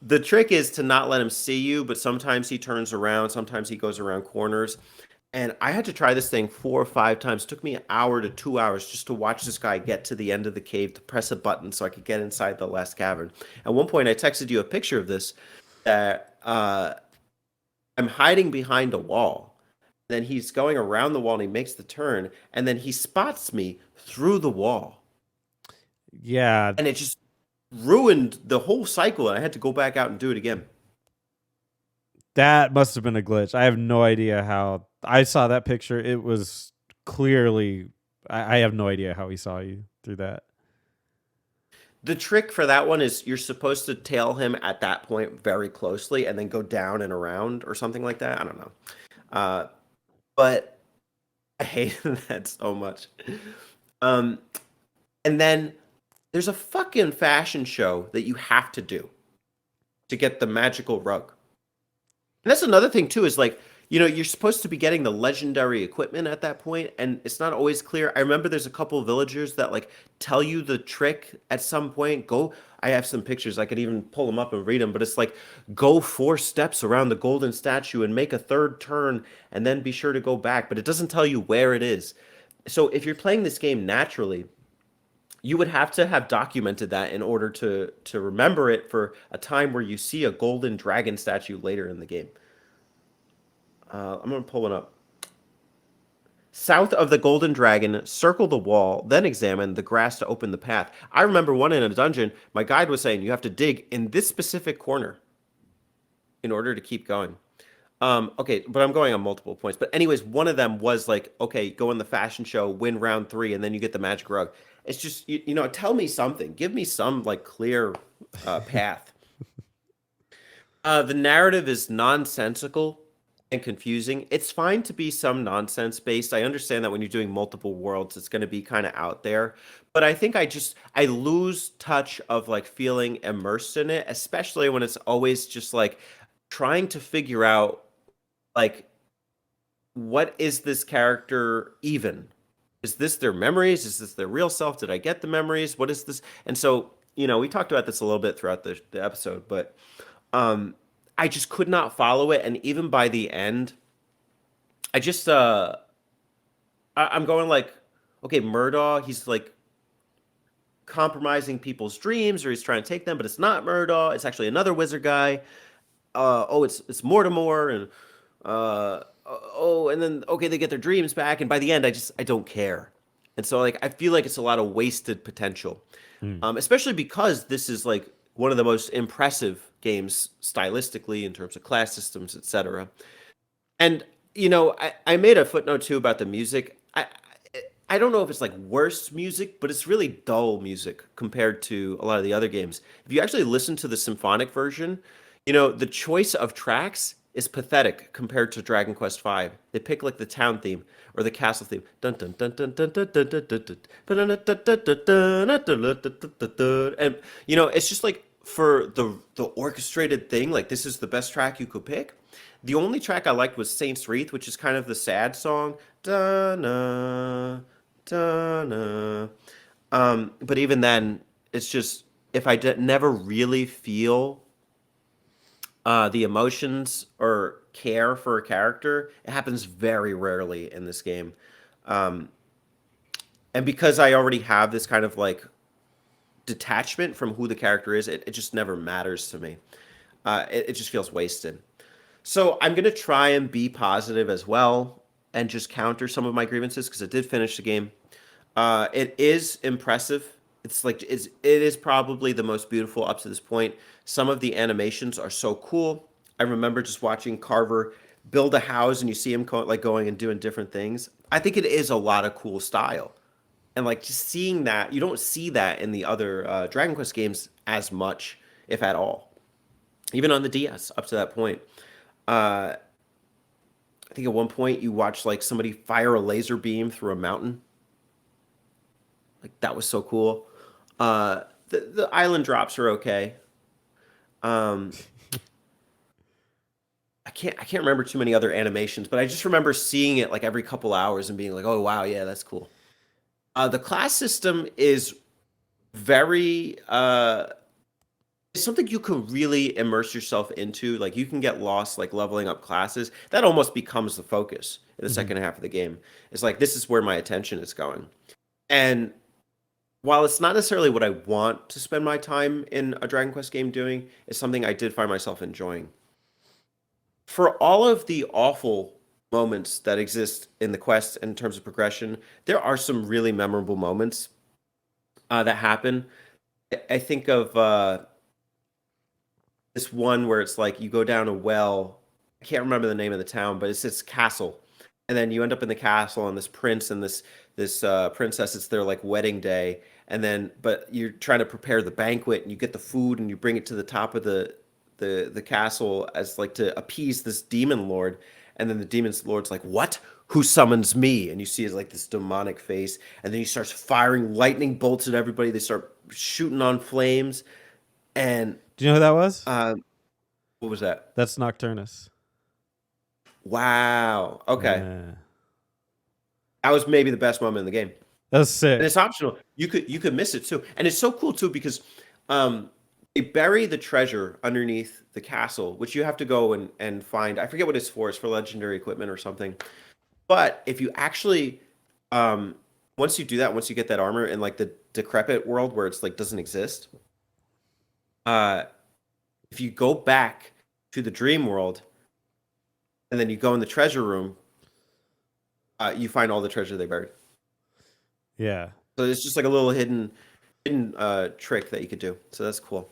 the trick is to not let him see you, but sometimes he turns around, sometimes he goes around corners. And I had to try this thing 4 or 5 times. It took me an hour to 2 hours just to watch this guy get to the end of the cave to press a button so I could get inside the last cavern. At one point, I texted you a picture of this that I'm hiding behind a wall. Then he's going around the wall and he makes the turn, and then he spots me through the wall. Yeah, And it just ruined the whole cycle, and I had to go back out and do it again. that must have been a glitch. I have no idea how. I saw that picture. It was clearly. I have no idea how he saw you through that. The trick for that one is you're supposed to tail him at that point very closely and then go down and around or something like that. I don't know. Uh, but I hated that so much. Um, and then there's a fucking fashion show that you have to do to get the magical rug. And that's another thing too, is like, you're supposed to be getting the legendary equipment at that point, and it's not always clear. I remember there's a couple of villagers that like tell you the trick at some point. Go, I have some pictures. I could even pull them up and read them, but it's like go 4 steps around the golden statue and make a third turn and then be sure to go back, but it doesn't tell you where it is. So if you're playing this game naturally, you would have to have documented that in order to remember it for a time where you see a golden dragon statue later in the game. I'm gonna pull it up. South of the Golden Dragon, circle the wall, then examine the grass to open the path. I remember one in a dungeon, my guide was saying you have to dig in this specific corner in order to keep going. Okay, but I'm going on multiple points. But anyways, one of them was like, okay, go in the fashion show, win round 3, and then you get the magic rug. It's just, tell me something. Give me some like clear path. The narrative is nonsensical and confusing. It's fine to be some nonsense based. I understand that when you're doing multiple worlds, it's going to be kind of out there. But I think I lose touch of like feeling immersed in it, especially when it's always just like trying to figure out like what is this character even? Is this their memories? Is this their real self? Did I get the memories? What is this? And so, we talked about this a little bit throughout the episode, but I just could not follow it. And even by the end, I just I'm going like okay, Murdaugh, he's like compromising people's dreams, or he's trying to take them, but it's not Murdaugh. It's actually another wizard guy. Oh, it's Mortimer, and oh, and then okay, they get their dreams back, and by the end, I don't care, and so like I feel like it's a lot of wasted potential, Hmm. especially because this is like one of the most impressive games stylistically in terms of class systems, etc. And I made a footnote too about the music. I don't know if it's like worse music, but it's really dull music compared to a lot of the other games. If you actually listen to the symphonic version, the choice of tracks is pathetic compared to Dragon Quest V. They pick like the town theme or the castle theme. Dun dun dun dun dun dun dun dun dun dun. And it's just like for the orchestrated thing, like this is the best track you could pick. The only track I liked was Saint's Wreath, which is kind of the sad song. Da-na, da-na. But even then, it's just if never really feel the emotions or care for a character, it happens very rarely in this game. Um, and because I already have this kind of like detachment from who the character is, it just never matters to me. It just feels wasted. So I'm gonna try and be positive as well and just counter some of my grievances because I did finish the game. It is impressive. It is probably the most beautiful up to this point. Some of the animations are so cool. I remember just watching Carver build a house and you see him going and doing different things. I think it is a lot of cool style. And like just seeing that, you don't see that in the other Dragon Quest games as much, if at all. Even on the DS up to that point. Uh, I think at one point you watch like somebody fire a laser beam through a mountain. Like that was so cool. The island drops are okay. Um, I can't remember too many other animations, but I just remember seeing it like every couple hours and being like, oh wow, yeah, that's cool. The class system is very it's something you can really immerse yourself into. Like you can get lost like leveling up classes. That almost becomes the focus in the Mhm. second half of the game. It's like this is where my attention is going. And while it's not necessarily what I want to spend my time in a Dragon Quest game doing, it's something I did find myself enjoying. For all of the awful moments that exist in the quest in terms of progression, there are some really memorable moments that happen. I think of this one where it's like you go down a well. I can't remember the name of the town, but it's this castle, and then you end up in the castle, and this prince and this princess. It's their like wedding day, and then but you're trying to prepare the banquet, and you get the food, and you bring it to the top of the castle as like to appease this demon lord, and then the demon lord's like, "What? Who summons me?" And you see like this demonic face, and then he starts firing lightning bolts at everybody. They start shooting on flames, and Do you know who that was? um, what was that? That's Nocturnus. Wow. Okay. Yeah. That was maybe the best moment in the game. That was And sick. it's optional. You could miss it too. And it's so cool too because um they bury the treasure underneath the castle, which you have to go and find. I forget what it's for. It's for legendary equipment or something. But if you actually once you do that, once you get that armor in like the decrepit world where it's like doesn't exist, uh if you go back to the dream world and then you go in the treasure room, you find all the treasure they buried. Yeah. So it's just like a little hidden trick that you could do. So that's cool.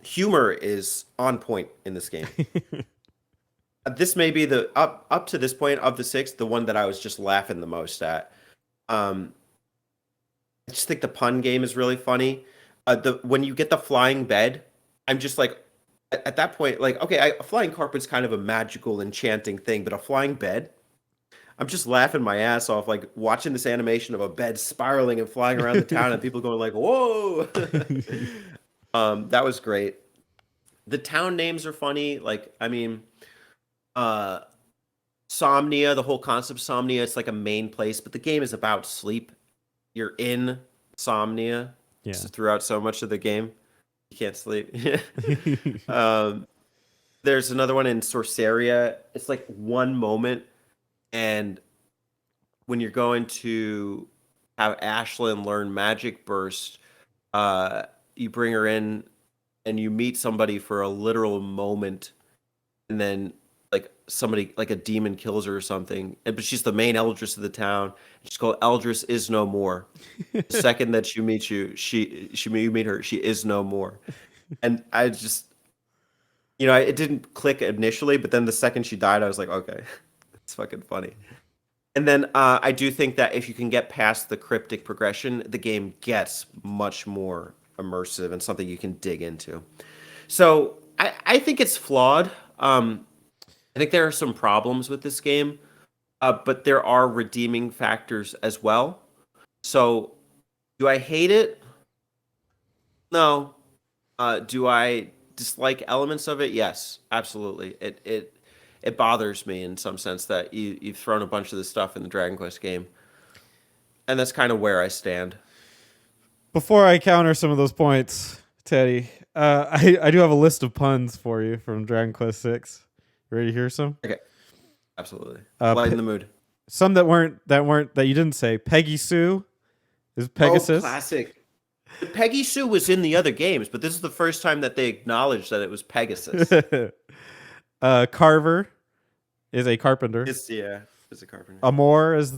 Humor is on point in this game. This may be the up to this point of the six, the one that I was just laughing the most at. Um, I just think the pun game is really funny. The when you get the flying bed, I'm just like at that point, like okay, a flying carpet's kind of a magical, enchanting thing, but a flying bed, I'm just laughing my ass off, like watching this animation of a bed spiraling and flying around the town, and people going like, "Whoa!" That was great. The town names are funny. Like, I mean, uh, Somnia, the whole concept of Somnia, it's like a main place, but the game is about sleep. You're in Somnia Yeah. throughout so much of the game. You can't sleep. um, there's another one in Sorceria. It's like one moment, and when you're going to have Ashlyn learn Magic Burst, uh, you bring her in and you meet somebody for a literal moment, and then like somebody like a demon kills her or something, but she's the main Eldris of the town. She's called Eldris is no more. The second that you meet her, she is no more. And I just, it didn't click initially, but then the second she died, I was like, okay, it's fucking funny. And then I do think that if you can get past the cryptic progression, the game gets much more immersive and something you can dig into. So I think it's flawed. I think there are some problems with this game, but there are redeeming factors as well. So do I hate it? No. Do I dislike elements of it? Yes, absolutely. It bothers me in some sense that you've thrown a bunch of this stuff in the Dragon Quest game, and that's kind of where I stand. Before I counter some of those points, Teddy, I do have a list of puns for you from Dragon Quest Six. Ready to hear some? Okay, absolutely. Uh, Lighten the mood. Some that you didn't say. Peggy Sue is Oh, Pegasus. classic. Peggy Sue was in the other games, but this is the first time that they acknowledged that it was Pegasus. Carver is a carpenter. It's a carpenter. Amor is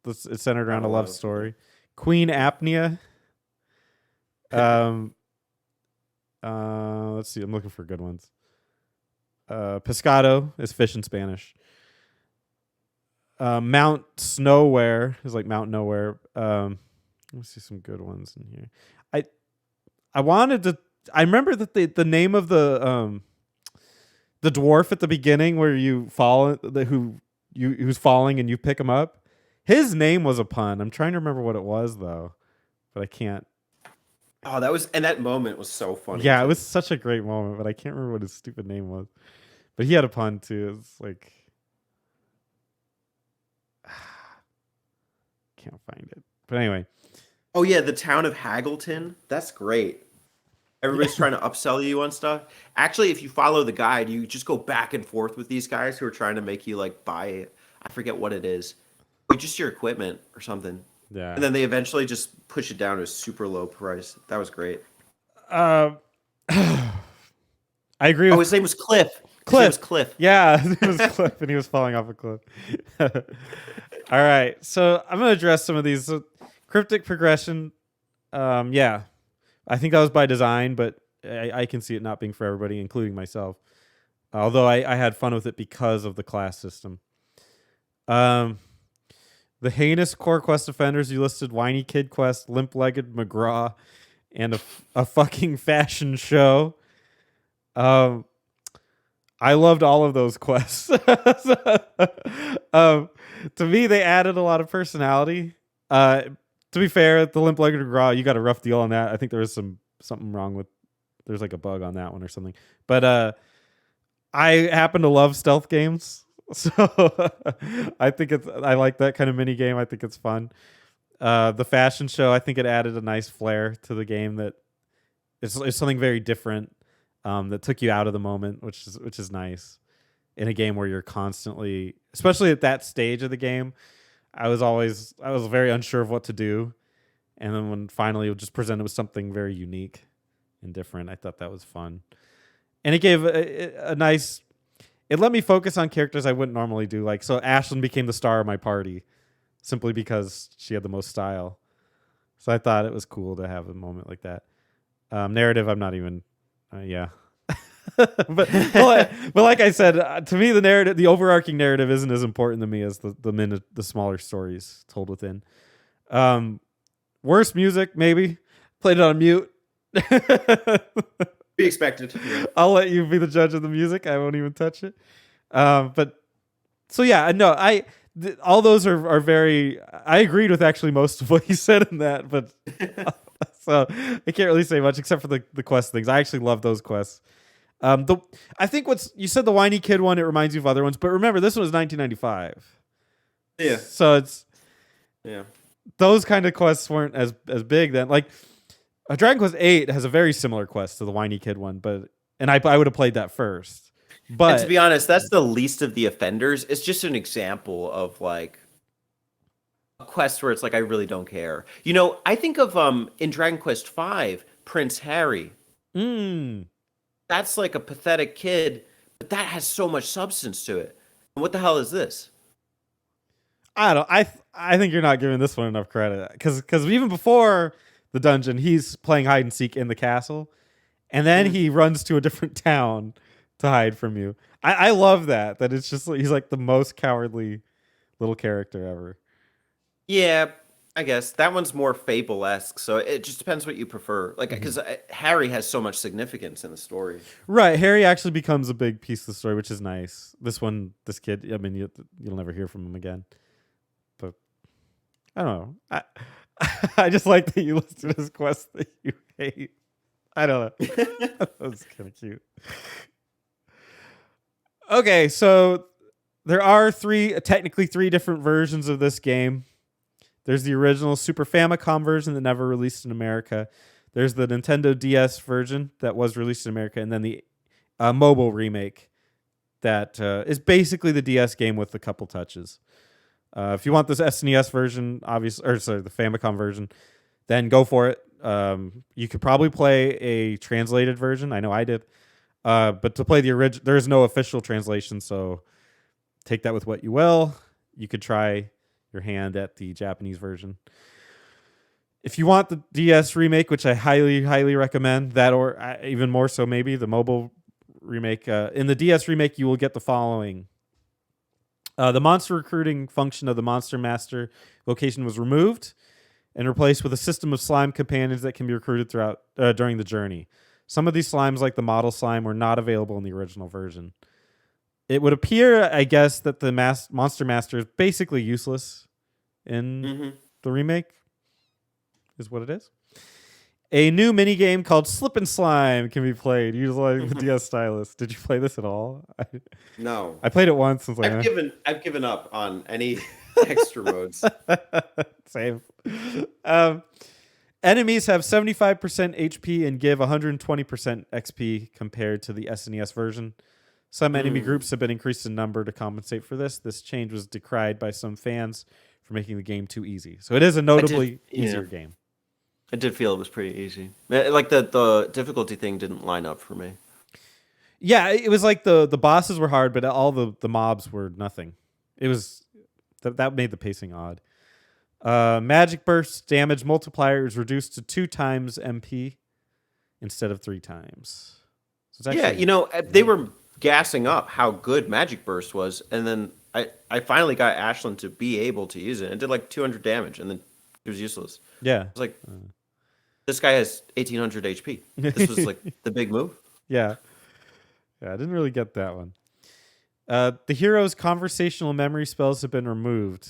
it's centered around a love story. Queen Apnea. Let's see. I'm looking for good ones. Pescado is fish in Spanish. Mount Snowwhere is like Mount Nowhere. Let's see some good ones in here. I wanted to. I remember that the name of the dwarf at the beginning where you fall who's falling and you pick him up. His name was a pun. I'm trying to remember what it was though, but I can't. Oh, that moment was so funny. Yeah, it was such a great moment, but I can't remember what his stupid name was. But he had a pun too. It's like can't find it. But anyway. Oh yeah, the town of Haggleton. That's great. Everybody's trying to upsell you on stuff. Actually, if you follow the guide, you just go back and forth with these guys who are trying to make you like buy it. I forget what it is. Just your equipment or something. Yeah. And then they eventually just push it down to a super low price. That was great. I agree with his name was Cliff. Cliff. His name was Cliff. Yeah, his name was Cliff, and he was falling off a cliff. All right, so I'm going to address some of these. So, cryptic progression, yeah. I think that was by design, but I can see it not being for everybody, including myself. Although I had fun with it because of the class system. The heinous core quest offenders you listed: Whiny Kid Quest, Limp-Legged McGraw, and a fucking fashion show. I loved all of those quests. To me, they added a lot of personality. To be fair, the Limp-Legged McGraw, you got a rough deal on that. I think there was something wrong with. There's like a bug on that one or something. But I happen to love stealth games. So I like that kind of mini game. I think it's fun. The fashion show, I think it added a nice flair to the game that it's something very different that took you out of the moment, which is nice in a game where you're constantly, especially at that stage of the game. I was very unsure of what to do, and then when finally it was just presented with something very unique and different, I thought that was fun, and it gave a nice. It let me focus on characters I wouldn't normally do. Like, so Ashlyn became the star of my party simply because she had the most style. So I thought it was cool to have a moment like that. Narrative, I'm not even, yeah. but like I said, to me, the overarching narrative isn't as important to me as the smaller stories told within. Worst music, maybe. Played it on mute. Be expected. Yeah. I'll let you be the judge of the music. I won't even touch it. But so yeah, no, all those are very. I agreed with actually most of what you said in that, but so I can't really say much except for the quest things. I actually love those quests. I think you said the whiny kid one. It reminds you of other ones, but remember this one was 1995. Yeah. So it's yeah. Those kind of quests weren't as big then. Like. Dragon Quest 8 has a very similar quest to the whiny kid one, and I would have played that first. But and to be honest, that's the least of the offenders. It's just an example of like a quest where it's like I really don't care. I think of in Dragon Quest V, Prince Harry. Mm. That's like a pathetic kid, but that has so much substance to it. And what the hell is this? I don't. I think you're not giving this one enough credit because even before the dungeon, he's playing hide and seek in the castle, and then Mm. he runs to a different town to hide from you. I love that. That it's just he's like the most cowardly little character ever. Yeah, I guess that one's more Fable-esque, so it just depends what you prefer. Like, Mhm. because Harry has so much significance in the story. Right, Harry actually becomes a big piece of the story, which is nice. This one, this kid. I mean, you'll never hear from him again. But I don't know. I just like that you listed his quests that you hate. I don't know. That was kind of cute. Okay, so there are technically three different versions of this game. There's the original Super Famicom version that never released in America. There's the Nintendo DS version that was released in America, and then the mobile remake that is basically the DS game with a couple touches. If you want this SNES version, obviously, or sorry, the Famicom version, then go for it. You could probably play a translated version. I know I did. But to play the original, there is no official translation, so take that with what you will. You could try your hand at the Japanese version. If you want the DS remake, which I highly, highly recommend, that or even more so, maybe the mobile remake. In the DS remake, you will get the following. The monster recruiting function of the Monster Master Vocation was removed and replaced with a system of slime companions that can be recruited throughout during the journey. Some of these slimes, like the model slime, were not available in the original version. It would appear, I guess, that the Monster Master is basically useless in Mm-hmm. the remake, is what it is. A new minigame called Slip and Slime can be played utilizing the DS stylus. Did you play this at all? No, I played it once. And was like, I've given up on any extra modes. Same. Um, Enemies have 75% HP and give 120% XP compared to the SNES version. Some enemy groups have been increased in number to compensate for this. This change was decried by some fans for making the game too easy. So it is a notably easier game. I did feel it was pretty easy. Like the difficulty thing didn't line up for me. Yeah, it was like the bosses were hard, but all the mobs were nothing. It was that made the pacing odd. Magic Burst damage multiplier is reduced to 2 times MP instead of 3 times. So it's actually, They were gassing up how good Magic Burst was, and then I finally got Ashlyn to be able to use it. It did like 200 damage, and then it was useless. Yeah. I was like, this guy has 1800 HP. This was like the big move. Yeah. Yeah, I didn't really get that one. The hero's conversational memory spells have been removed.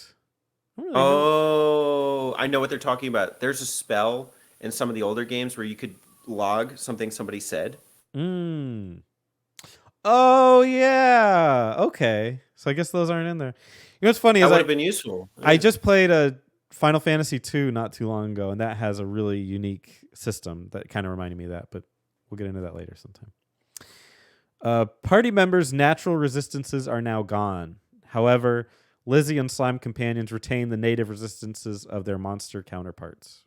I know what they're talking about. There's a spell in some of the older games where you could log something somebody said. Oh yeah. Okay. So I guess those aren't in there. You know what's funny That is would have been useful. I just played a Final Fantasy 2 not too long ago, and that has a really unique system that kind of reminded me of that, but we'll get into that later sometime. Party members' natural resistances are now gone. However, Lizzie and Slime companions retain the native resistances of their monster counterparts.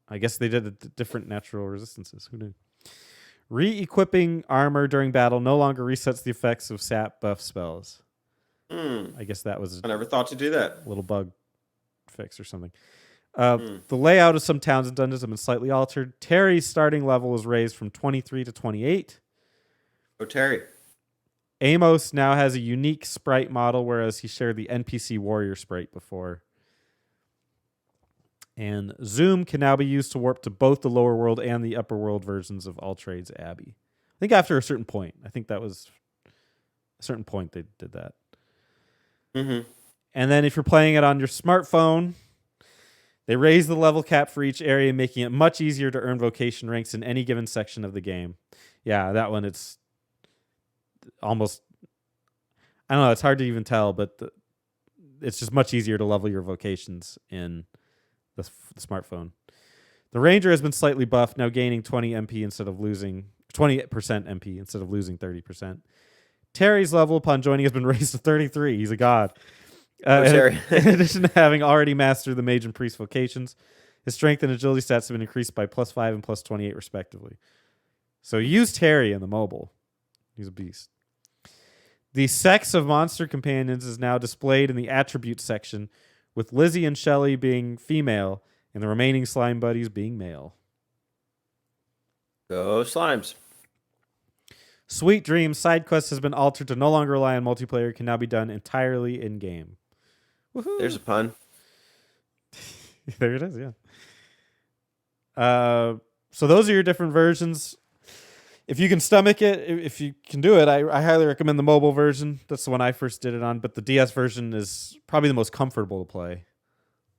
I guess they did different natural resistances. Who knew? Re-equipping armor during battle no longer resets the effects of sap buff spells. I guess that was I never thought to do that. a little bug fix or something. The layout of some towns and dungeons have been slightly altered. Terry's starting level was raised from 23 to 28. Oh, Terry. Amos now has a unique sprite model, whereas he shared the NPC warrior sprite before. And Zoom can now be used to warp to both the lower world and the upper world versions of All Trades Abbey. I think after a certain point. I think that was a certain point they did that. Mm-hmm. And then if you're playing it on your smartphone, they raise the level cap for each area, making it much easier to earn vocation ranks in any given section of the game. Yeah, that one, it's almost, I don't know, it's hard to even tell, but it's just much easier to level your vocations in the smartphone. The Ranger has been slightly buffed, now gaining 20 MP instead of losing 20% MP instead of losing 30%. Terry's level upon joining has been raised to 33. He's a god. Oh, sorry. In addition to having already mastered the mage and priest vocations, his strength and agility stats have been increased by +5 and +28 respectively. So he used Terry in the mobile. He's a beast. The sex of monster companions is now displayed in the attributes section, with Lizzie and Shelly being female and the remaining slime buddies being male. Go Slimes. Sweet Dreams side quest has been altered to no longer rely on multiplayer. It can now be done entirely in game. Woohoo! There's a pun. There it is. Yeah. So those are your different versions. If you can stomach it, if you can do it, I highly recommend the mobile version. That's the one I first did it on. But the DS version is probably the most comfortable to play.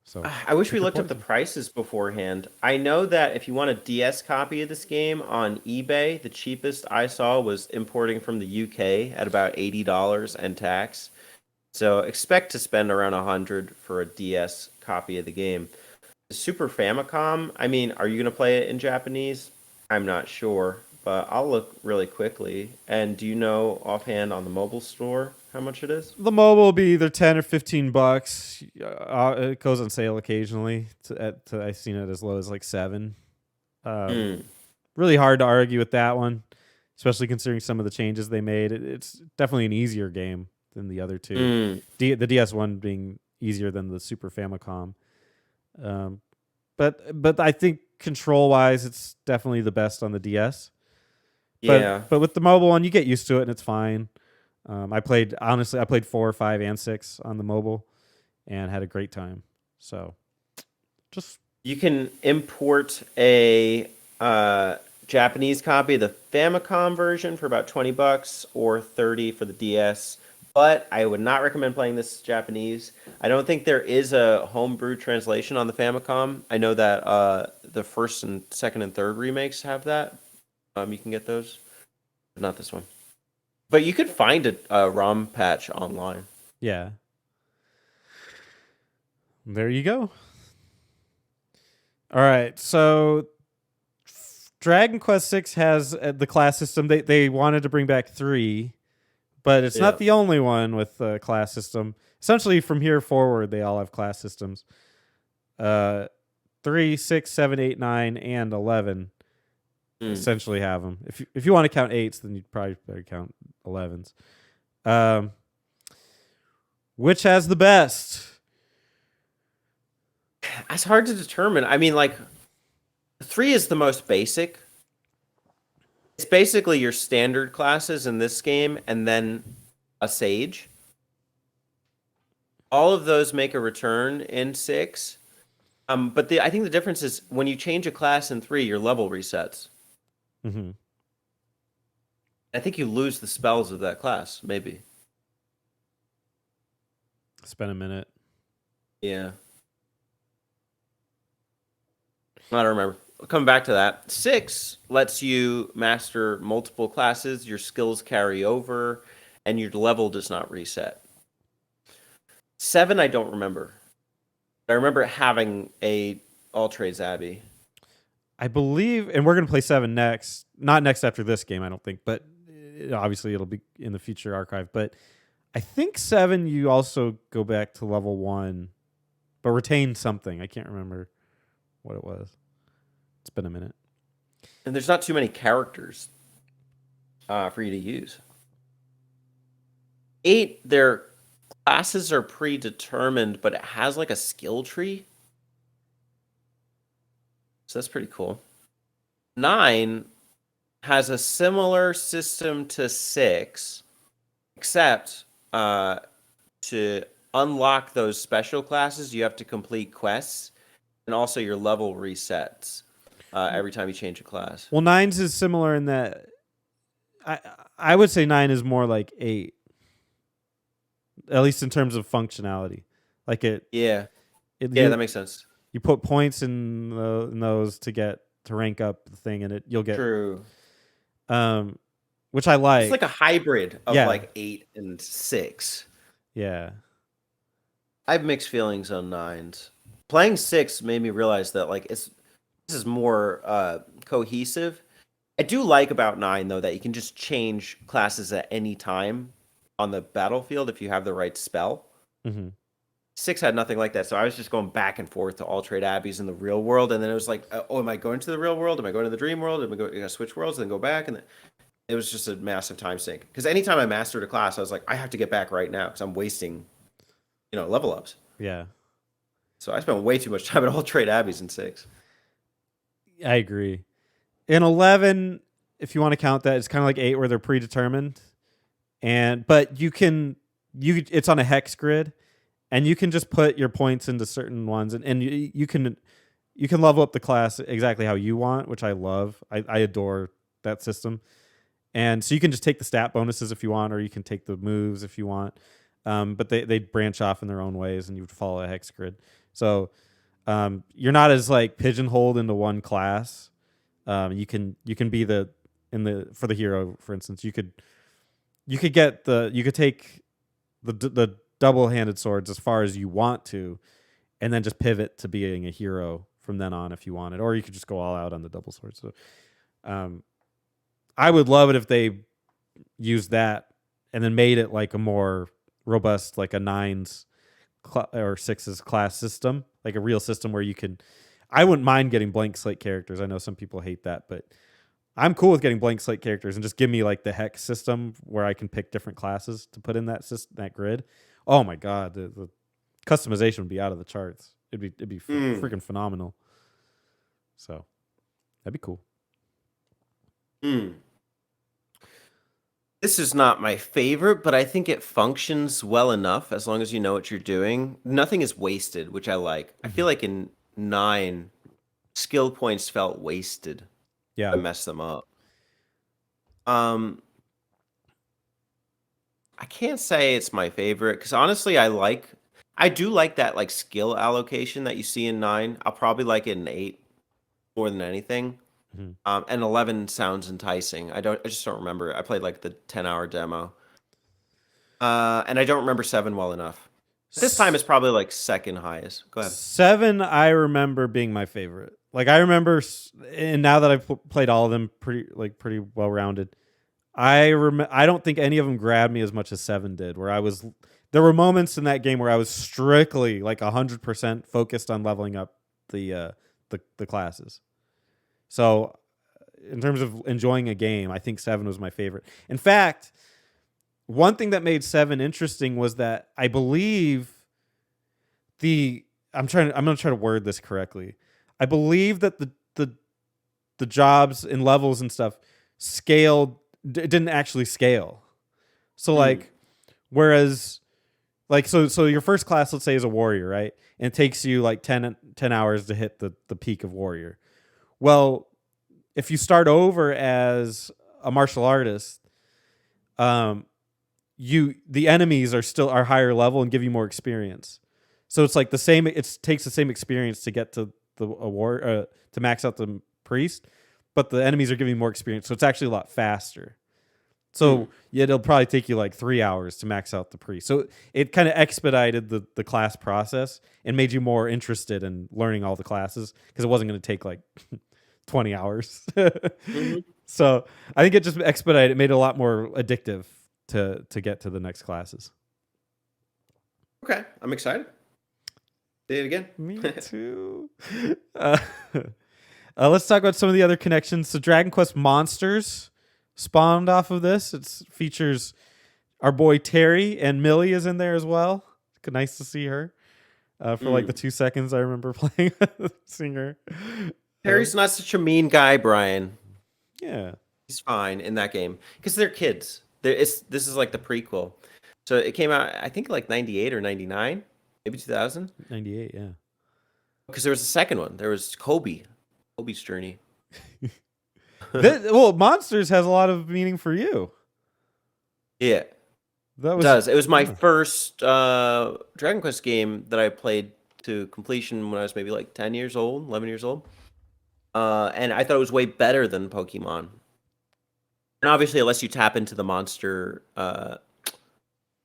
So I wish we looked up the prices beforehand. I know that if you want a DS copy of this game on eBay, the cheapest I saw was importing from the UK at about $80 and tax. So expect to spend around $100 for a DS copy of the game. The Super Famicom, I mean, are you going to play it in Japanese? I'm not sure, but I'll look really quickly. And do you know offhand on the mobile store how much it is? the mobile will be either $10 or $15. It goes on sale occasionally. I've seen it as low as like $7. Really hard to argue with that one, especially considering some of the changes they made. It's definitely an easier game than the other two. The DS one being easier than the Super Famicom. But I think control wise, it's definitely the best on the DS. Yeah. But with the mobile one, you get used to it and it's fine. I played 4, 5, and 6 on the mobile, and had a great time. So, just You can import a Japanese copy of the Famicom version for about $20 or $30 for the DS. But I would not recommend playing this Japanese. I don't think there is a homebrew translation on the Famicom. I know that the first and second and third remakes have that. You can get those, but not this one. But you could find a ROM patch online. yeah. There you go. All right, so Dragon Quest VI has the class system. They wanted to bring back 3, but it's not the only one with the class system. Essentially, from here forward, they all have class systems. 3, 6, 7, 8, 9, and 11 essentially have them. If you want to count 8s, then you'd probably better count 11s. Which has the best? It's hard to determine. I mean, like, 3 is the most basic. It's basically your standard classes in this game, and then a sage. All of those make a return in 6. But I think the difference is when you change a class in 3, your level resets. Mm-hmm. I think you lose the spells of that class, maybe. Spend a minute. Yeah. I don't remember. I'll come back to that. 6 lets you master multiple classes, your skills carry over, and your level does not reset. 7, I don't remember. I remember having a all trades Abbey. I believe, and we're going to play 7 next. Not next after this game, I don't think, but obviously it'll be in the future archive. But I think 7, you also go back to level 1, but retain something. I can't remember what it was. It's been a minute. And there's not too many characters for you to use. 8, their classes are predetermined, but it has like a skill tree. So that's pretty cool. 9 has a similar system to 6, except to unlock those special classes, you have to complete quests, and also your level resets every time you change a class. Well, 9's is similar in that I would say 9 is more like 8, at least in terms of functionality. Like Yeah, that makes sense. You put points in those to rank up the thing, and you'll get True. Which I like. It's like a hybrid of like 8 and 6. Yeah. I have mixed feelings on 9s. Playing 6 made me realize that like this is more cohesive. I do like about 9 though that you can just change classes at any time on the battlefield if you have the right spell. Mm-hmm. Six had nothing like that. So I was just going back and forth to all trade abbeys in the real world, and then it was like, oh, am I going to the real world? Am I going to the dream world? Am I going to switch worlds and then go back? And then it was just a massive time sink. Because anytime I mastered a class, I was like, I have to get back right now because I'm wasting, level ups. Yeah, So I spent way too much time at all trade abbeys in six. I agree. In 11, if you want to count that, it's kind of like 8 where they're predetermined. But it's on a hex grid, and you can just put your points into certain ones, and you can level up the class exactly how you want, which I love. I adore that system. And so you can just take the stat bonuses if you want, or you can take the moves if you want. But they branch off in their own ways, and you would follow a hex grid. So you're not as like pigeonholed into one class. You can be for the hero, for instance. You could take the double handed swords as far as you want to, and then just pivot to being a hero from then on if you wanted, or you could just go all out on the double sword. So, um, I would love it if they used that and then made it like a more robust, like a nines or sixes class system, like a real system where you can. I wouldn't mind getting blank slate characters. I know some people hate that, but I'm cool with getting blank slate characters and just give me like the hex system where I can pick different classes to put in that grid. Oh my god, the customization would be out of the charts. It'd be freaking phenomenal. So that'd be cool. Mm. This is not my favorite, but I think it functions well enough as long as you know what you're doing. Nothing is wasted, which I like. I feel like in 9, skill points felt wasted. Yeah. I messed them up. I can't say it's my favorite because honestly, I do like that like skill allocation that you see in 9. I'll probably like it in 8 more than anything. Mm-hmm. And 11 sounds enticing. I just don't remember. I played like the 10-hour demo. And I don't remember 7 well enough. This time it's probably like second highest. Go ahead. 7, I remember being my favorite. Like I remember, and now that I've played all of them, pretty well rounded. I don't think any of them grabbed me as much as 7 did. There were moments in that game where I was strictly like 100% focused on leveling up the classes. So, in terms of enjoying a game, I think 7 was my favorite. In fact, one thing that made 7 interesting was that I believe I'm gonna try to word this correctly. I believe that the jobs and levels and stuff scaled didn't actually scale. So like whereas like so your first class, let's say, is a warrior, right? And it takes you like 10 hours to hit the peak of warrior. Well, if you start over as a martial artist, the enemies are higher level and give you more experience. So it's like the same. It takes the same experience to get to the war to max out the priest, but the enemies are giving more experience, so it's actually a lot faster. So yeah, it'll probably take you like 3 hours to max out the priest. So it kind of expedited the class process and made you more interested in learning all the classes because it wasn't going to take like 20 hours. So I think it just expedited. It made it a lot more addictive to get to the next classes. Okay, I'm excited. Say it again. Me too. Let's talk about some of the other connections. So Dragon Quest Monsters spawned off of this. It features our boy Terry, and Millie is in there as well. Nice to see her. For like the 2 seconds I remember playing, seeing her. Terry's not such a mean guy, Brian. Yeah. He's fine in that game because they're kids. This is like the prequel. So it came out, I think, like 98 or 99, maybe 2000. 98, yeah. Because there was a second one. There was Kobe's Journey. Well, Monsters has a lot of meaning for you. Yeah, That it does. It was my first Dragon Quest game that I played to completion when I was maybe like 10 years old, 11 years old. And I thought it was way better than Pokemon. And obviously, unless you tap into the monster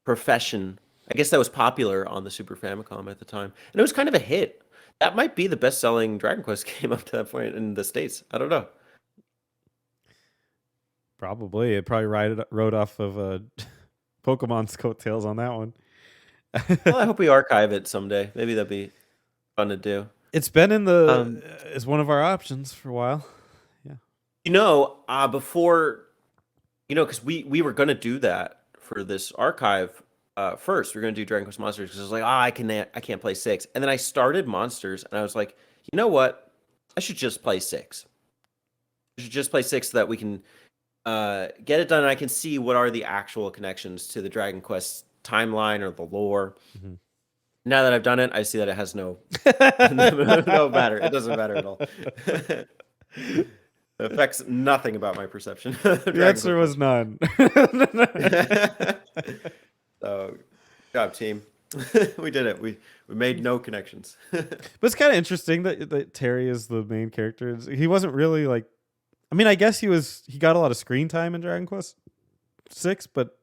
profession, I guess that was popular on the Super Famicom at the time. And it was kind of a hit. That might be the best-selling Dragon Quest game up to that point in the States. I don't know. Probably. It probably rode off of Pokemon's coattails on that one. Well, I hope we archive it someday. Maybe that'd be fun to do. It's been in the Um, as one of our options for a while. Yeah. before because we were gonna do that for this archive. First, we are gonna do Dragon Quest Monsters because I was like, I can't play six, and then I started Monsters, and I was like, you know what? I should just play six. I should just play six so that we can get it done, and I can see what are the actual connections to the Dragon Quest timeline or the lore. Mhm. Now that I've done it, I see that it has no no matter. It doesn't matter at all. It affects nothing about my perception of The Dragon answer Quest was Monsters. none. So, good job, team. We did it. We made no connections. But it's kind of interesting that Terry is the main character. He wasn't really like, I mean, I guess he got a lot of screen time in Dragon Quest 6, but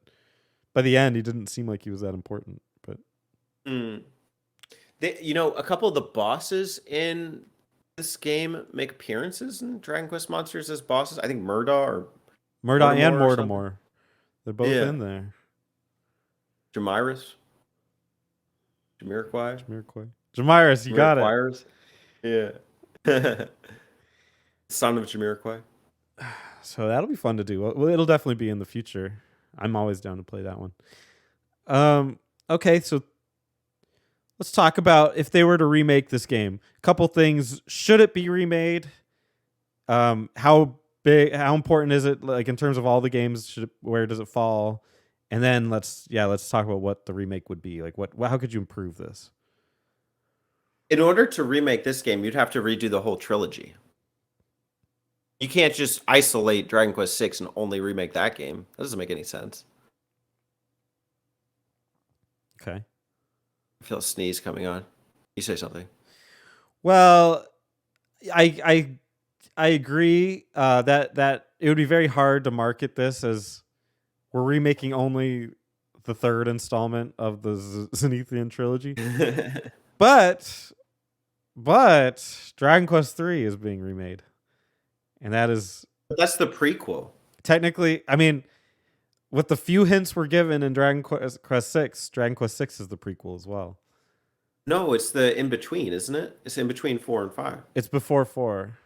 by the end he didn't seem like he was that important. But Mm. A couple of the bosses in this game make appearances in Dragon Quest Monsters as bosses. I think Murda or Murdoch and Mortimer or something. Mortimer, they're both Yeah. in there. Jamirus. Jamiroquai. Jamiris, you got it. Jamiroquires. Yeah. Son of Jamiroquai. So that'll be fun to do. Well, it'll definitely be in the future. I'm always down to play that one. Okay, so let's talk about if they were to remake this game. A couple things. Should it be remade? How important is it, like, in terms of all the games? Where does it fall? And then let's talk about what the remake would be. Like, how could you improve this? In order to remake this game, you'd have to redo the whole trilogy. You can't just isolate Dragon Quest VI and only remake that game. That doesn't make any sense. Okay. I feel a sneeze coming on. You say something. Well, I agree that it would be very hard to market this as we're remaking only the third installment of the Zenithian trilogy. But Dragon Quest 3 is being remade. And that's the prequel. Technically, I mean, with the few hints we're given in Dragon Quest 6, Dragon Quest 6 is the prequel as well. No, it's the in between, isn't it? It's in between 4 and 5. It's before 4.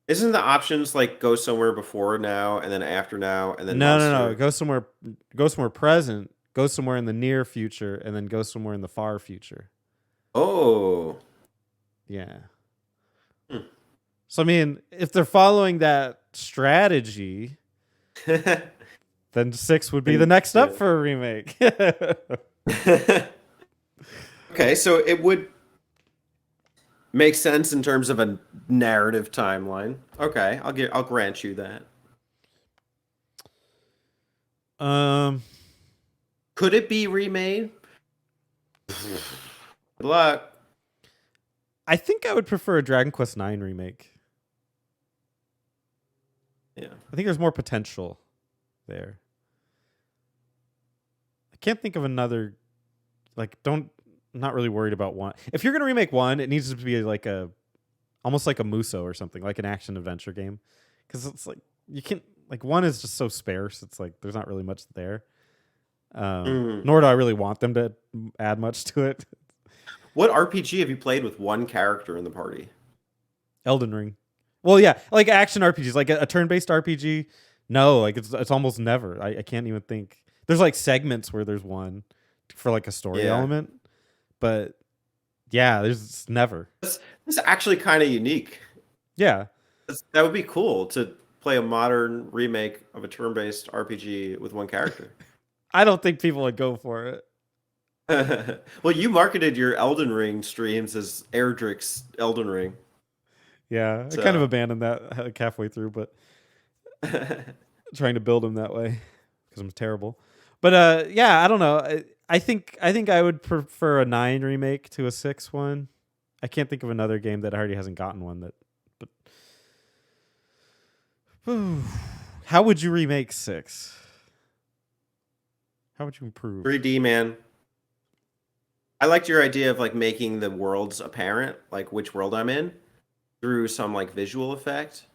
Isn't the options like go somewhere before now and then after now and then No. Go somewhere present, go somewhere in the near future, and then go somewhere in the far future. Oh. Yeah. So, I mean, if they're following that strategy, then 6 would be the next up for a remake. Okay, so it would make sense in terms of a narrative timeline. Okay, I'll grant you that. Could it be remade? Good luck. I think I would prefer a Dragon Quest 9 remake. Yeah. I think there's more potential there. I can't think of another, like, I'm not really worried about one. If you're going to remake one, it needs to be like almost like a Muso or something, like an action adventure game. Because it's like, you can't, like, one is just so sparse. It's like, there's not really much there. Nor do I really want them to add much to it. What RPG have you played with one character in the party? Elden Ring. Well, yeah, like action RPGs, like a turn-based RPG. No, like it's almost never. I can't even think. There's like segments where there's one for like a story element, but yeah, there's never. This is actually kind of unique. Yeah, that would be cool to play a modern remake of a turn-based RPG with one character. I don't think people would go for it. Well, you marketed your Elden Ring streams as Erdrick's Elden Ring. Yeah, I kind of abandoned that halfway through, but trying to build him that way because I'm terrible. But yeah, I don't know. I think I would prefer a 9 remake to a 6 one. I can't think of another game that already hasn't gotten one that. But how would you remake 6? How would you improve? 3D, man. I liked your idea of like making the worlds apparent, like which world I'm in, through some like visual effect.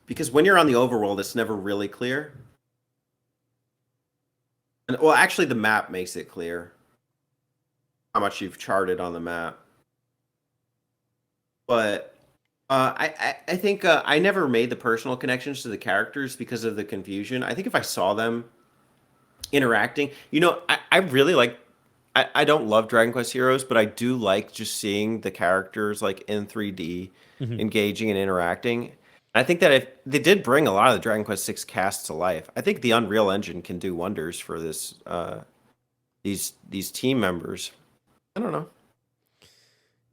because when you're on the overworld, it's never really clear. And, well, actually, the map makes it clear how much you've charted on the map. But I think I never made the personal connections to the characters because of the confusion. I think if I saw them interacting, I really like. I don't love Dragon Quest Heroes, but I do like just seeing the characters like in 3D Mhm. engaging and interacting. I think that if they did bring a lot of the Dragon Quest 6 cast to life, I think the Unreal Engine can do wonders for this these team members. I don't know.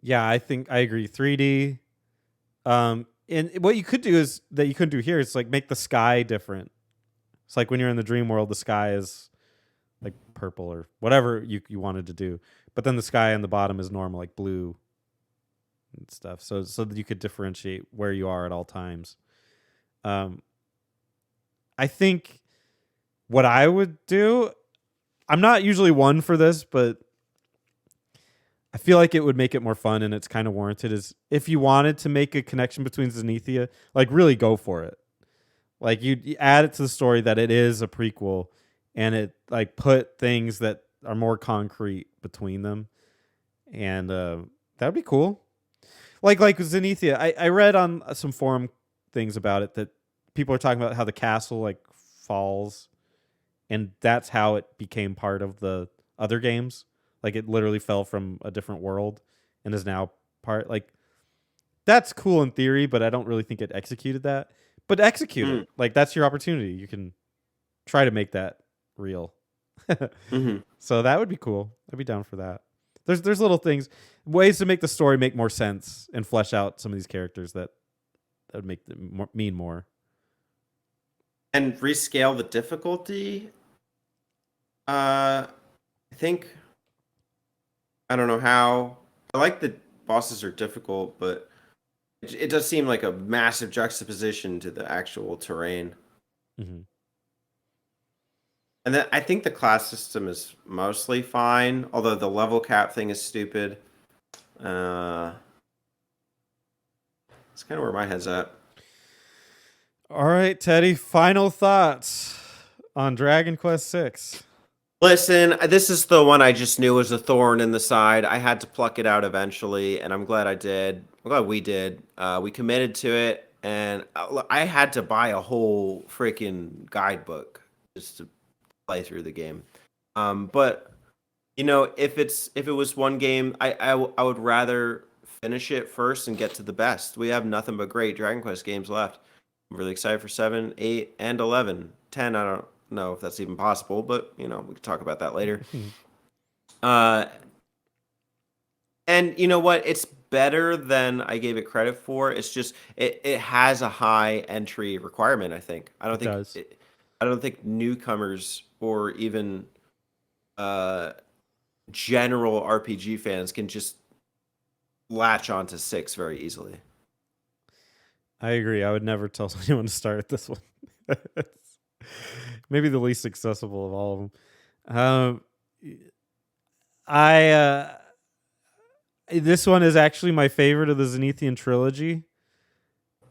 Yeah, I think I agree. 3D. And what you could do is that you couldn't do here is like make the sky different. It's like when you're in the dream world, the sky is like purple or whatever you wanted to do, but then the sky on the bottom is normal, like blue and stuff. So that you could differentiate where you are at all times. Um, I think what I would do. I'm not usually one for this, but I feel like it would make it more fun, and it's kind of warranted. Is if you wanted to make a connection between Zenithia, like really go for it. Like you add it to the story that it is a prequel, and it like put things that are more concrete between them, and that'd be cool. Like Zenithia, I read on some forum things about it that people are talking about how the castle like falls, and that's how it became part of the other games. Like it literally fell from a different world and is now part. Like that's cool in theory, but I don't really think it executed that. But execute it. Mm, Like that's your opportunity. You can try to make that real. hmm So that would be cool. I'd be down for that. There's little things, ways to make the story make more sense and flesh out some of these characters that would make them mean more. And rescale the difficulty. I think I don't know how. I like that bosses are difficult, but it does seem like a massive juxtaposition to the actual terrain. Hmm. And then I think the class system is mostly fine, although the level cap thing is stupid. Uh, it's kind of where my head's at. All right, Teddy. Final thoughts on Dragon Quest Six. Listen, this is the one I just knew was a thorn in the side. I had to pluck it out eventually, and I'm glad I did. I'm glad we did. We committed to it, and I had to buy a whole freaking guidebook just to play through the game. But if it was one game, I would rather finish it first and get to the best. We have nothing but great Dragon Quest games left. I'm really excited for 7, 8, and 11. 10, I don't know if that's even possible, but we can talk about that later. Uh, and you know what? It's better than I gave it credit for. It's just it has a high entry requirement, I think. It does. I don't think newcomers or even uh general RPG fans can just latch onto 6 very easily. I agree. I would never tell anyone to start at this one. Maybe the least accessible of all of them. I This one is actually my favorite of the Zenithian trilogy.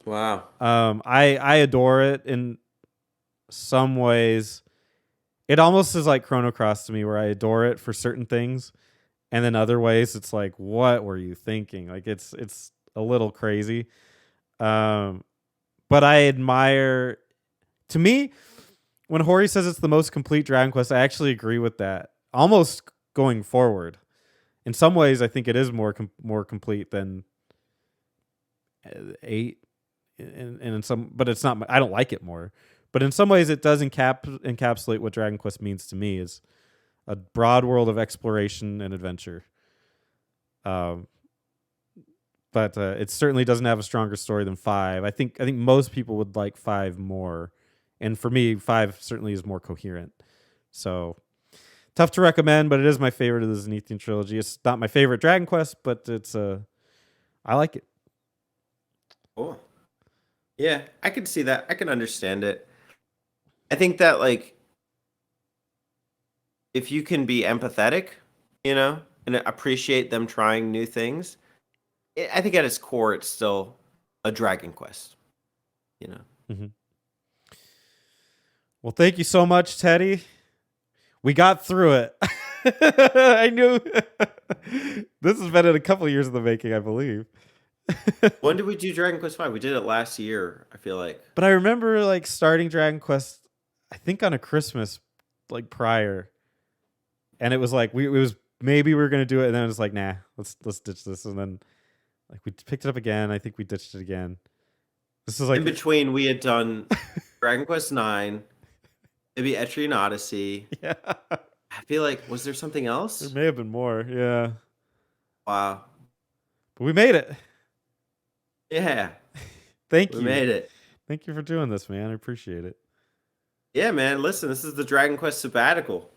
Wow. I adore it in some ways. It almost is like Chrono Cross to me, where I adore it for certain things, and then other ways it's like, what were you thinking? Like it's a little crazy. Um, but I admire. To me, when Hori says it's the most complete Dragon Quest, I actually agree with that. Almost going forward, in some ways, I think it is more complete than 8, and in some, but it's not. I don't like it more, but in some ways, it does encapsulate what Dragon Quest means to me is a broad world of exploration and adventure. Um, but it certainly doesn't have a stronger story than 5. I think most people would like 5 more, and for me, 5 certainly is more coherent. So tough to recommend, but it is my favorite of the Zenithian trilogy. It's not my favorite Dragon Quest, but it's I like it. Cool. Yeah, I can see that. I can understand it. I think that like if you can be empathetic, and appreciate them trying new things, I think at its core it's still a Dragon Quest, you know. Mhm. Well, thank you so much, Teddy. We got through it. I knew this has been in a couple of years in the making, I believe. When did we do Dragon Quest V? We did it last year, I feel like. But I remember like starting Dragon Quest, I think on a Christmas like prior, and it was like it was maybe we were gonna do it, and then it was like nah, let's ditch this, and then like we picked it up again. I think we ditched it again. This is like In between, we had done Dragon Quest IX, maybe Etrian Odyssey. yeah, I feel like, was there something there else? may have been more. Yeah, Wow. but we made it. Yeah, Thank we you. made it. Thank you for doing this, man. I appreciate it. Yeah, man. Listen, this is the Dragon Quest sabbatical.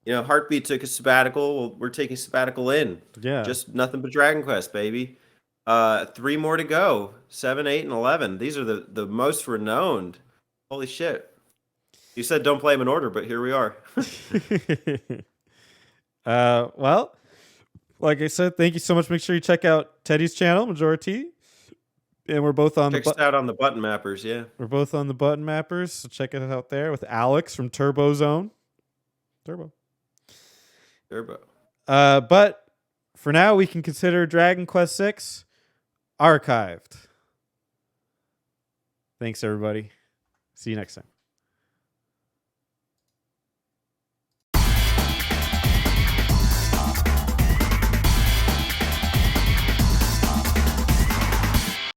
Heartbeat took a sabbatical. Well, we're taking sabbatical in. Yeah. Just nothing but Dragon Quest, baby. 3 more to go. 7, 8, and 11. These are the most renowned. Holy shit. You said don't play them in order, but here we are. Well, like I said, thank you so much. Make sure you check out Teddy's channel, Majora T. And we're both on Check us out on the button mappers, yeah. we're both on the button mappers, so check it out there with Alex from Turbo Zone. Turbo. Turbo. But for now, we can consider Dragon Quest VI archived. Thanks, everybody. See you next time.